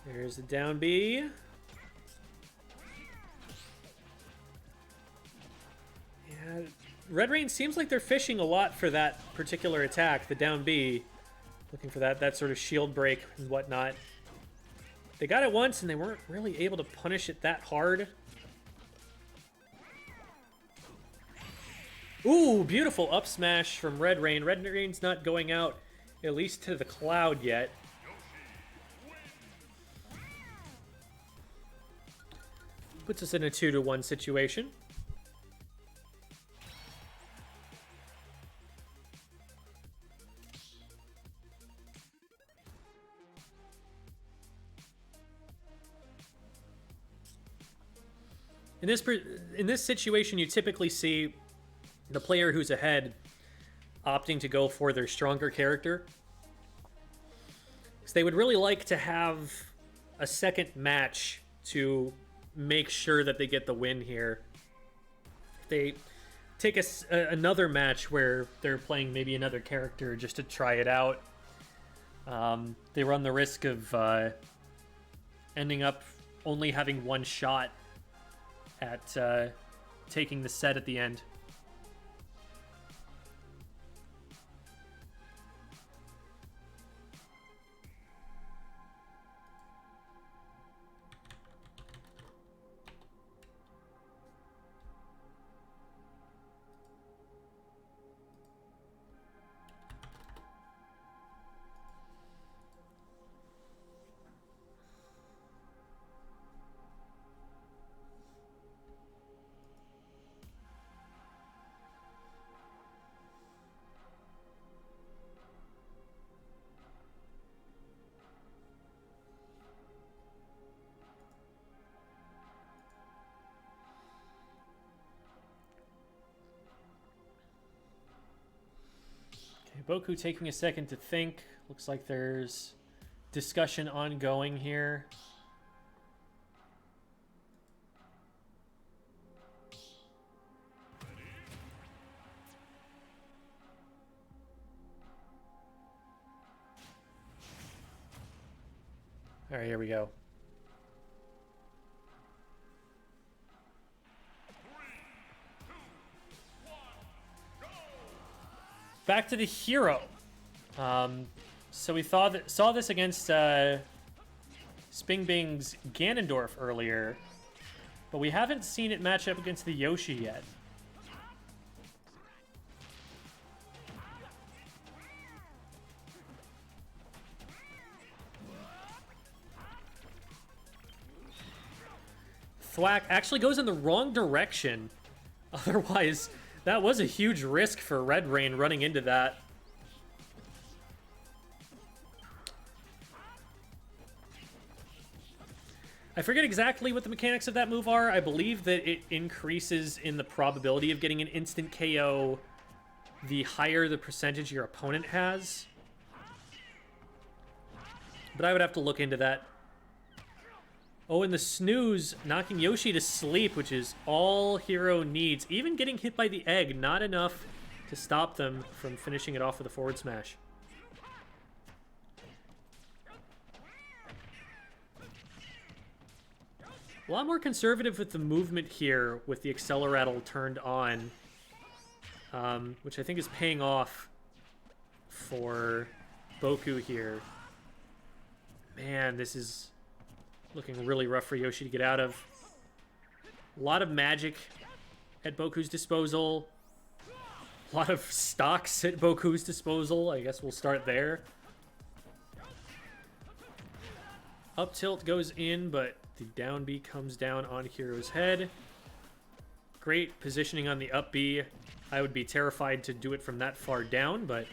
There's the down B. Yeah, Red Rain seems like they're fishing a lot for that particular attack, the down B. Looking for that sort of shield break and whatnot. They got it once, and they weren't really able to punish it that hard. Ooh, beautiful up smash from Red Rain. Red Rain's not going out, at least to the Cloud yet. Puts us in a 2-1 situation. In this situation, you typically see the player who's ahead opting to go for their stronger character. So they would really like to have a second match to make sure that they get the win here. If they take another match where they're playing maybe another character just to try it out, they run the risk of ending up only having one shot at taking the set at the end. Boku taking a second to think. Looks like there's discussion ongoing here. All right, here we go. Back to the hero. So we saw this against Sping Bing's Ganondorf earlier, but we haven't seen it match up against the Yoshi yet. Thwack actually goes in the wrong direction. Otherwise, that was a huge risk for Red Rain running into that. I forget exactly what the mechanics of that move are. I believe that it increases in the probability of getting an instant KO the higher the percentage your opponent has. But I would have to look into that. Oh, and the snooze, knocking Yoshi to sleep, which is all Hero needs. Even getting hit by the egg, not enough to stop them from finishing it off with a forward smash. A lot more conservative with the movement here with the Acceleratle turned on, which I think is paying off for Boku here. Man, this is looking really rough for Yoshi to get out of. A lot of magic at Boku's disposal. A lot of stocks at Boku's disposal. I guess we'll start there. Up tilt goes in, but the down B comes down on Hero's head. Great positioning on the up B. I would be terrified to do it from that far down, but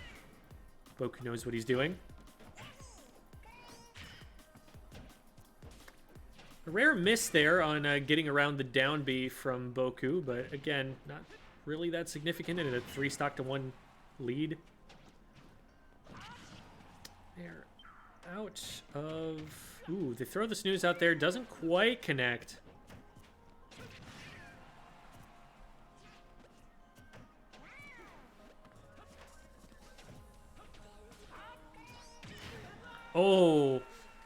Boku knows what he's doing. A rare miss there on getting around the down B from Boku, but again, not really that significant in a 3-stock-to-1 lead. They're out of... Ooh, they throw the snooze out there. Doesn't quite connect. Oh,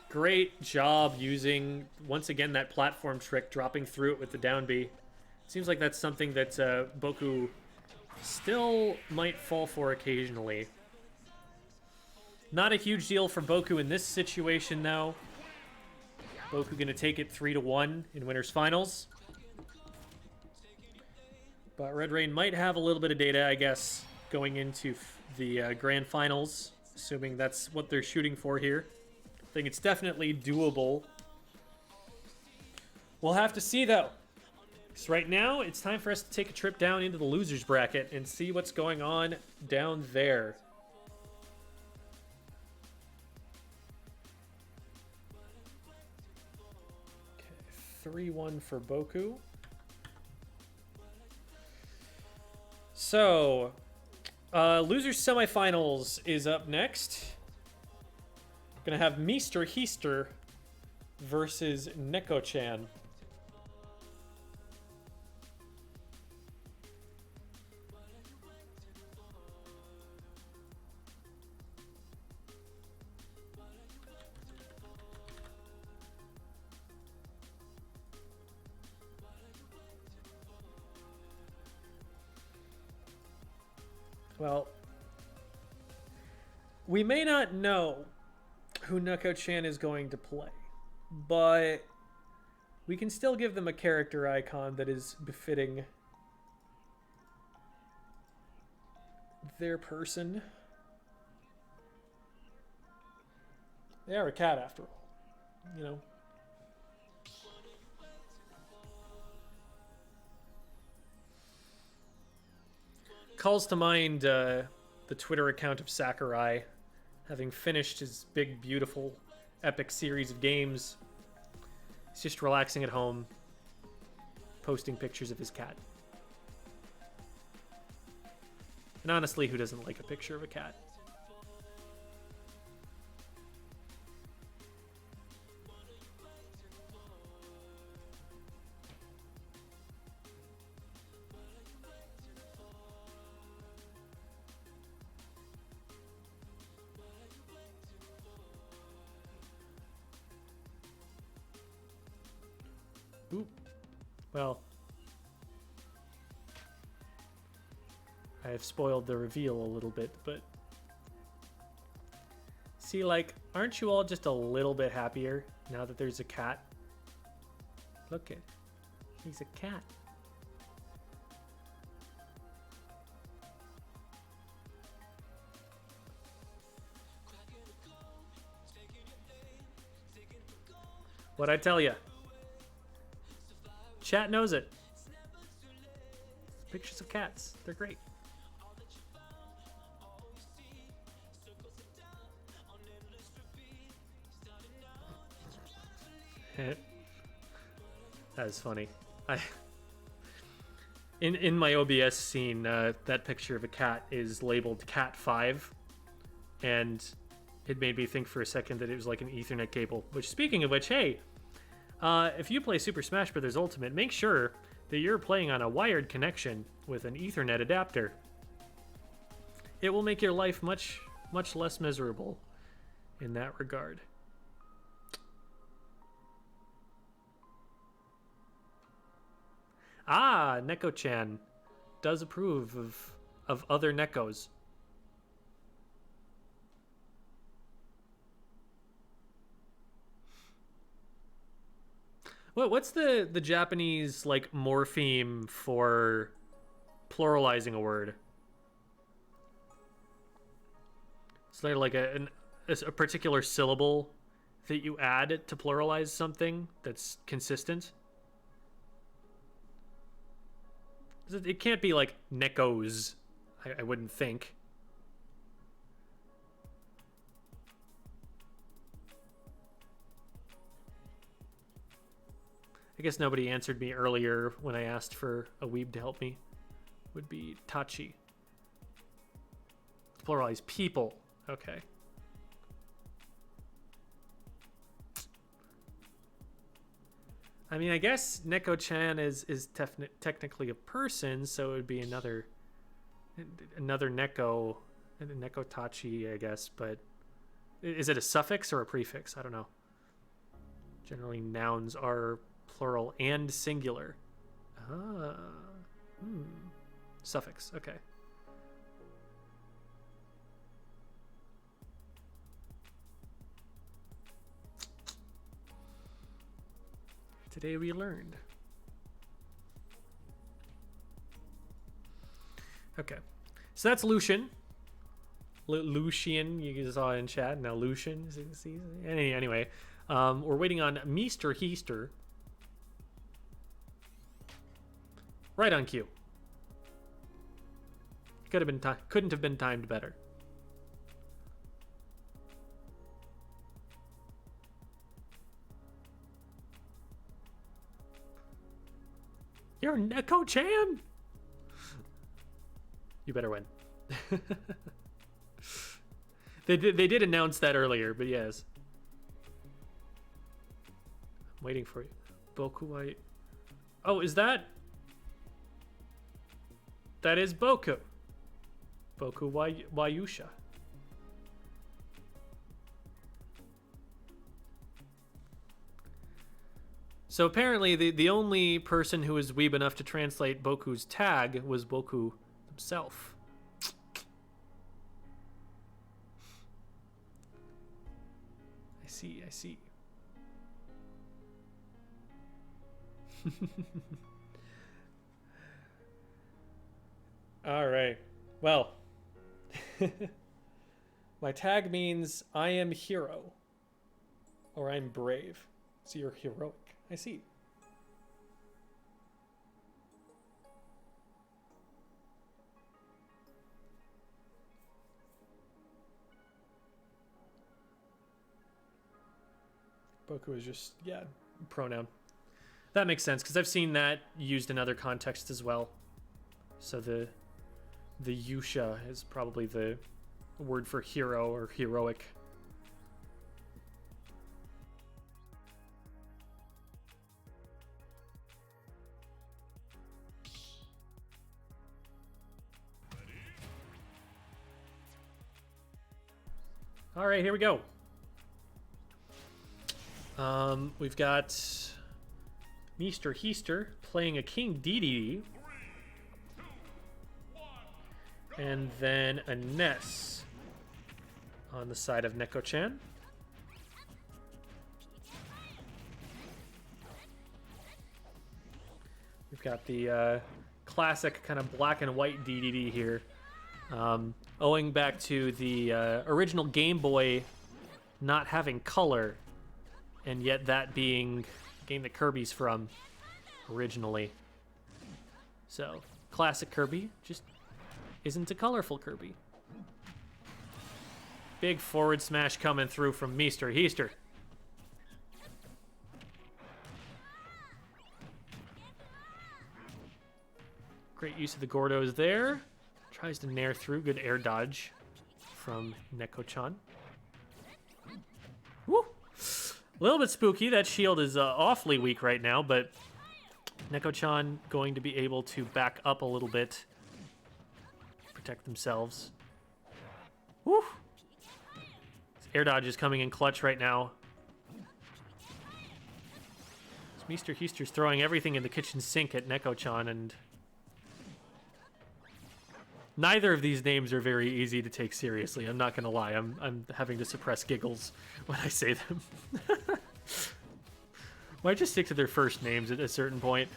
great job using, once again, that platform trick, dropping through it with the down B. Seems like that's something that Boku still might fall for occasionally. Not a huge deal for Boku in this situation, though. Boku gonna take it 3-1 in winners finals. But Red Rain might have a little bit of data, I guess, going into the grand finals, assuming that's what they're shooting for here. I think it's definitely doable. We'll have to see, though. So right now, it's time for us to take a trip down into the losers bracket and see what's going on down there. Okay, 3-1 for Boku. So, losers semifinals is up next. Gonna have Meester Heaster versus Neko-chan. Well, we may not know who Neko-chan is going to play, but we can still give them a character icon that is befitting their person. They are a cat, after all, you know. Calls to mind the Twitter account of Sakurai, having finished his big, beautiful, epic series of games. He's just relaxing at home, posting pictures of his cat. And honestly, who doesn't like a picture of a cat? Oop. Well, I have spoiled the reveal a little bit, but see, like, aren't you all just a little bit happier now that there's a cat? Look at, he's a cat. What'd I tell you? Chat knows it. Pictures of cats. They're great. That's funny. In my OBS scene, that picture of a cat is labeled Cat 5, and it made me think for a second that it was like an Ethernet cable. Which, speaking of which, hey, if you play Super Smash Bros. Ultimate, make sure that you're playing on a wired connection with an Ethernet adapter. It will make your life much less miserable in that regard. Ah, Neko-chan does approve of other Nekos. What's the Japanese like morpheme for pluralizing a word? Is there like a particular syllable that you add to pluralize something that's consistent? It can't be like Nekos, I wouldn't think. I guess nobody answered me earlier when I asked for a weeb to help me. Would be Tachi. Pluralize people. Okay. I mean, I guess Neko-chan is technically a person, so it would be another Neko, Neko-tachi, I guess. But is it a suffix or a prefix? I don't know. Generally, nouns are plural and singular. Ah, suffix. Okay. Today we learned. Okay, so that's Lucian. Lucian, you saw in chat. Now Lucian. Anyway, we're waiting on Meester Heaster. Right on cue. Couldn't have been timed better. You're Neko-chan? You better win. They did announce that earlier, but yes. I'm waiting for you. Boku wa... Oh, is that... That is Boku. Boku wa Yusha. So apparently the only person who was weeb enough to translate Boku's tag was Boku himself. I see. All right. Well, my tag means I am hero, or I'm brave. So you're heroic. I see. Boku is just, yeah, pronoun. That makes sense, because I've seen that used in other contexts as well. So the Yusha is probably the word for hero or heroic. All right, here we go. We've got Meester Heaster playing a King DDD. And then a Ness on the side of Neko-chan. We've got the classic kind of black and white DDD here. Owing back to the original Game Boy not having color, and yet that being a game that Kirby's from originally. So, classic Kirby just isn't a colorful Kirby. Big forward smash coming through from Meester Heaster. Great use of the Gordos there. Tries to nair through. Good air dodge from Neko-chan. Woo! A little bit spooky. That shield is awfully weak right now, but Neko-chan going to be able to back up a little bit. Protect themselves. Woo! This air dodge is coming in clutch right now. Meester Heaster's throwing everything in the kitchen sink at Neko-chan, and neither of these names are very easy to take seriously. I'm not gonna lie. I'm having to suppress giggles when I say them. Might just stick to their first names at a certain point.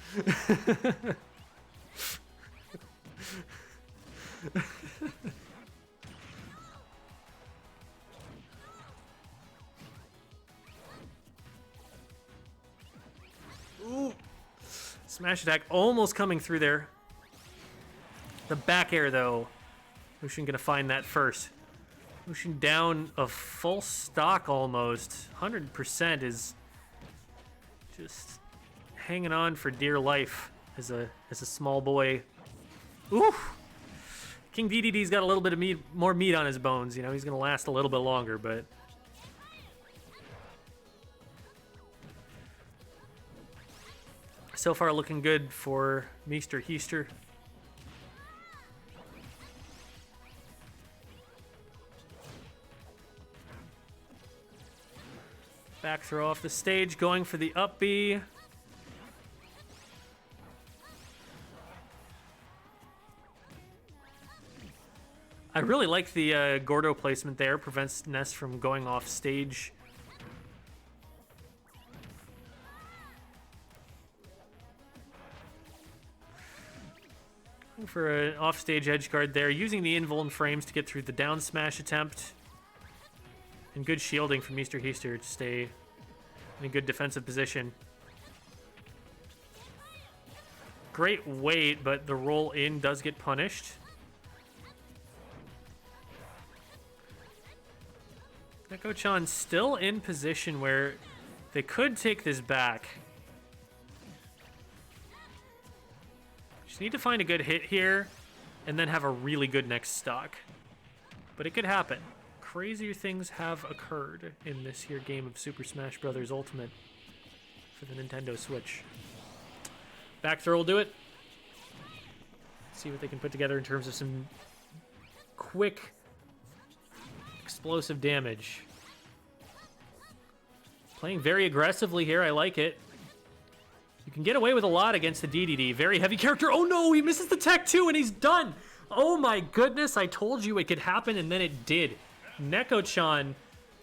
Ooh. Smash attack almost coming through there. The back air, though. Mushin gonna find that first. Mushin down a full stock almost. 100% is just hanging on for dear life as a small boy. Ooh! King DDD's got a little bit of more meat on his bones. You know, he's gonna last a little bit longer, but so far looking good for Meester Heaster. Back throw off the stage, going for the up B. I really like the Gordo placement there. Prevents Ness from going off stage. Going for an off-stage edge guard there. Using the invuln frames to get through the down smash attempt. And good shielding from Meester Heaster to stay in a good defensive position. Great weight, but the roll in does get punished. Neko-chan still in position where they could take this back. Just need to find a good hit here and then have a really good next stock. But it could happen. Crazier things have occurred in this here game of Super Smash Bros. Ultimate for the Nintendo Switch. Back throw will do it. See what they can put together in terms of some quick, explosive damage. Playing very aggressively here. I like it. You can get away with a lot against the DDD. Very heavy character. Oh no, he misses the tech too, and he's done. Oh my goodness, I told you it could happen, and then it did. Neko-chan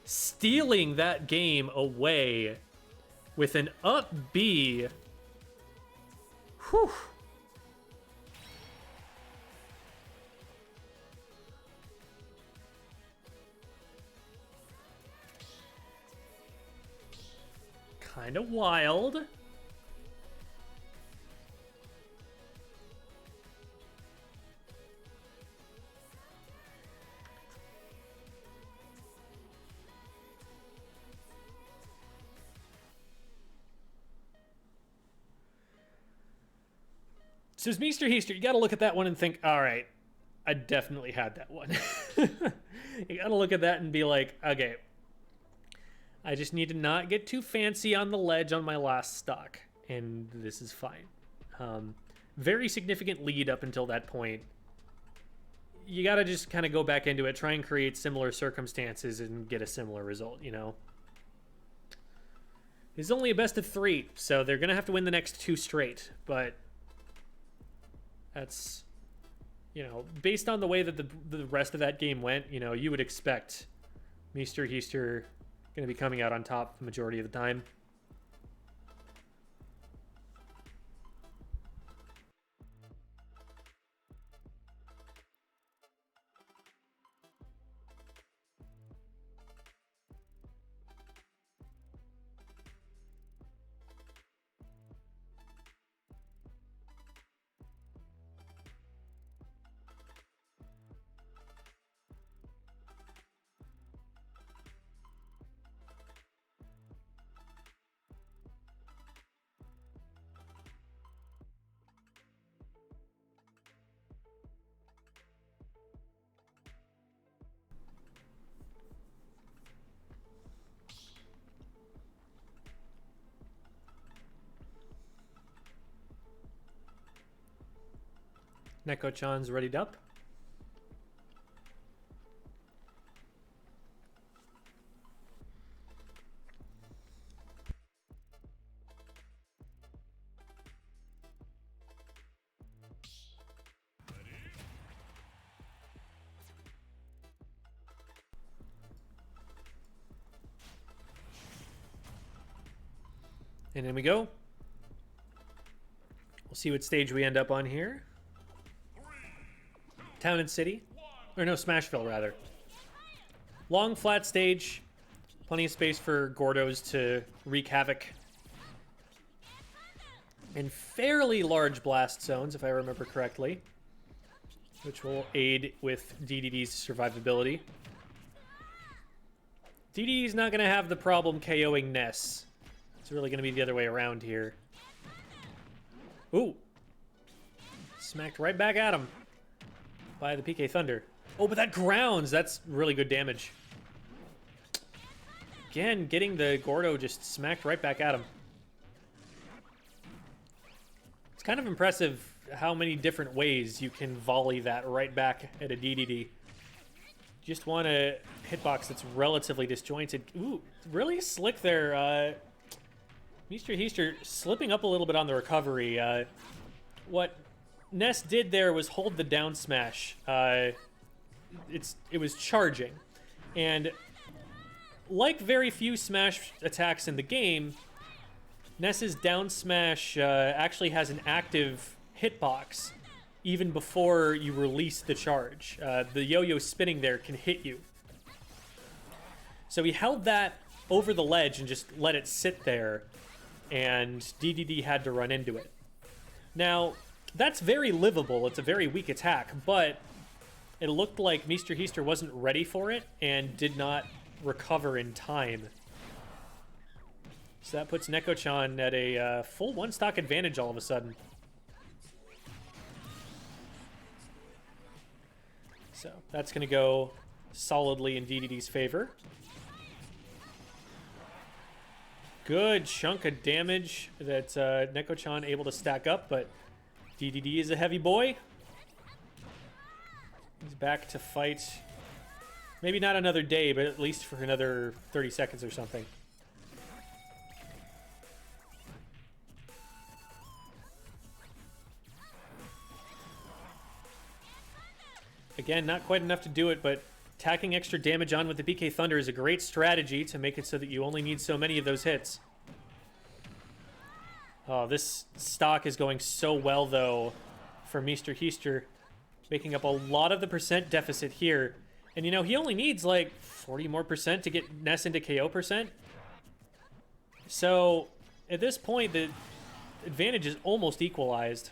stealing that game away with an up B. Whew. Kind of wild. So as Meester Heaster, you got to look at that one and think, all right, I definitely had that one. You got to look at that and be like, okay, I just need to not get too fancy on the ledge on my last stock, and this is fine. Very significant lead up until that point. You got to just kind of go back into it, try and create similar circumstances and get a similar result, you know? It's only a best of 3, so they're going to have to win the next 2 straight. But that's, you know, based on the way that the rest of that game went, you know, you would expect Mr. Heister going to be coming out on top the majority of the time. Neko-chan's readied up. And in we go. We'll see what stage we end up on here. Town and City. Or no, Smashville, rather. Long, flat stage. Plenty of space for Gordos to wreak havoc. And fairly large blast zones, if I remember correctly. Which will aid with DDD's survivability. DDD's not going to have the problem KOing Ness. It's really going to be the other way around here. Ooh. Smacked right back at him by the PK Thunder. Oh, but that grounds. That's really good damage. Again, getting the Gordo just smacked right back at him. It's kind of impressive how many different ways you can volley that right back at a DDD. Just want a hitbox that's relatively disjointed. Ooh, really slick there. Mr. Heister slipping up a little bit on the recovery. What Ness did there was hold the down smash. It was charging. And like very few smash attacks in the game, Ness's down smash actually has an active hitbox even before you release the charge. The yo-yo spinning there can hit you. So he held that over the ledge and just let it sit there, and DDD had to run into it. Now, that's very livable. It's a very weak attack, but it looked like Mr. Heister wasn't ready for it and did not recover in time. So that puts Neko-chan at a full one-stock advantage all of a sudden. So that's going to go solidly in DDD's favor. Good chunk of damage that Neko-chan able to stack up, but DDD is a heavy boy. He's back to fight. Maybe not another day, but at least for another 30 seconds or something. Again, not quite enough to do it, but tacking extra damage on with the PK Thunder is a great strategy to make it so that you only need so many of those hits. Oh, this stock is going so well, though, for Mr. Heister, making up a lot of the percent deficit here. And, you know, he only needs, like, 40 more percent to get Ness into KO percent. So, at this point, the advantage is almost equalized.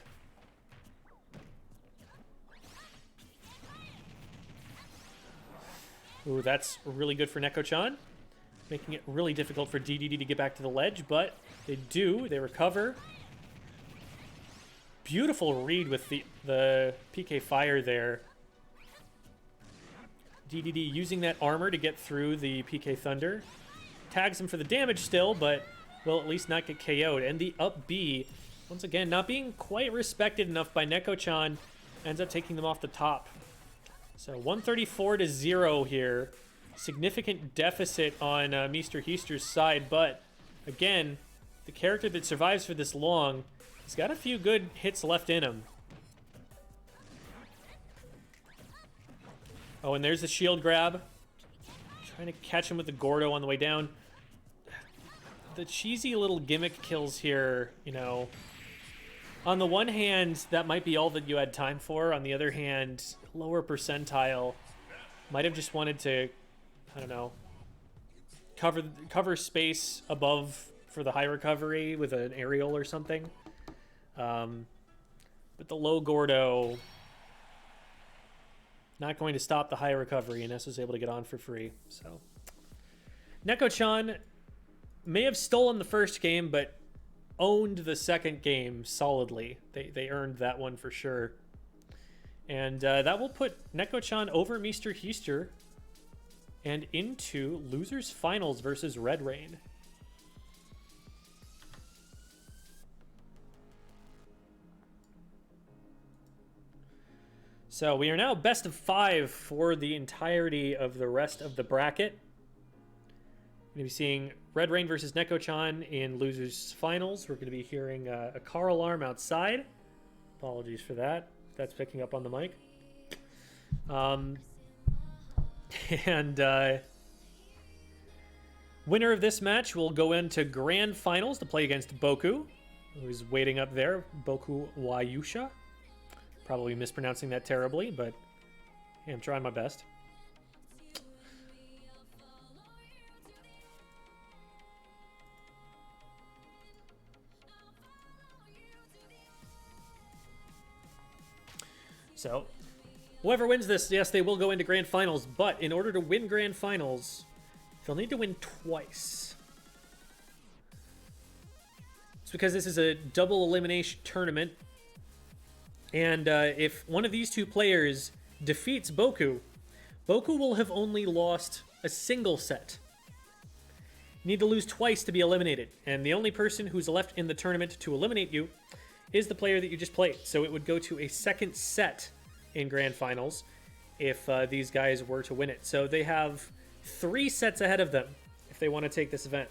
Ooh, that's really good for Neko-chan. Making it really difficult for DDD to get back to the ledge, but they do. They recover. Beautiful read with the PK Fire there. DDD using that armor to get through the PK Thunder. Tags him for the damage still, but will at least not get KO'd. And the up B, once again, not being quite respected enough by Neko-chan, ends up taking them off the top. So 134-0 here. Significant deficit on Mr. Heister's side, but Again, the character that survives for this long, he's got a few good hits left in him. Oh, and there's the shield grab. Trying to catch him with the Gordo on the way down. The cheesy little gimmick kills here, you know. On the one hand, that might be all that you had time for. On the other hand, lower percentile might have just wanted to, I don't know, cover space above for the high recovery with an aerial or something. But the low Gordo, not going to stop the high recovery, and Ness was able to get on for free. So Neko-chan may have stolen the first game, but owned the second game solidly. They earned that one for sure. And that will put Neko-chan over Mr. Heister and into losers finals versus Red Rain. So we are now best of 5 for the entirety of the rest of the bracket. We're going to be seeing Red Rain versus Neko-chan in losers finals. We're going to be hearing a car alarm outside. Apologies for that. That's picking up on the mic. Winner of this match will go into grand finals to play against Boku, who's waiting up there. Boku Wayusha. Probably mispronouncing that terribly, but hey, I'm trying my best. So, whoever wins this, yes, they will go into grand finals, but in order to win grand finals, they'll need to win twice. It's because this is a double elimination tournament. And if one of these two players defeats Boku, Boku will have only lost a single set. You need to lose twice to be eliminated. And the only person who's left in the tournament to eliminate you is the player that you just played. So it would go to a second set in grand finals if these guys were to win it. So they have 3 sets ahead of them if they want to take this event.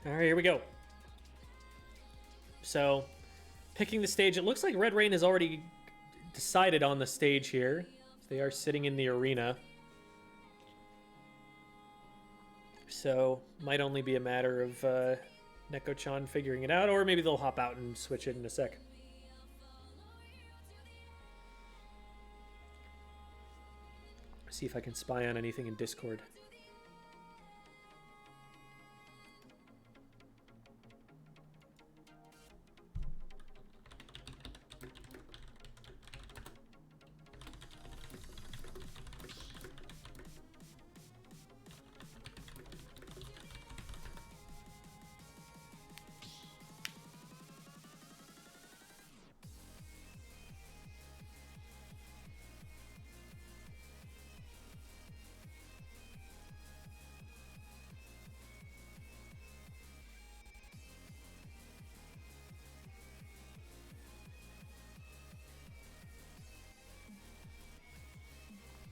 All right, here we go. So, picking the stage, it looks like Red Rain has already decided on the stage here. They are sitting in the arena. So, might only be a matter of Neko-chan figuring it out, or maybe they'll hop out and switch it in a sec. See if I can spy on anything in Discord.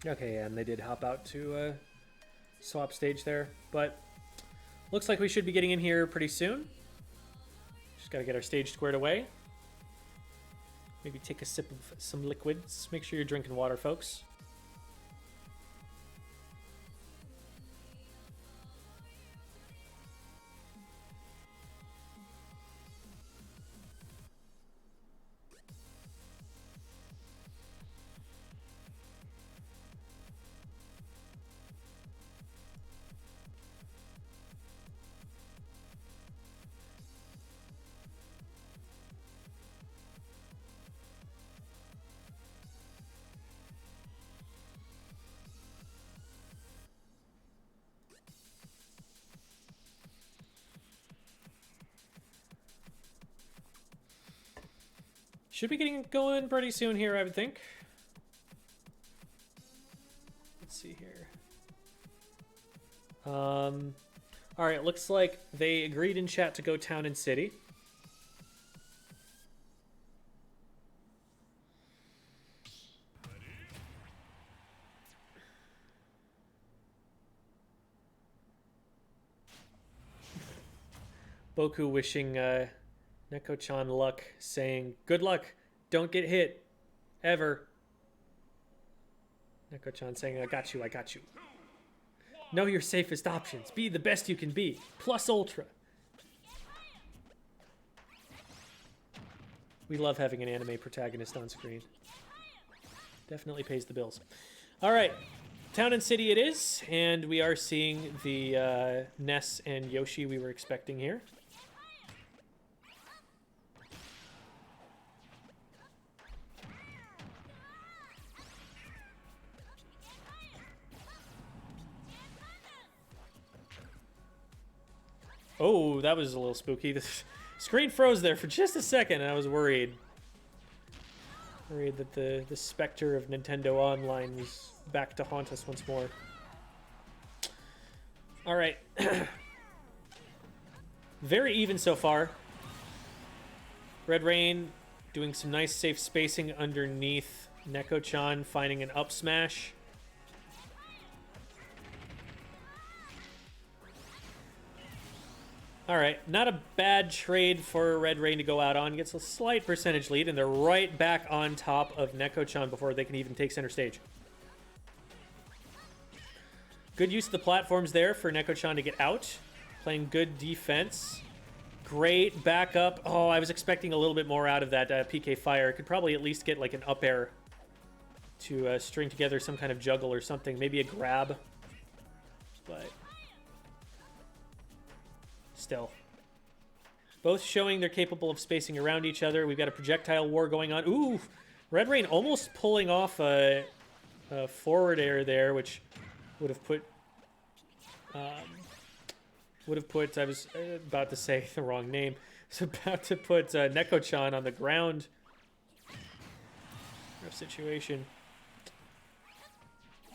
Okay, and they did hop out to swap stage there, but looks like we should be getting in here pretty soon. Just got to get our stage squared away. Maybe take a sip of some liquids. Make sure you're drinking water, folks. Should be getting going pretty soon here, I would think. Let's see here. All right, looks like they agreed in chat to go town and city. Boku wishing Neko-chan luck, saying, "Good luck, don't get hit, ever." Neko-chan saying, "I got you, I got you." Know your safest options. Be the best you can be. Plus Ultra. We love having an anime protagonist on screen. Definitely pays the bills. All right. Town and City it is. And we are seeing the Ness and Yoshi we were expecting here. Oh, that was a little spooky. The screen froze there for just a second, and I was worried. Worried that the specter of Nintendo Online was back to haunt us once more. All right. Very even so far. Red Rain doing some nice safe spacing underneath Neko-chan, finding an up smash. All right, not a bad trade for Red Rain to go out on. Gets a slight percentage lead, and they're right back on top of Neko-chan before they can even take center stage. Good use of the platforms there for Neko-chan to get out. Playing good defense. Great backup. Oh, I was expecting a little bit more out of that PK Fire. Could probably at least get like an up air to string together some kind of juggle or something. Maybe a grab. But still. Both showing they're capable of spacing around each other. We've got a projectile war going on. Ooh! Red Rain almost pulling off a forward air there, which would have put... I was about to say the wrong name. I was about to put Neko-chan on the ground. Rough situation.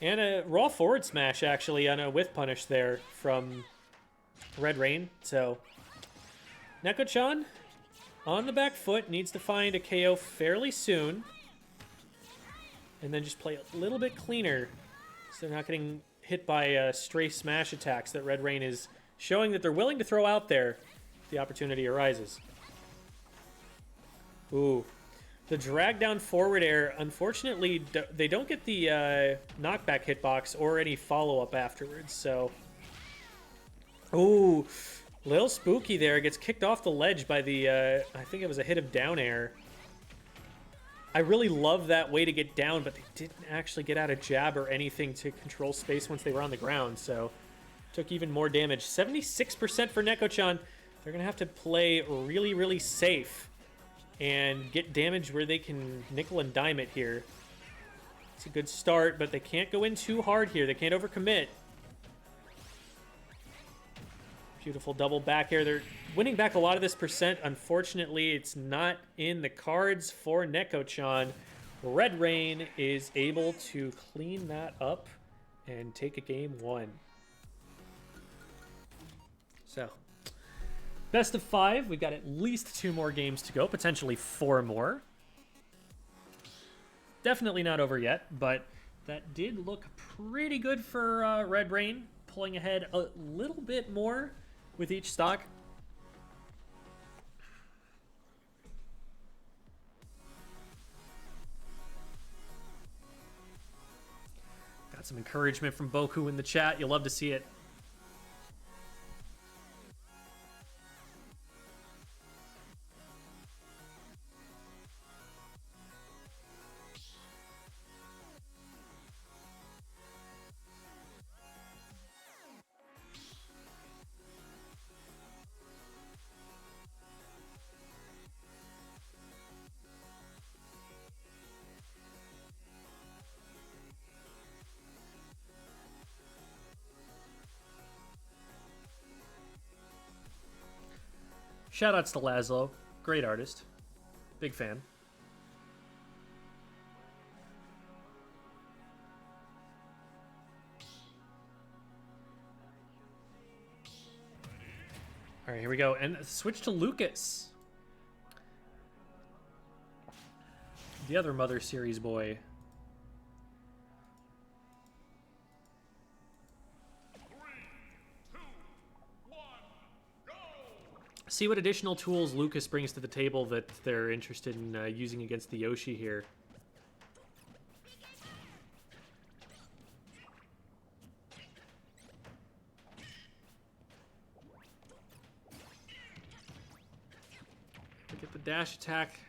And a raw forward smash, actually, on a whiff punish there from Red Rain. So, Neko-chan on the back foot, needs to find a KO fairly soon. And then just play a little bit cleaner, so they're not getting hit by stray smash attacks that Red Rain is showing that they're willing to throw out there if the opportunity arises. Ooh. The drag down forward air, unfortunately, they don't get the knockback hitbox or any follow-up afterwards, so... Ooh, little spooky there. Gets kicked off the ledge by the, I think it was a hit of down air. I really love that way to get down, but they didn't actually get out a jab or anything to control space once they were on the ground, so... Took even more damage. 76% for Neko-chan. They're going to have to play really, really safe and get damage where they can nickel and dime it here. It's a good start, but they can't go in too hard here. They can't overcommit. Beautiful double back air. They're winning back a lot of this percent. Unfortunately, it's not in the cards for Neko-chan. Red Rain is able to clean that up and take a game one. So, best of 5. We've got at least 2 more games to go, potentially 4 more. Definitely not over yet, but that did look pretty good for Red Rain, pulling ahead a little bit more with each stock. Got some encouragement from Boku in the chat. You'll love to see it. Shoutouts to Laszlo. Great artist. Big fan. All right, here we go. And switch to Lucas. The other Mother Series boy. See what additional tools Lucas brings to the table that they're interested in using against the Yoshi here. Get the dash attack.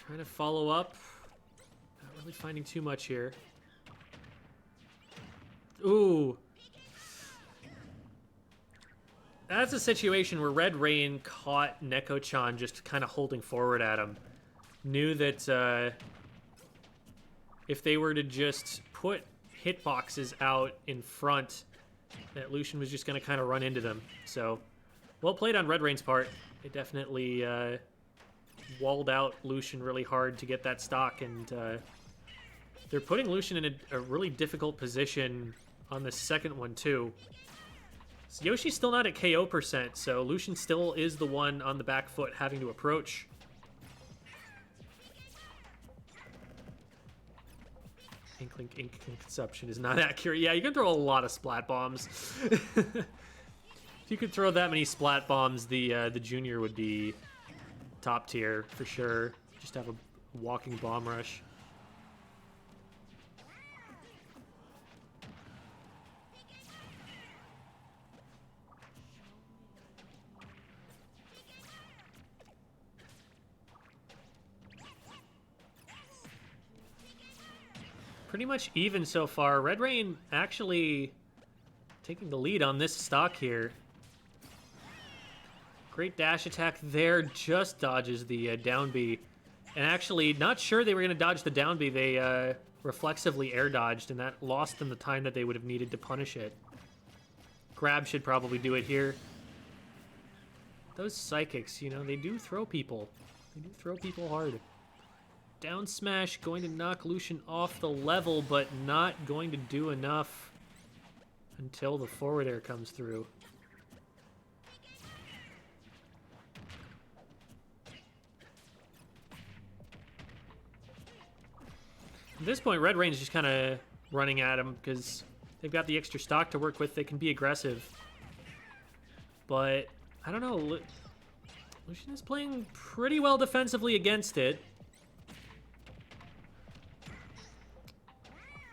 Trying to follow up. Not really finding too much here. Ooh. That's a situation where Red Rain caught Neko-chan just kind of holding forward at him. Knew that if they were to just put hitboxes out in front, that Lucian was just going to kind of run into them. So, well played on Red Rain's part. It definitely walled out Lucian really hard to get that stock, and they're putting Lucian in a really difficult position on the second one, too. So Yoshi's still not at KO %, so Lucian still is the one on the back foot having to approach. Inkling ink consumption is not accurate. Yeah, you can throw a lot of splat bombs. If you could throw that many splat bombs, the junior would be top tier for sure. Just have a walking bomb rush. Pretty much even so far. Red Rain actually taking the lead on this stock here. Great dash attack there, just dodges the down B. And actually, not sure they were going to dodge the down B. They reflexively air dodged, and that lost them the time that they would have needed to punish it. Grab should probably do it here. Those psychics, you know, they do throw people. They do throw people hard. Down smash going to knock Lucian off the level, but not going to do enough until the forward air comes through. At this point, Red Rain's just kind of running at him because they've got the extra stock to work with. They can be aggressive. But, I don't know. Lucian is playing pretty well defensively against it.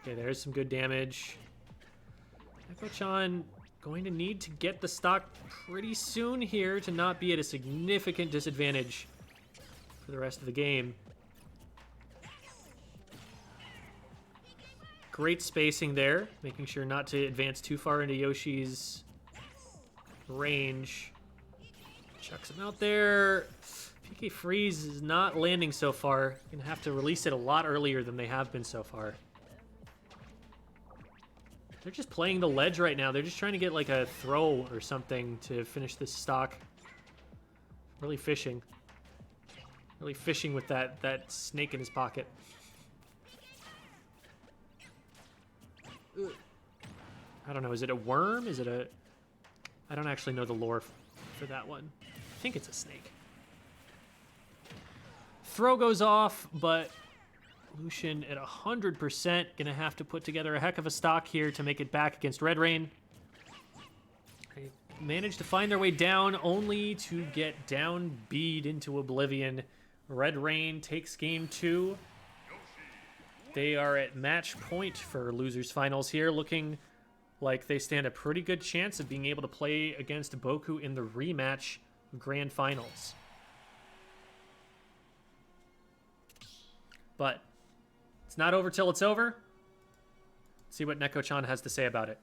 Okay, there's some good damage. Neko-chan going to need to get the stock pretty soon here to not be at a significant disadvantage for the rest of the game. Great spacing there, making sure not to advance too far into Yoshi's range. Chucks him out there. PK Freeze is not landing so far. Gonna have to release it a lot earlier than they have been so far. They're just playing the ledge right now. They're just trying to get like a throw or something to finish this stock. Really fishing. Really fishing with that snake in his pocket. I don't know. Is it a worm? Is it a... I don't actually know the lore for that one. I think it's a snake. Throw goes off, but Lucian at 100% gonna have to put together a heck of a stock here to make it back against Red Rain. They managed to find their way down, only to get down B'd into oblivion. Red Rain takes game 2. They are at match point for losers finals here, looking like they stand a pretty good chance of being able to play against Boku in the rematch grand finals. But it's not over till it's over. Let's see what Neko-chan has to say about it.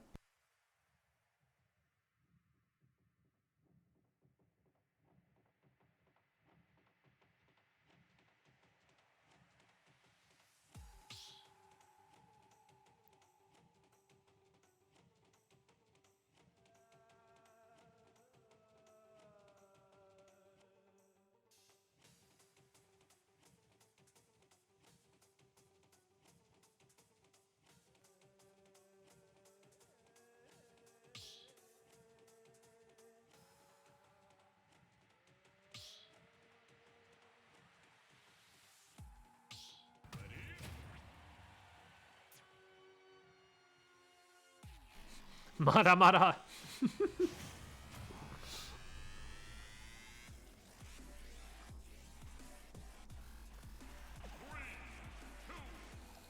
Mara Mara.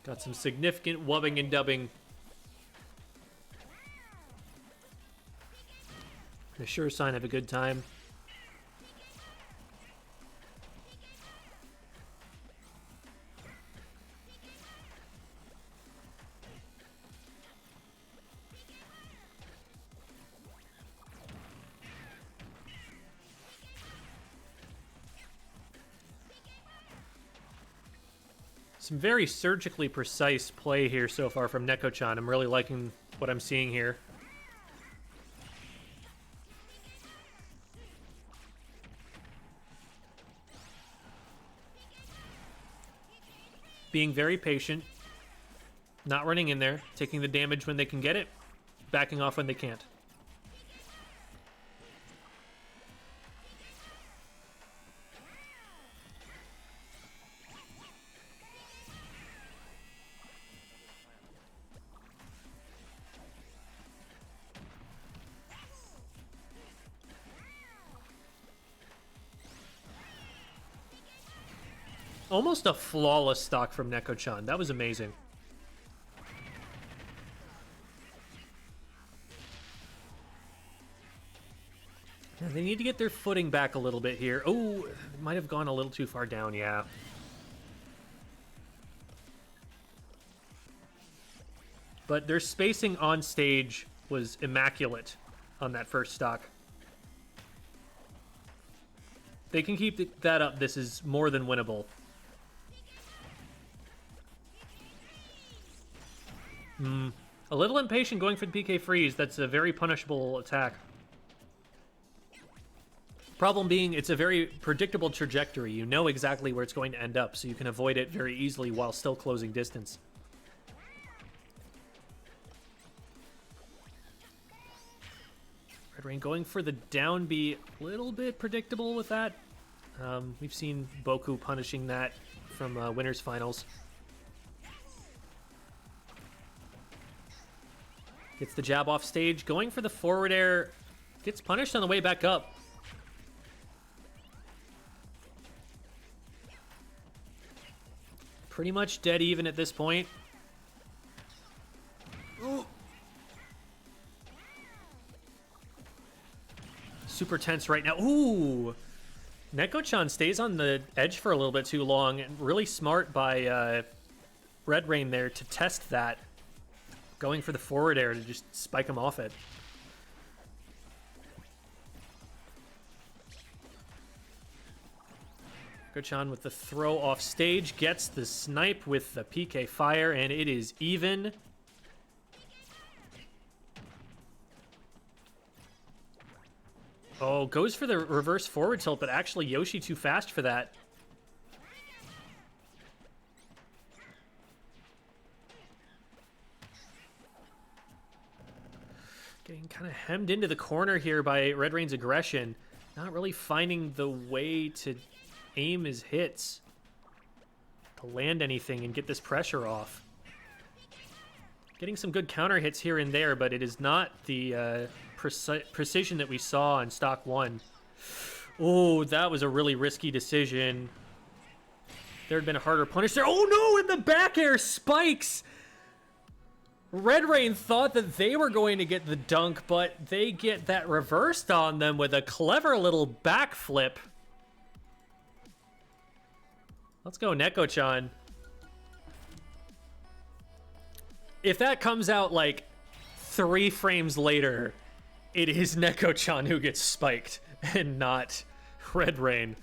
Got some significant wubbing and dubbing. A sure sign of a good time. Some very surgically precise play here so far from Neko-chan. I'm really liking what I'm seeing here. Being very patient, not running in there, taking the damage when they can get it, backing off when they can't. Almost a flawless stock from Neko-chan. That was amazing. Now they need to get their footing back a little bit here. Oh, might have gone a little too far down, yeah. But their spacing on stage was immaculate on that first stock. They can keep that up. This is more than winnable. A little impatient going for the PK freeze. That's a very punishable attack. Problem being, it's a very predictable trajectory. You know exactly where it's going to end up, so you can avoid it very easily while still closing distance. Red Rain going for the down B, a little bit predictable with that. We've seen Boku punishing that from winners finals. Gets the jab off stage, going for the forward air, gets punished on the way back up. Pretty much dead even at this point. Ooh. Super tense right now. Ooh! Neko-chan stays on the edge for a little bit too long, and really smart by Red Rain there to test that. Going for the forward air to just spike him off it. Neko-chan with the throw off stage, gets the snipe with the PK fire, and it is even. Oh, goes for the reverse forward tilt, but actually Yoshi too fast for that. Getting kind of hemmed into the corner here by Red Rain's aggression. Not really finding the way to aim his hits, to land anything and get this pressure off. Getting some good counter hits here and there, but it is not the precision that we saw in Stock 1. Oh, that was a really risky decision. There had been a harder punish there. Oh no, in the back air spikes! Red Rain thought that they were going to get the dunk, but they get that reversed on them with a clever little backflip. Let's go, Neko-chan. If that comes out like 3 frames later, it is Neko-chan who gets spiked and not Red Rain.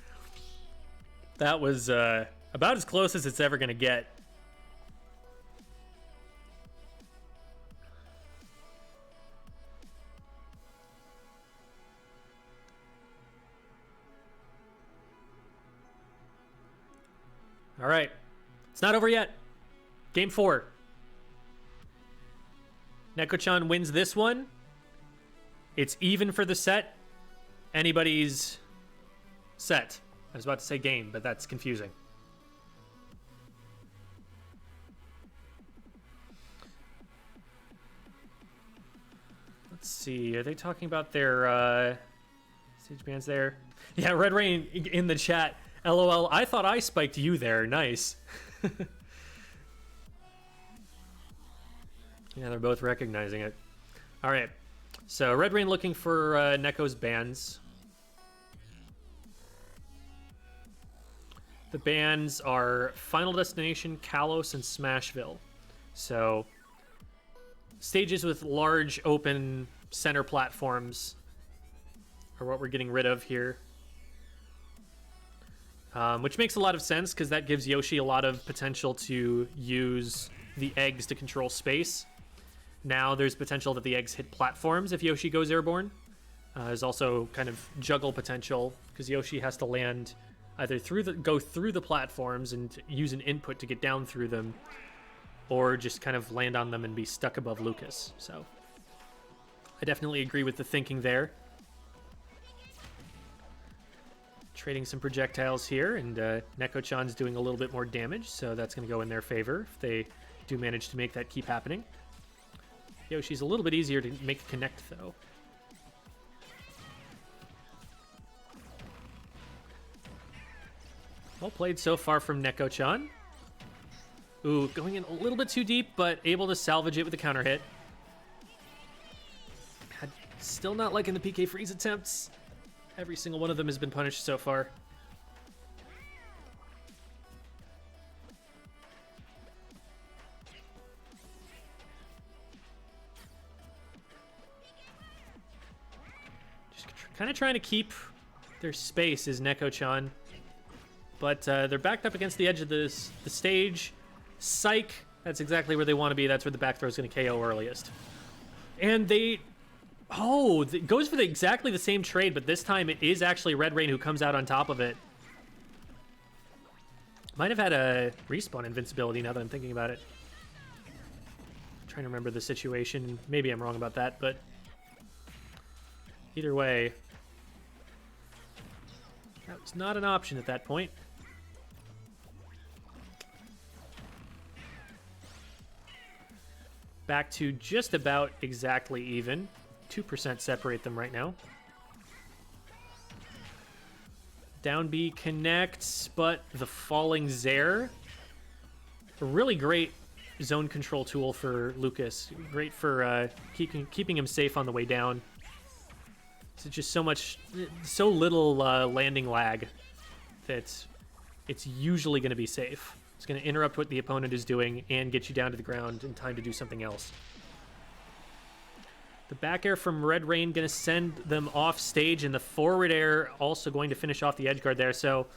That was about as close as it's ever going to get. All right. It's not over yet. Game 4. Neko-chan wins this one. It's even for the set. Anybody's set. I was about to say game, but that's confusing. see. Are they talking about their stage bands there? Yeah, Red Rain in the chat. LOL, I thought I spiked you there. Nice. Yeah, they're both recognizing it. All right. So Red Rain looking for Neko's bans. The bans are Final Destination, Kalos, and Smashville. So stages with large open center platforms are what we're getting rid of here. Which makes a lot of sense because that gives Yoshi a lot of potential to use the eggs to control space. Now there's potential that the eggs hit platforms if Yoshi goes airborne. There's also kind of juggle potential because Yoshi has to land either go through the platforms and use an input to get down through them, or just kind of land on them and be stuck above Lucas. So I definitely agree with the thinking there. Trading some projectiles here, and Neko-chan's doing a little bit more damage, so that's going to go in their favor if they do manage to make that keep happening. Yoshi's a little bit easier to make connect, though. Well played so far from Neko-chan. Ooh, going in a little bit too deep, but able to salvage it with a counter hit. Still not liking the PK freeze attempts. Every single one of them has been punished so far. Just kind of trying to keep their space is Neko-chan. But they're backed up against the edge of the stage. Psych, that's exactly where they want to be. That's where the back throw is going to KO earliest. And they... Oh, it goes for exactly the same trade, but this time it is actually Red Rain who comes out on top of it. Might have had a respawn invincibility now that I'm thinking about it. I'm trying to remember the situation. Maybe I'm wrong about that, but either way, that was not an option at that point. Back to just about exactly even. 2% separate them right now. Down B connects, but the falling Zaire. A really great zone control tool for Lucas. Great for keeping him safe on the way down. It's just so little landing lag that it's usually going to be safe. It's going to interrupt what the opponent is doing and get you down to the ground in time to do something else. The back air from Red Rain going to send them off stage, and the forward air also going to finish off the edge guard there. So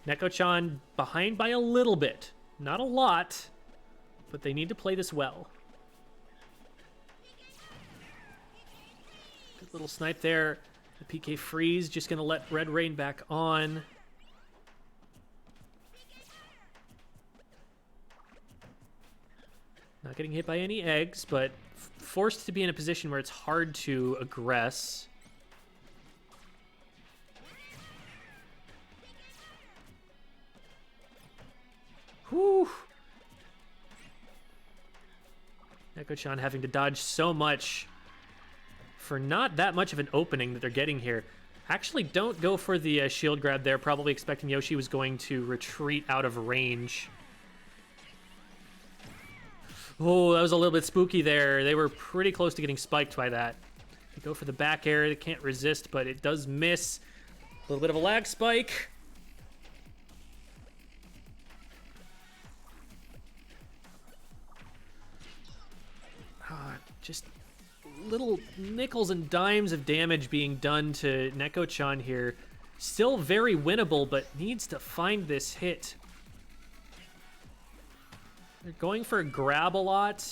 Neko-chan behind by a little bit. Not a lot, but they need to play this well. Good little snipe there. The PK freeze just going to let Red Rain back on. Not getting hit by any eggs, but forced to be in a position where it's hard to aggress. Whew. Neko-chan having to dodge so much for not that much of an opening that they're getting here. Actually, don't go for the shield grab there. Probably expecting Yoshi was going to retreat out of range. Oh, that was a little bit spooky there. They were pretty close to getting spiked by that. They go for the back air. They can't resist, but it does miss. A little bit of a lag spike. Just little nickels and dimes of damage being done to Neko-chan here. Still very winnable, but needs to find this hit. They're going for a grab a lot.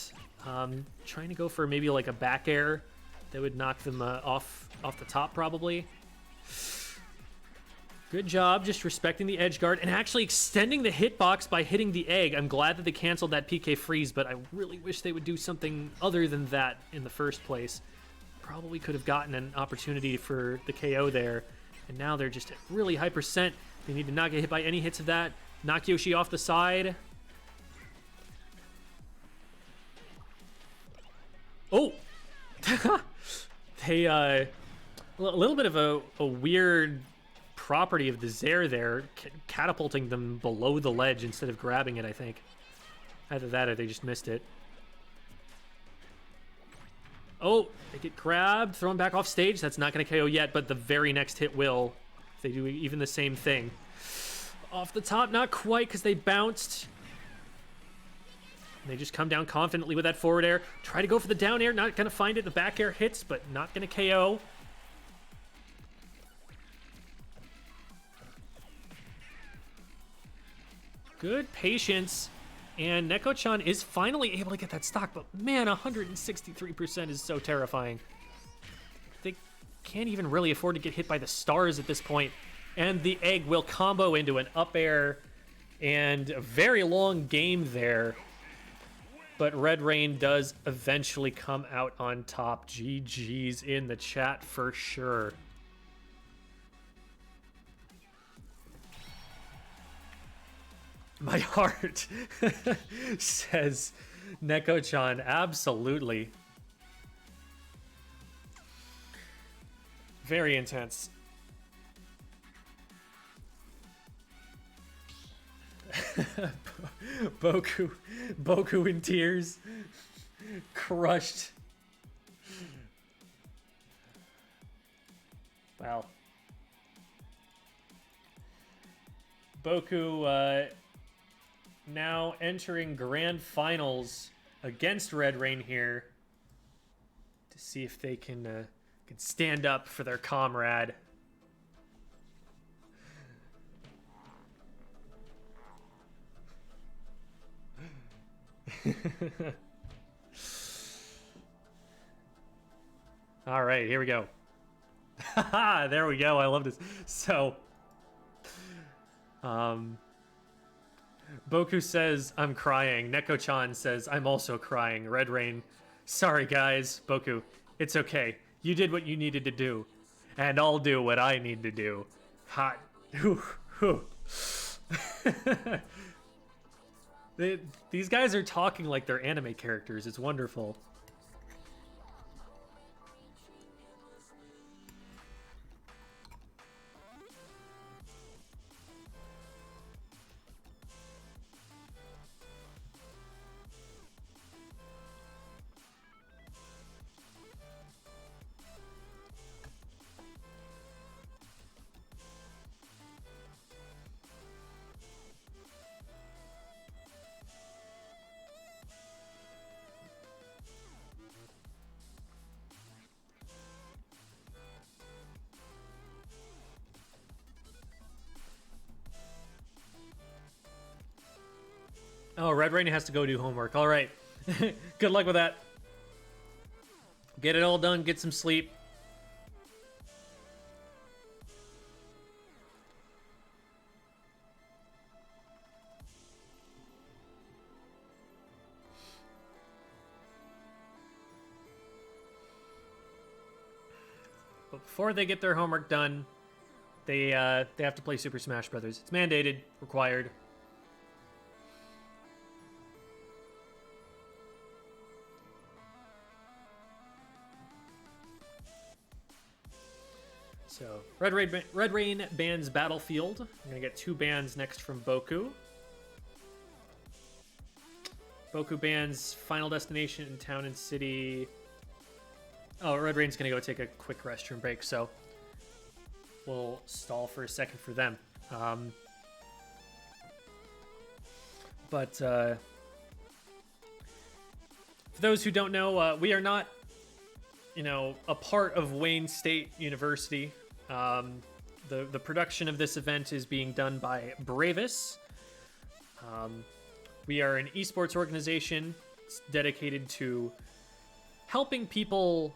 Trying to go for maybe like a back air that would knock them off the top probably. Good job just respecting the edge guard and actually extending the hitbox by hitting the egg. I'm glad that they canceled that PK freeze, but I really wish they would do something other than that in the first place. Probably could have gotten an opportunity for the KO there. And now they're just at really high percent. They need to not get hit by any hits of that. Knock Yoshi off the side. Oh! They a little bit of a weird property of the Zaire there, catapulting them below the ledge instead of grabbing it, I think. Either that or they just missed it. Oh, they get grabbed, thrown back off stage. That's not going to KO yet, but the very next hit will. If they do even the same thing. Off the top, not quite, because they bounced. And they just come down confidently with that forward air. Try to go for the down air, not going to find it. The back air hits, but not going to KO. Good patience. And Neko-chan is finally able to get that stock, but man, 163% is so terrifying. They can't even really afford to get hit by the stars at this point. And the egg will combo into an up air and a very long game there. But Red Rain does eventually come out on top. GG's in the chat for sure. My heart says Neko-chan, absolutely. Very intense. Boku in tears. Crushed. Well. Boku, now entering grand finals against Red Rain here to see if they can stand up for their comrade. All right, here we go. There we go. I love this. So, Boku says, I'm crying. Neko-chan says, I'm also crying. Red Rain, sorry guys. Boku, it's okay. You did what you needed to do. And I'll do what I need to do. Hot. These guys are talking like they're anime characters. It's wonderful. Oh, Red Rain has to go do homework. All right. Good luck with that. Get it all done. Get some sleep. But before they get their homework done, they have to play Super Smash Brothers. It's mandated, required. So, Red Rain bans Battlefield. I'm going to get 2 bans next from Boku. Boku bans Final Destination, Town and City. Oh, Red Rain's going to go take a quick restroom break, so we'll stall for a second for them. But for those who don't know, we are not, a part of Wayne State University. The production of this event is being done by Bravis. We are an esports organization dedicated to helping people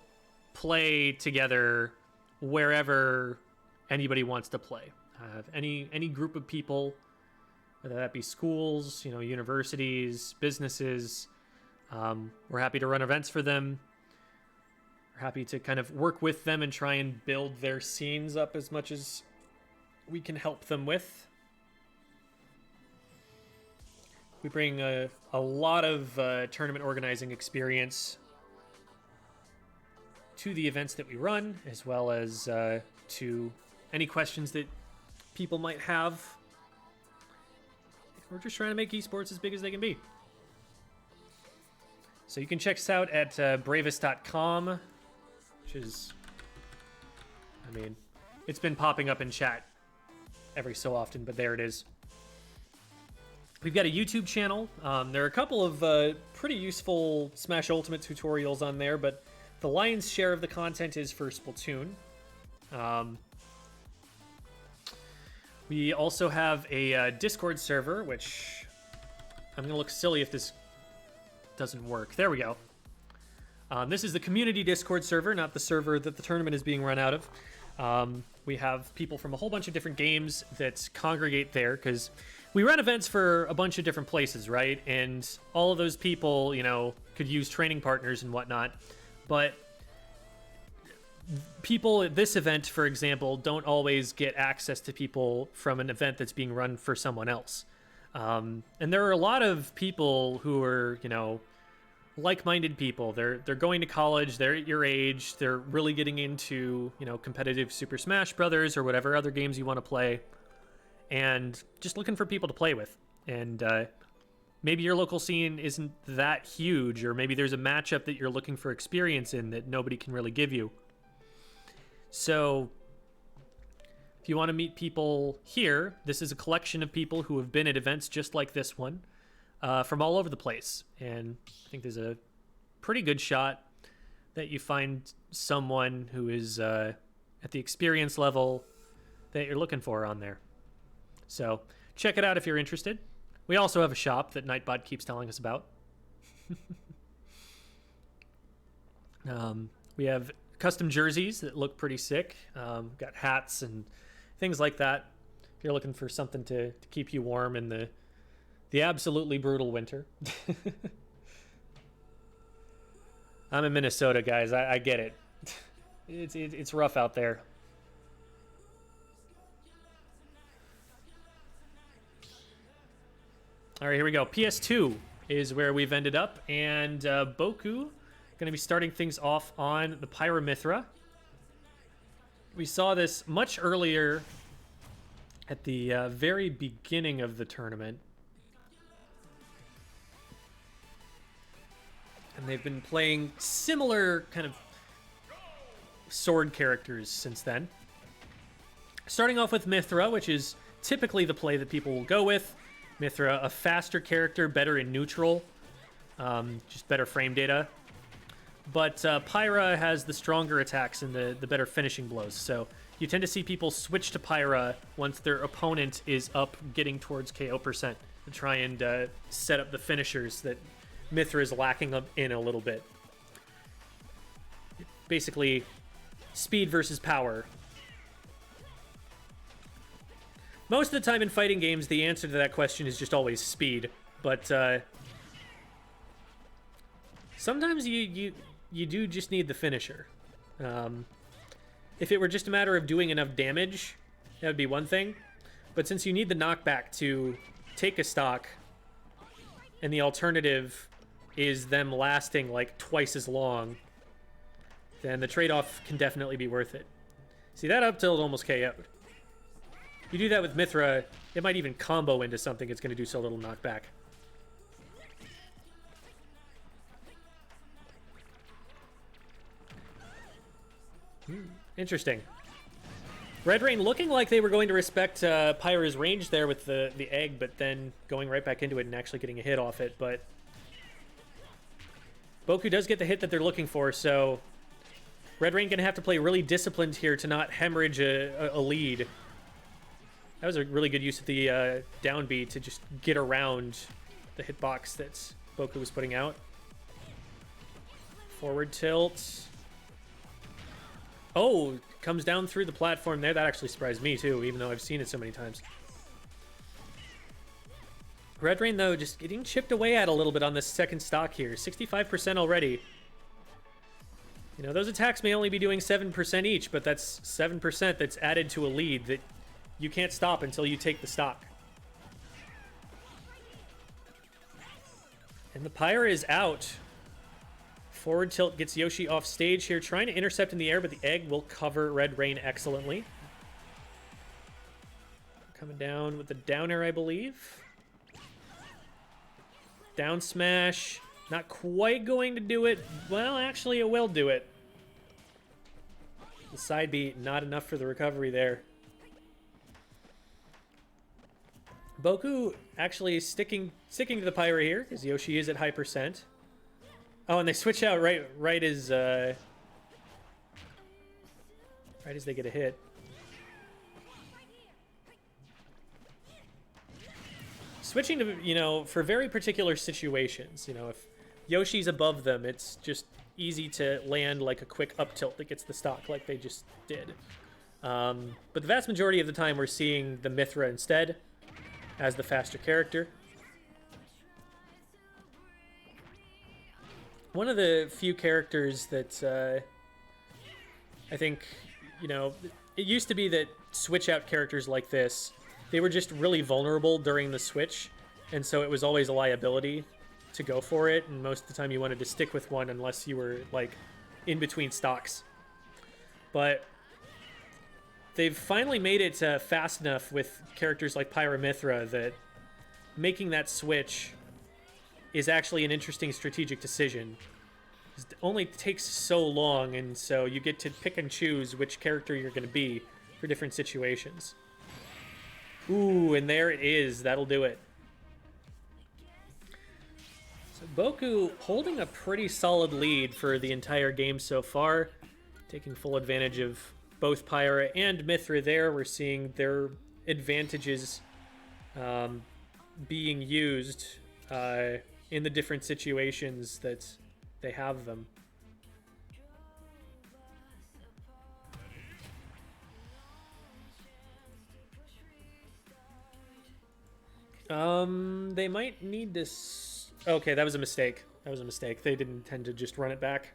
play together wherever anybody wants to play. Any group of people, whether that be schools, universities, businesses, we're happy to run events for them. We're happy to kind of work with them and try and build their scenes up as much as we can help them with. We bring a lot of tournament organizing experience. to the events that we run, as well as to any questions that people might have. We're just trying to make esports as big as they can be. So you can check us out at bravest.com, which is, I mean, it's been popping up in chat every so often, but there it is. We've got a YouTube channel. There are a couple of pretty useful Smash Ultimate tutorials on there, but the lion's share of the content is for Splatoon. We also have a Discord server, which I'm going to look silly if this doesn't work. There we go. This is the community Discord server, not the server that the tournament is being run out of. We have people from a whole bunch of different games that congregate there, because we run events for a bunch of different places, right? And all of those people, you know, could use training partners and whatnot. But people at this event, for example, don't always get access to people from an event that's being run for someone else. And there are a lot of people who are, you know, like-minded people. They're going to college, they're at your age, they're really getting into, you know, competitive Super Smash Brothers or whatever other games you want to play, and just looking for people to play with. And maybe your local scene isn't that huge, or maybe there's a matchup that you're looking for experience in that nobody can really give you. So if you want to meet people here, this is a collection of people who have been at events just like this one, from all over the place. And I think there's a pretty good shot that you find someone who is at the experience level that you're looking for on there. So check it out if you're interested. We also have a shop that Nightbot keeps telling us about. We have custom jerseys that look pretty sick. Got hats and things like that. If you're looking for something to keep you warm in the absolutely brutal winter. I'm in Minnesota, guys. I get it. It's rough out there. All right, here we go. PS2 is where we've ended up, and Boku going to be starting things off on the Pyramithra. We saw this much earlier at the very beginning of the tournament. And they've been playing similar kind of sword characters since then. Starting off with Mithra, which is typically the play that people will go with. Mithra, a faster character, better in neutral, just better frame data. But Pyra has the stronger attacks and the better finishing blows. So you tend to see people switch to Pyra once their opponent is up getting towards KO percent to try and set up the finishers that Mithra is lacking in a little bit. Basically, speed versus power. Most of the time in fighting games, the answer to that question is just always speed. But sometimes you do just need the finisher. If it were just a matter of doing enough damage, that would be one thing. But since you need the knockback to take a stock, and the alternative is them lasting like twice as long, then the trade-off can definitely be worth it. See, that up tilt almost KO'd. You do that with Mithra, it might even combo into something it's going to do so little knockback. Interesting. Red Rain looking like they were going to respect Pyra's range there with the egg, but then going right back into it and actually getting a hit off it. But Boku does get the hit that they're looking for, so Red Rain going to have to play really disciplined here to not hemorrhage a lead. That was a really good use of the down B to just get around the hitbox that Boku was putting out. Forward tilt. Oh, comes down through the platform there. That actually surprised me too, even though I've seen it so many times. Red Rain, though, just getting chipped away at a little bit on this second stock here. 65% already. You know, those attacks may only be doing 7% each, but that's 7% that's added to a lead that you can't stop until you take the stock. And the Pyra is out Forward tilt gets Yoshi off stage here, trying to intercept in the air, but the egg will cover Red Rain excellently. Coming down with the down air, I believe. Down smash. Not quite going to do it. Well, actually, it will do it. The side beat, not enough for the recovery there. Boku actually sticking to the Pyra here, because Yoshi is at high percent. Oh, and they switch out right as they get a hit. Switching to, you know, for very particular situations, you know, if Yoshi's above them, it's just easy to land like a quick up tilt that gets the stock like they just did. But the vast majority of the time we're seeing the Mithra instead as the faster character. One of the few characters that I think, you know, it used to be that switch out characters like this, they were just really vulnerable during the switch, and so it was always a liability to go for it, and most of the time you wanted to stick with one unless you were, like, in between stocks. But they've finally made it fast enough with characters like Pyra Mithra that making that switch is actually an interesting strategic decision. It only takes so long, and so you get to pick and choose which character you're going to be for different situations. Ooh, and there it is. That'll do it. So Boku holding a pretty solid lead for the entire game so far, taking full advantage of both Pyra and Mithra there. We're seeing their advantages being used in the different situations that they have them. They might need this. Okay, that was a mistake. That was a mistake. They didn't intend to just run it back.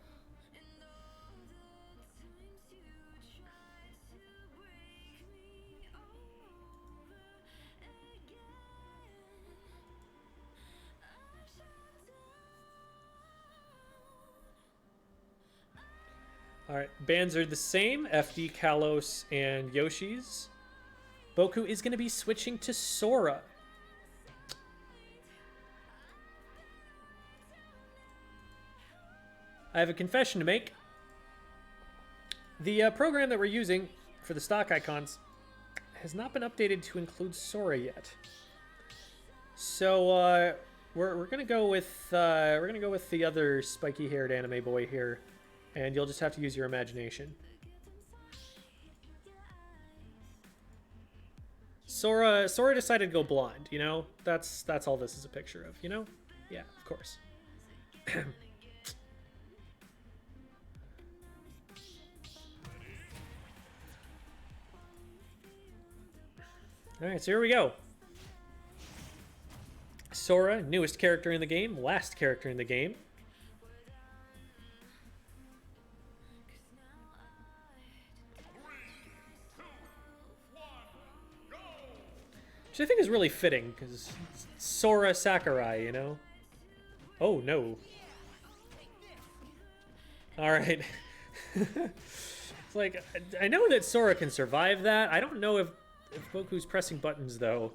Alright, bans are the same. FD, Kalos, and Yoshi's. Boku is going to be switching to Sora. I have a confession to make. The program that we're using for the stock icons has not been updated to include Sora yet. So we're gonna go with the other spiky-haired anime boy here, and you'll just have to use your imagination. Sora decided to go blonde. You know, that's all this is a picture of. You know, yeah, of course. Alright, so here we go. Sora, newest character in the game, last character in the game. Which I think is really fitting, because Sora Sakurai, you know? Oh, no. Alright. It's like, I know that Sora can survive that. I don't know if Boku's pressing buttons, though.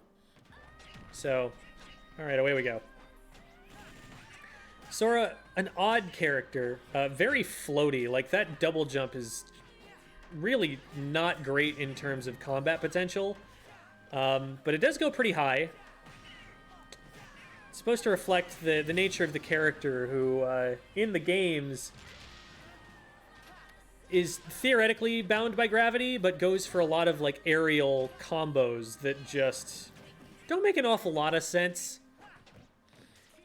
So, alright, away we go. Sora, an odd character. Very floaty. Like, that double jump is really not great in terms of combat potential. But it does go pretty high. It's supposed to reflect the nature of the character who, in the games, is theoretically bound by gravity, but goes for a lot of, like, aerial combos that just don't make an awful lot of sense.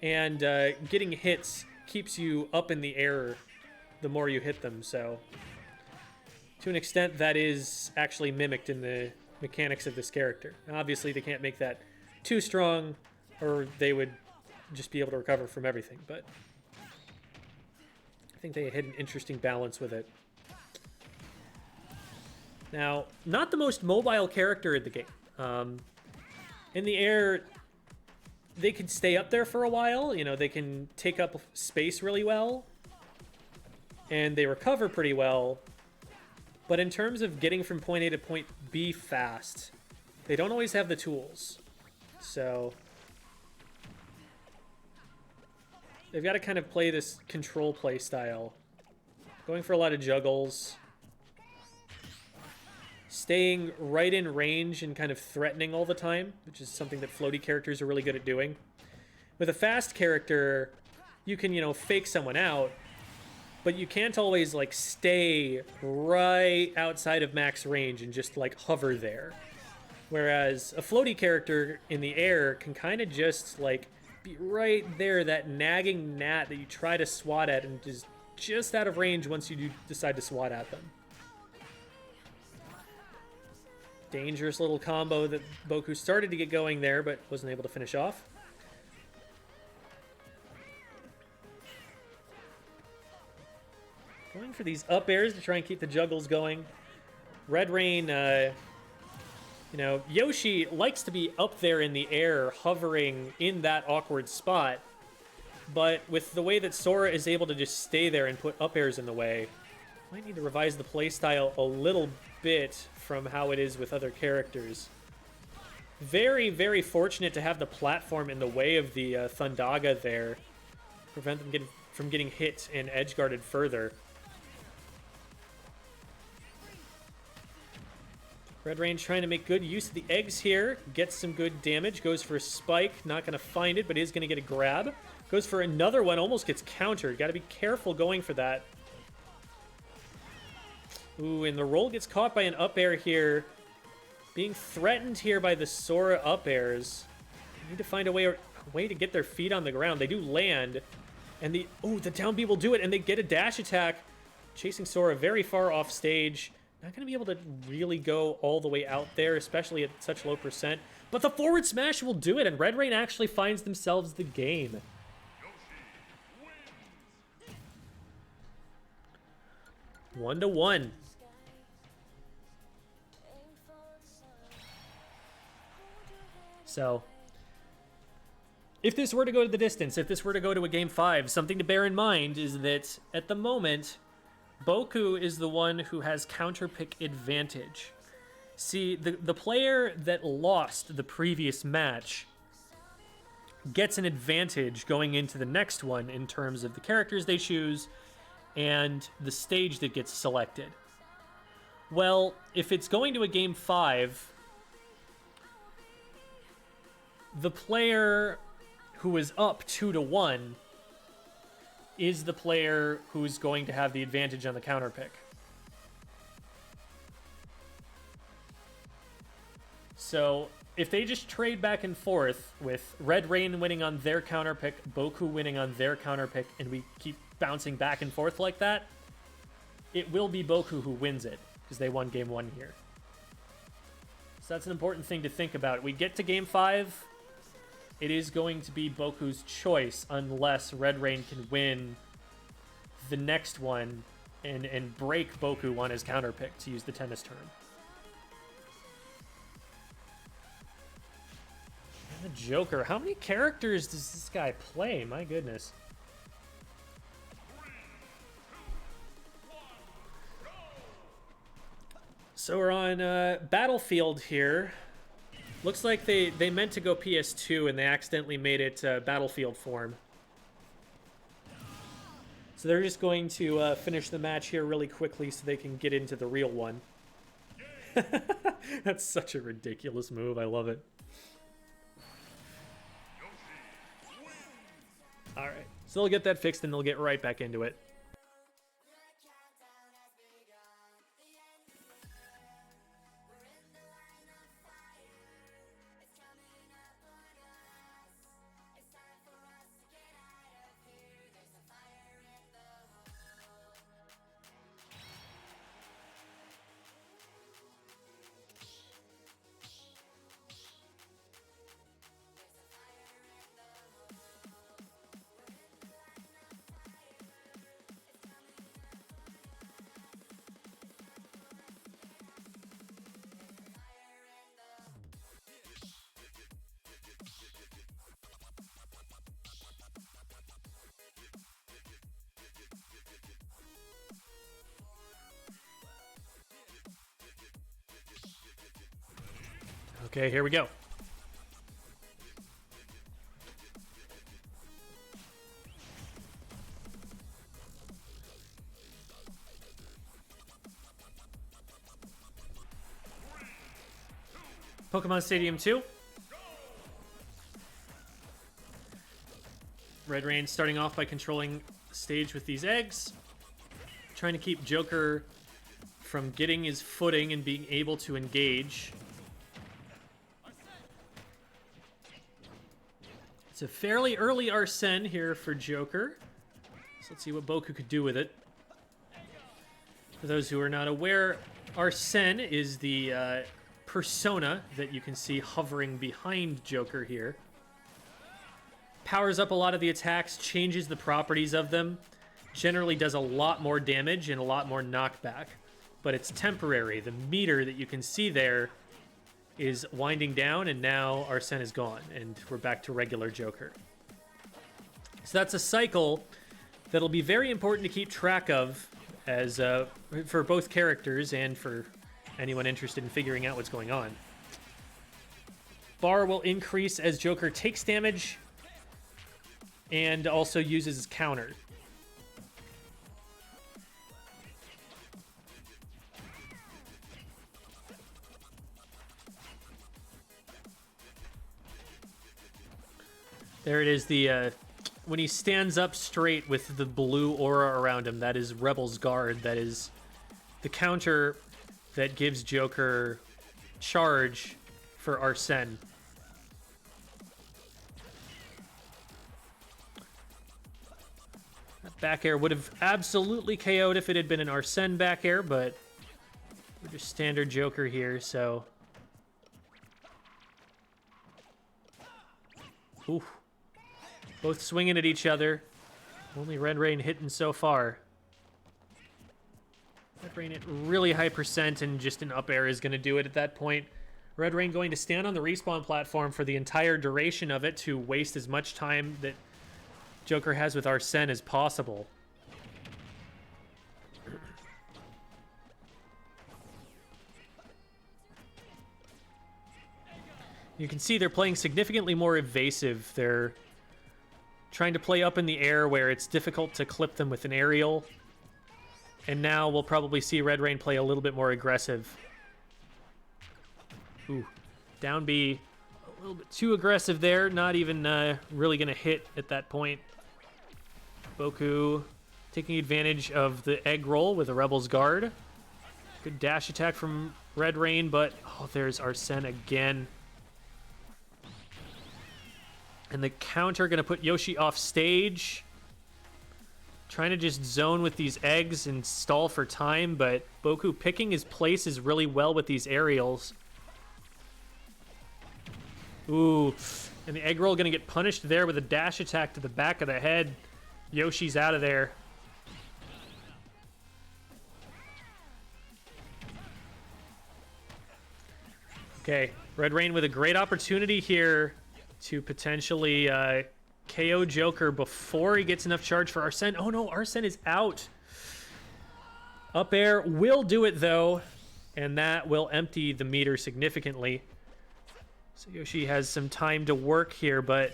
And getting hits keeps you up in the air the more you hit them, so to an extent that is actually mimicked in the mechanics of this character. Now, obviously they can't make that too strong or they would just be able to recover from everything, but I think they hit an interesting balance with it. Now, not the most mobile character in the game. In the air, they can stay up there for a while. You know, they can take up space really well. and they recover pretty well. But in terms of getting from point A to point B fast, they don't always have the tools. So they've got to kind of play this control play style. Going for a lot of juggles. Staying right in range and kind of threatening all the time, which is something that floaty characters are really good at doing. With a fast character, you can, you know, fake someone out, but you can't always, like, stay right outside of max range and just, like, hover there. Whereas a floaty character in the air can kind of just, like, be right there, that nagging gnat that you try to swat at and is just out of range once you do decide to swat at them. Dangerous little combo that Boku started to get going there, but wasn't able to finish off. Going for these up airs to try and keep the juggles going. Red Rain, you know, Yoshi likes to be up there in the air, hovering in that awkward spot. But with the way that Sora is able to just stay there and put up airs in the way, might need to revise the playstyle a little bit from how it is with other characters. Very, very fortunate to have the platform in the way of the Thundaga there. Prevent them from getting hit and edge guarded further. Red Rain trying to make good use of the eggs here. Gets some good damage. Goes for a spike. Not going to find it, but is going to get a grab. Goes for another one. Almost gets countered. Got to be careful going for that. Ooh, and the roll gets caught by an up air here. Being threatened here by the Sora up airs. Need to find a way to get their feet on the ground. They do land. And the down B will do it, and they get a dash attack. Chasing Sora very far off stage. Not going to be able to really go all the way out there, especially at such low percent. But the forward smash will do it, and Red Rain actually finds themselves the game. 1-1. So, if this were to go to the distance, if this were to go to a Game 5, something to bear in mind is that at the moment, Boku is the one who has counterpick advantage. See, the player that lost the previous match gets an advantage going into the next one in terms of the characters they choose and the stage that gets selected. Well, if it's going to a Game 5, the player who is up 2-1 is the player who's going to have the advantage on the counterpick. So if they just trade back and forth with Red Rain winning on their counterpick, Boku winning on their counterpick, and we keep bouncing back and forth like that, it will be Boku who wins it, because they won Game 1 here. So that's an important thing to think about. We get to Game 5, it is going to be Boku's choice unless Red Rain can win the next one and break Boku on his counterpick, to use the tennis term. And the Joker. How many characters does this guy play? My goodness. So we're on Battlefield here. Looks like they meant to go PS2 and they accidentally made it Battlefield form. So they're just going to finish the match here really quickly so they can get into the real one. That's such a ridiculous move. I love it. Alright, so they'll get that fixed and they'll get right back into it. Okay, here we go. Pokemon Stadium 2. Red Rain starting off by controlling the stage with these eggs. Trying to keep Joker from getting his footing and being able to engage. It's a fairly early Arsene here for Joker. So let's see what Boku could do with it. For those who are not aware, Arsene is the persona that you can see hovering behind Joker here. Powers up a lot of the attacks, changes the properties of them, generally does a lot more damage and a lot more knockback, but it's temporary. The meter that you can see there is winding down, and now Arsene is gone, and we're back to regular Joker. So that's a cycle that'll be very important to keep track of as for both characters and for anyone interested in figuring out what's going on. Bar will increase as Joker takes damage and also uses his counter. There it is, the when he stands up straight with the blue aura around him, that is Rebel's Guard. That is the counter that gives Joker charge for Arsene. That back air would have absolutely KO'd if it had been an Arsene back air, but we're just standard Joker here, so... Ooh. Both swinging at each other. Only Red Rain hitting so far. Red Rain at really high percent, and just an up air is going to do it at that point. Red Rain going to stand on the respawn platform for the entire duration of it to waste as much time that Joker has with Arsene as possible. You can see they're playing significantly more evasive. They're trying to play up in the air where it's difficult to clip them with an aerial. And now we'll probably see Red Rain play a little bit more aggressive. Ooh, down B, a little bit too aggressive there. Not even really going to hit at that point. Boku taking advantage of the egg roll with a Rebel's Guard. Good dash attack from Red Rain, but oh, there's Arsene again. And the counter going to put Yoshi off stage. Trying to just zone with these eggs and stall for time, but Boku picking his places really well with these aerials. Ooh, and the egg roll going to get punished there with a dash attack to the back of the head. Yoshi's out of there. Okay, Red Rain with a great opportunity here to potentially KO Joker before he gets enough charge for Arsene. Oh no, Arsene is out. Up air will do it though, and that will empty the meter significantly. So Yoshi has some time to work here, but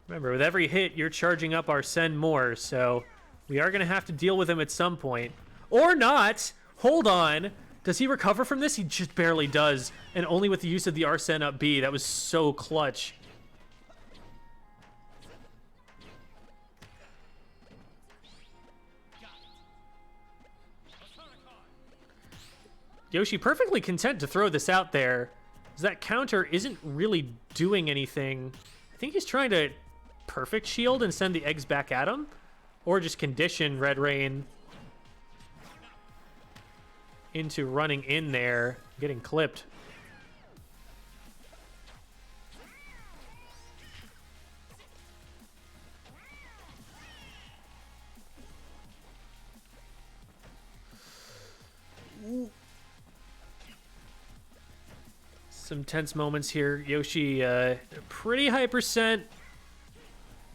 remember, with every hit, you're charging up Arsene more, so we are going to have to deal with him at some point. Or not! Hold on! Does he recover from this? He just barely does, and only with the use of the Arsene up B. That was so clutch. Yoshi perfectly content to throw this out there. That counter isn't really doing anything. I think he's trying to perfect shield and send the eggs back at him, or just condition Red Rain into running in there, getting clipped. Ooh. Some tense moments here. Yoshi, pretty high percent,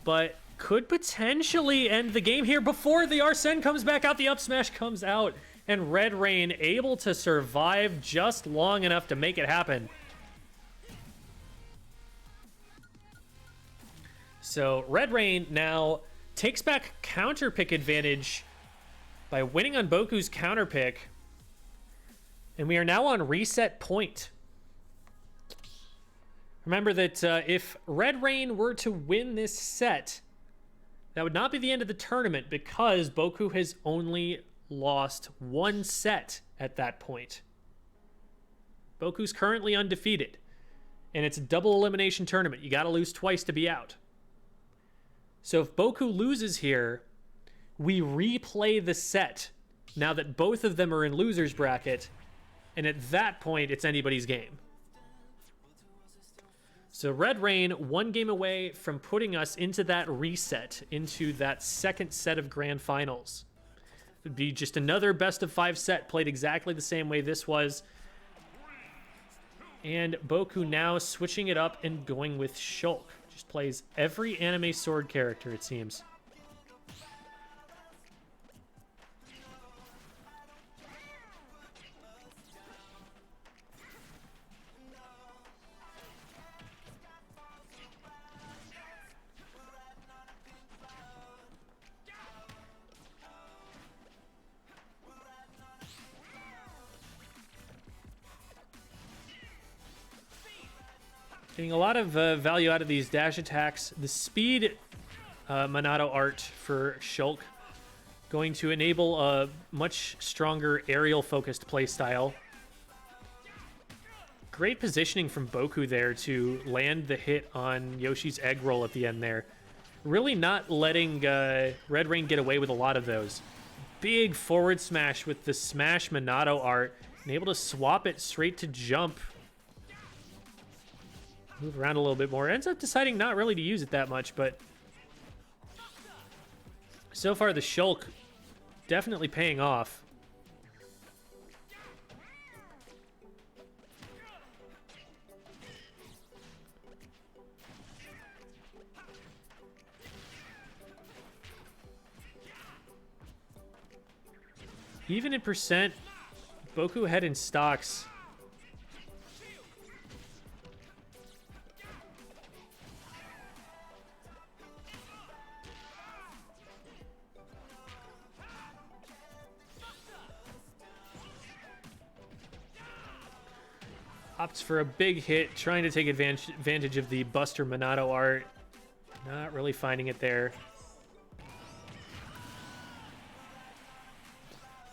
but could potentially end the game here before the Arsene comes back out. The up smash comes out, and Red Rain able to survive just long enough to make it happen. So Red Rain now takes back counter pick advantage by winning on Boku's counter pick. And we are now on reset point. Remember that if Red Rain were to win this set, that would not be the end of the tournament because Boku has only lost one set at that point. Boku's currently undefeated, and it's a double elimination tournament. You got to lose twice to be out. So if Boku loses here, we replay the set now that both of them are in loser's bracket, and at that point, it's anybody's game. So Red Rain, one game away from putting us into that reset, into that second set of grand finals. It would be just another best of 5 set, played exactly the same way this was. And Boku now switching it up and going with Shulk. Just plays every anime sword character, it seems. Getting a lot of value out of these dash attacks. The speed Monado art for Shulk going to enable a much stronger aerial-focused playstyle. Great positioning from Boku there to land the hit on Yoshi's egg roll at the end there. Really not letting Red Rain get away with a lot of those. Big forward smash with the smash Monado art, and able to swap it straight to jump. Move around a little bit more. Ends up deciding not really to use it that much, but so far the Shulk definitely paying off. Even in percent, Boku ahead in stocks. Opts for a big hit, trying to take advantage of the Buster Monado art. Not really finding it there.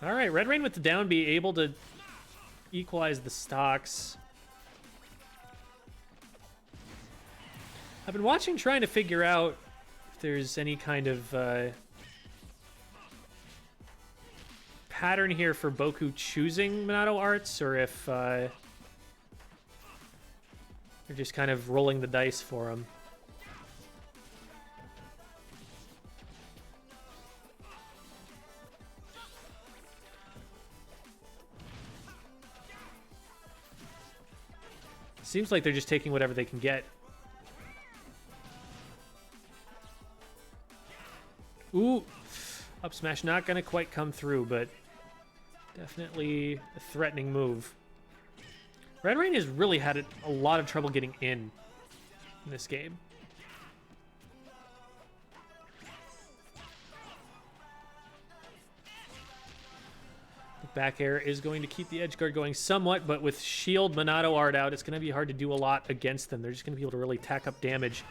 All right, Red Rain with the down B, able to equalize the stocks. I've been watching, trying to figure out if there's any kind of pattern here for Boku choosing Monado arts, or if they're just kind of rolling the dice for him. Seems like they're just taking whatever they can get. Ooh, up smash not gonna quite come through, but definitely a threatening move. Red Rain has really had a lot of trouble getting in this game. The back air is going to keep the edge guard going somewhat, but with shield Monado art out, it's going to be hard to do a lot against them. They're just going to be able to really tack up damage.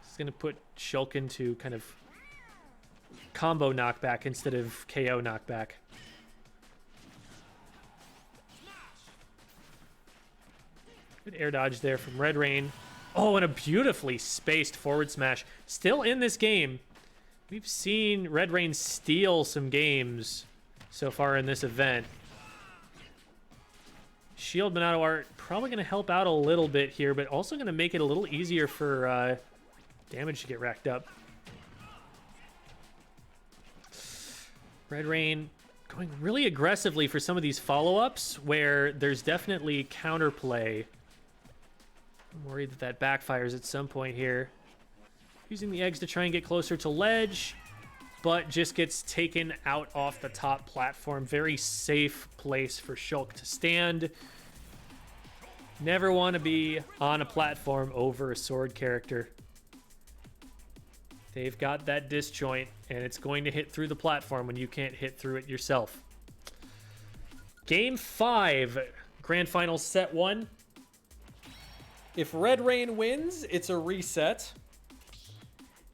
It's going to put Shulk into kind of combo knockback instead of KO knockback. Good air dodge there from Red Rain. Oh, and a beautifully spaced forward smash. Still in this game. We've seen Red Rain steal some games so far in this event. Shield Monado art probably going to help out a little bit here, but also going to make it a little easier for damage to get racked up. Red Rain going really aggressively for some of these follow-ups where there's definitely counterplay. I'm worried that backfires at some point here. Using the eggs to try and get closer to ledge. but just gets taken out off the top platform. Very safe place for Shulk to stand. Never want to be on a platform over a sword character. They've got that disjoint, and it's going to hit through the platform when you can't hit through it yourself. Game 5, Grand Finals Set 1. If Red Rain wins, it's a reset.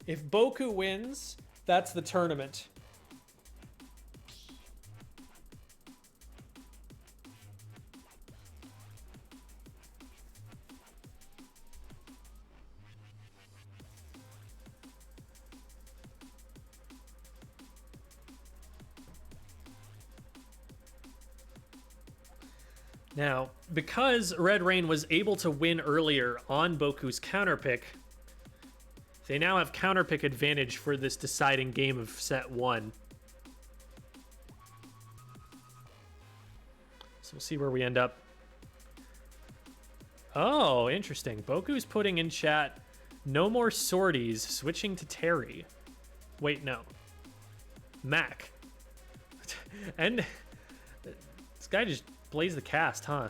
If Boku wins, that's the tournament. Now, because Red Rain was able to win earlier on Boku's counterpick, they now have counterpick advantage for this deciding game of set 1. So we'll see where we end up. Oh, interesting. Boku's putting in chat, no more sorties, switching to Terry. Wait, no. Mac. And this guy just plays the cast, huh?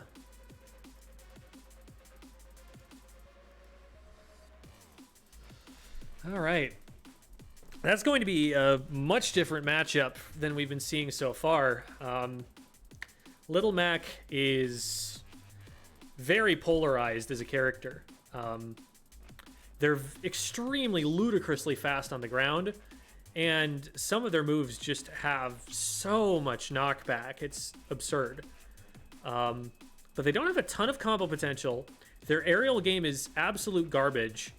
All right. That's going to be a much different matchup than we've been seeing so far. Little Mac is very polarized as a character. They're extremely ludicrously fast on the ground, and some of their moves just have so much knockback. It's absurd. But they don't have a ton of combo potential. Their aerial game is absolute garbage,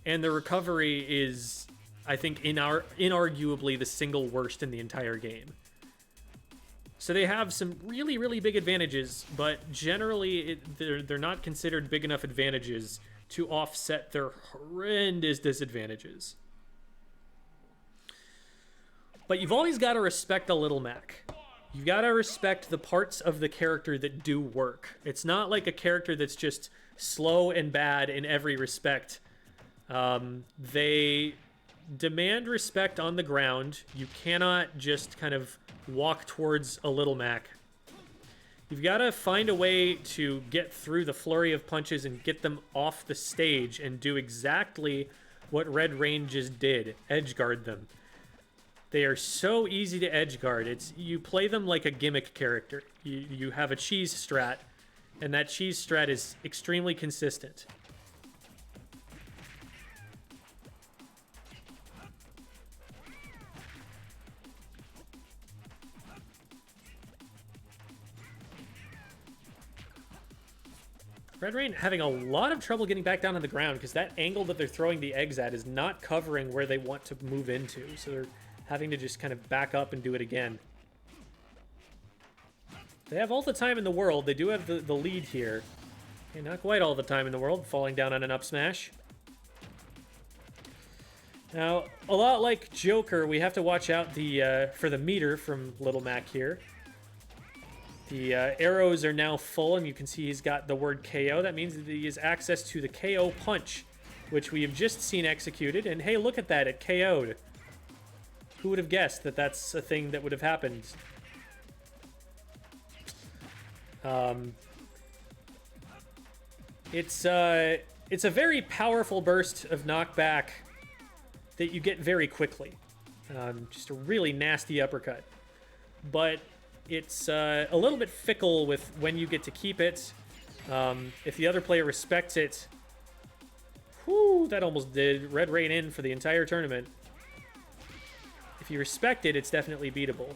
and their recovery is, I think, inarguably the single worst in the entire game. So they have some really, really big advantages, but generally they're not considered big enough advantages to offset their horrendous disadvantages. But you've always got to respect a Little Mac. You've got to respect the parts of the character that do work. It's not like a character that's just slow and bad in every respect. They demand respect on the ground. You cannot just kind of walk towards a Little Mac. You've got to find a way to get through the flurry of punches and get them off the stage and do exactly what Red Rain just did. Edgeguard them. They are so easy to edgeguard. You play them like a gimmick character. You have a cheese strat, and that cheese strat is extremely consistent. Red Rain having a lot of trouble getting back down on the ground because that angle that they're throwing the eggs at is not covering where they want to move into. So they're having to just kind of back up and do it again. They have all the time in the world. They do have the lead here. Okay, not quite all the time in the world, falling down on an up smash. Now, a lot like Joker, we have to watch out for the meter from Little Mac here. The arrows are now full, and you can see he's got the word KO. That means that he has access to the KO punch, which we have just seen executed. And hey, look at that, it KO'd. Who would have guessed that that's a thing that would have happened? It's a very powerful burst of knockback that you get very quickly. Just a really nasty uppercut. But it's a little bit fickle with when you get to keep it. If the other player respects it... Whew, that almost did Red Rain in for the entire tournament. If you respect it, it's definitely beatable.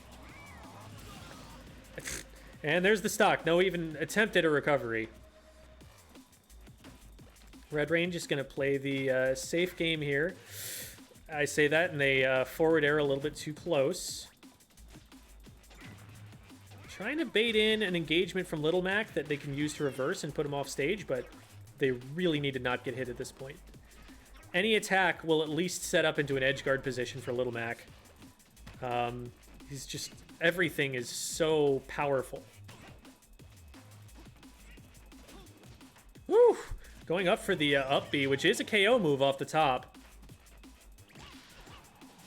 And there's the stock. No even attempt at a recovery. Red Rain just going to play the safe game here. I say that, and they forward air a little bit too close. Trying to bait in an engagement from Little Mac that they can use to reverse and put him off stage, but they really need to not get hit at this point. Any attack will at least set up into an edgeguard position for Little Mac. He's just... everything is so powerful. Woo! Going up for the up B, which is a KO move off the top.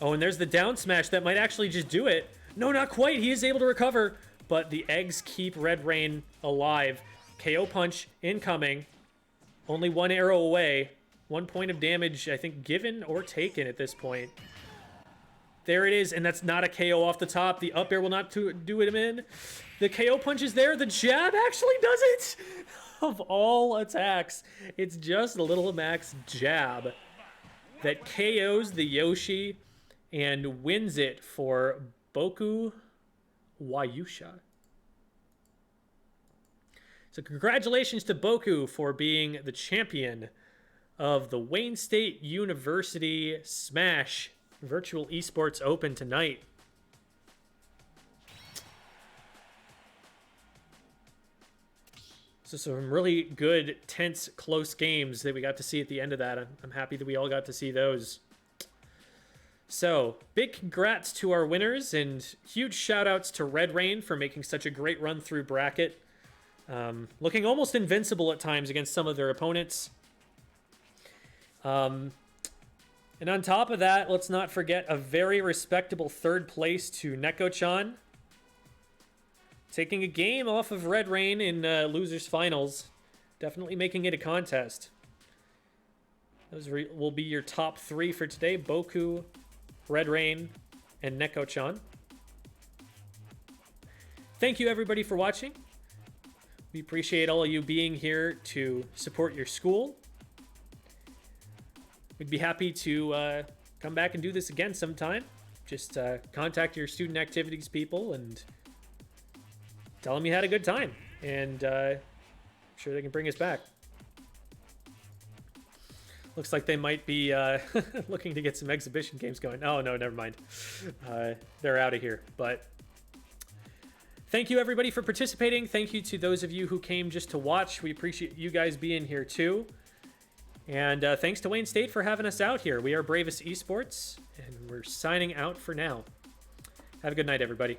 Oh, and there's the down smash that might actually just do it. No, not quite. He is able to recover, but the eggs keep Red Rain alive. KO punch incoming. Only one arrow away. 1 point of damage, I think, given or taken at this point. There it is, and that's not a KO off the top. The up air will not do it in. The KO punch is there. The jab actually does it. Of all attacks, it's just a little max jab that KOs the Yoshi and wins it for Boku Wayusha. So congratulations to Boku for being the champion of the Wayne State University Smash Virtual Esports Open tonight. So some really good, tense, close games that we got to see at the end of that. I'm happy that we all got to see those. So, big congrats to our winners, and huge shout-outs to Red Rain for making such a great run through bracket. Looking almost invincible at times against some of their opponents. And on top of that, let's not forget a very respectable third place to Neko-chan. Taking a game off of Red Rain in Losers Finals. Definitely making it a contest. Those will be your top 3 for today. Boku, Red Rain, and Neko-chan. Thank you everybody for watching. We appreciate all of you being here to support your school. We'd be happy to come back and do this again sometime. Just contact your student activities people and tell them you had a good time. And I'm sure they can bring us back. Looks like they might be looking to get some exhibition games going. Oh, no, never mind. They're out of here. But thank you, everybody, for participating. Thank you to those of you who came just to watch. We appreciate you guys being here, too. And thanks to Wayne State for having us out here. We are Bravest Esports, and we're signing out for now. Have a good night, everybody.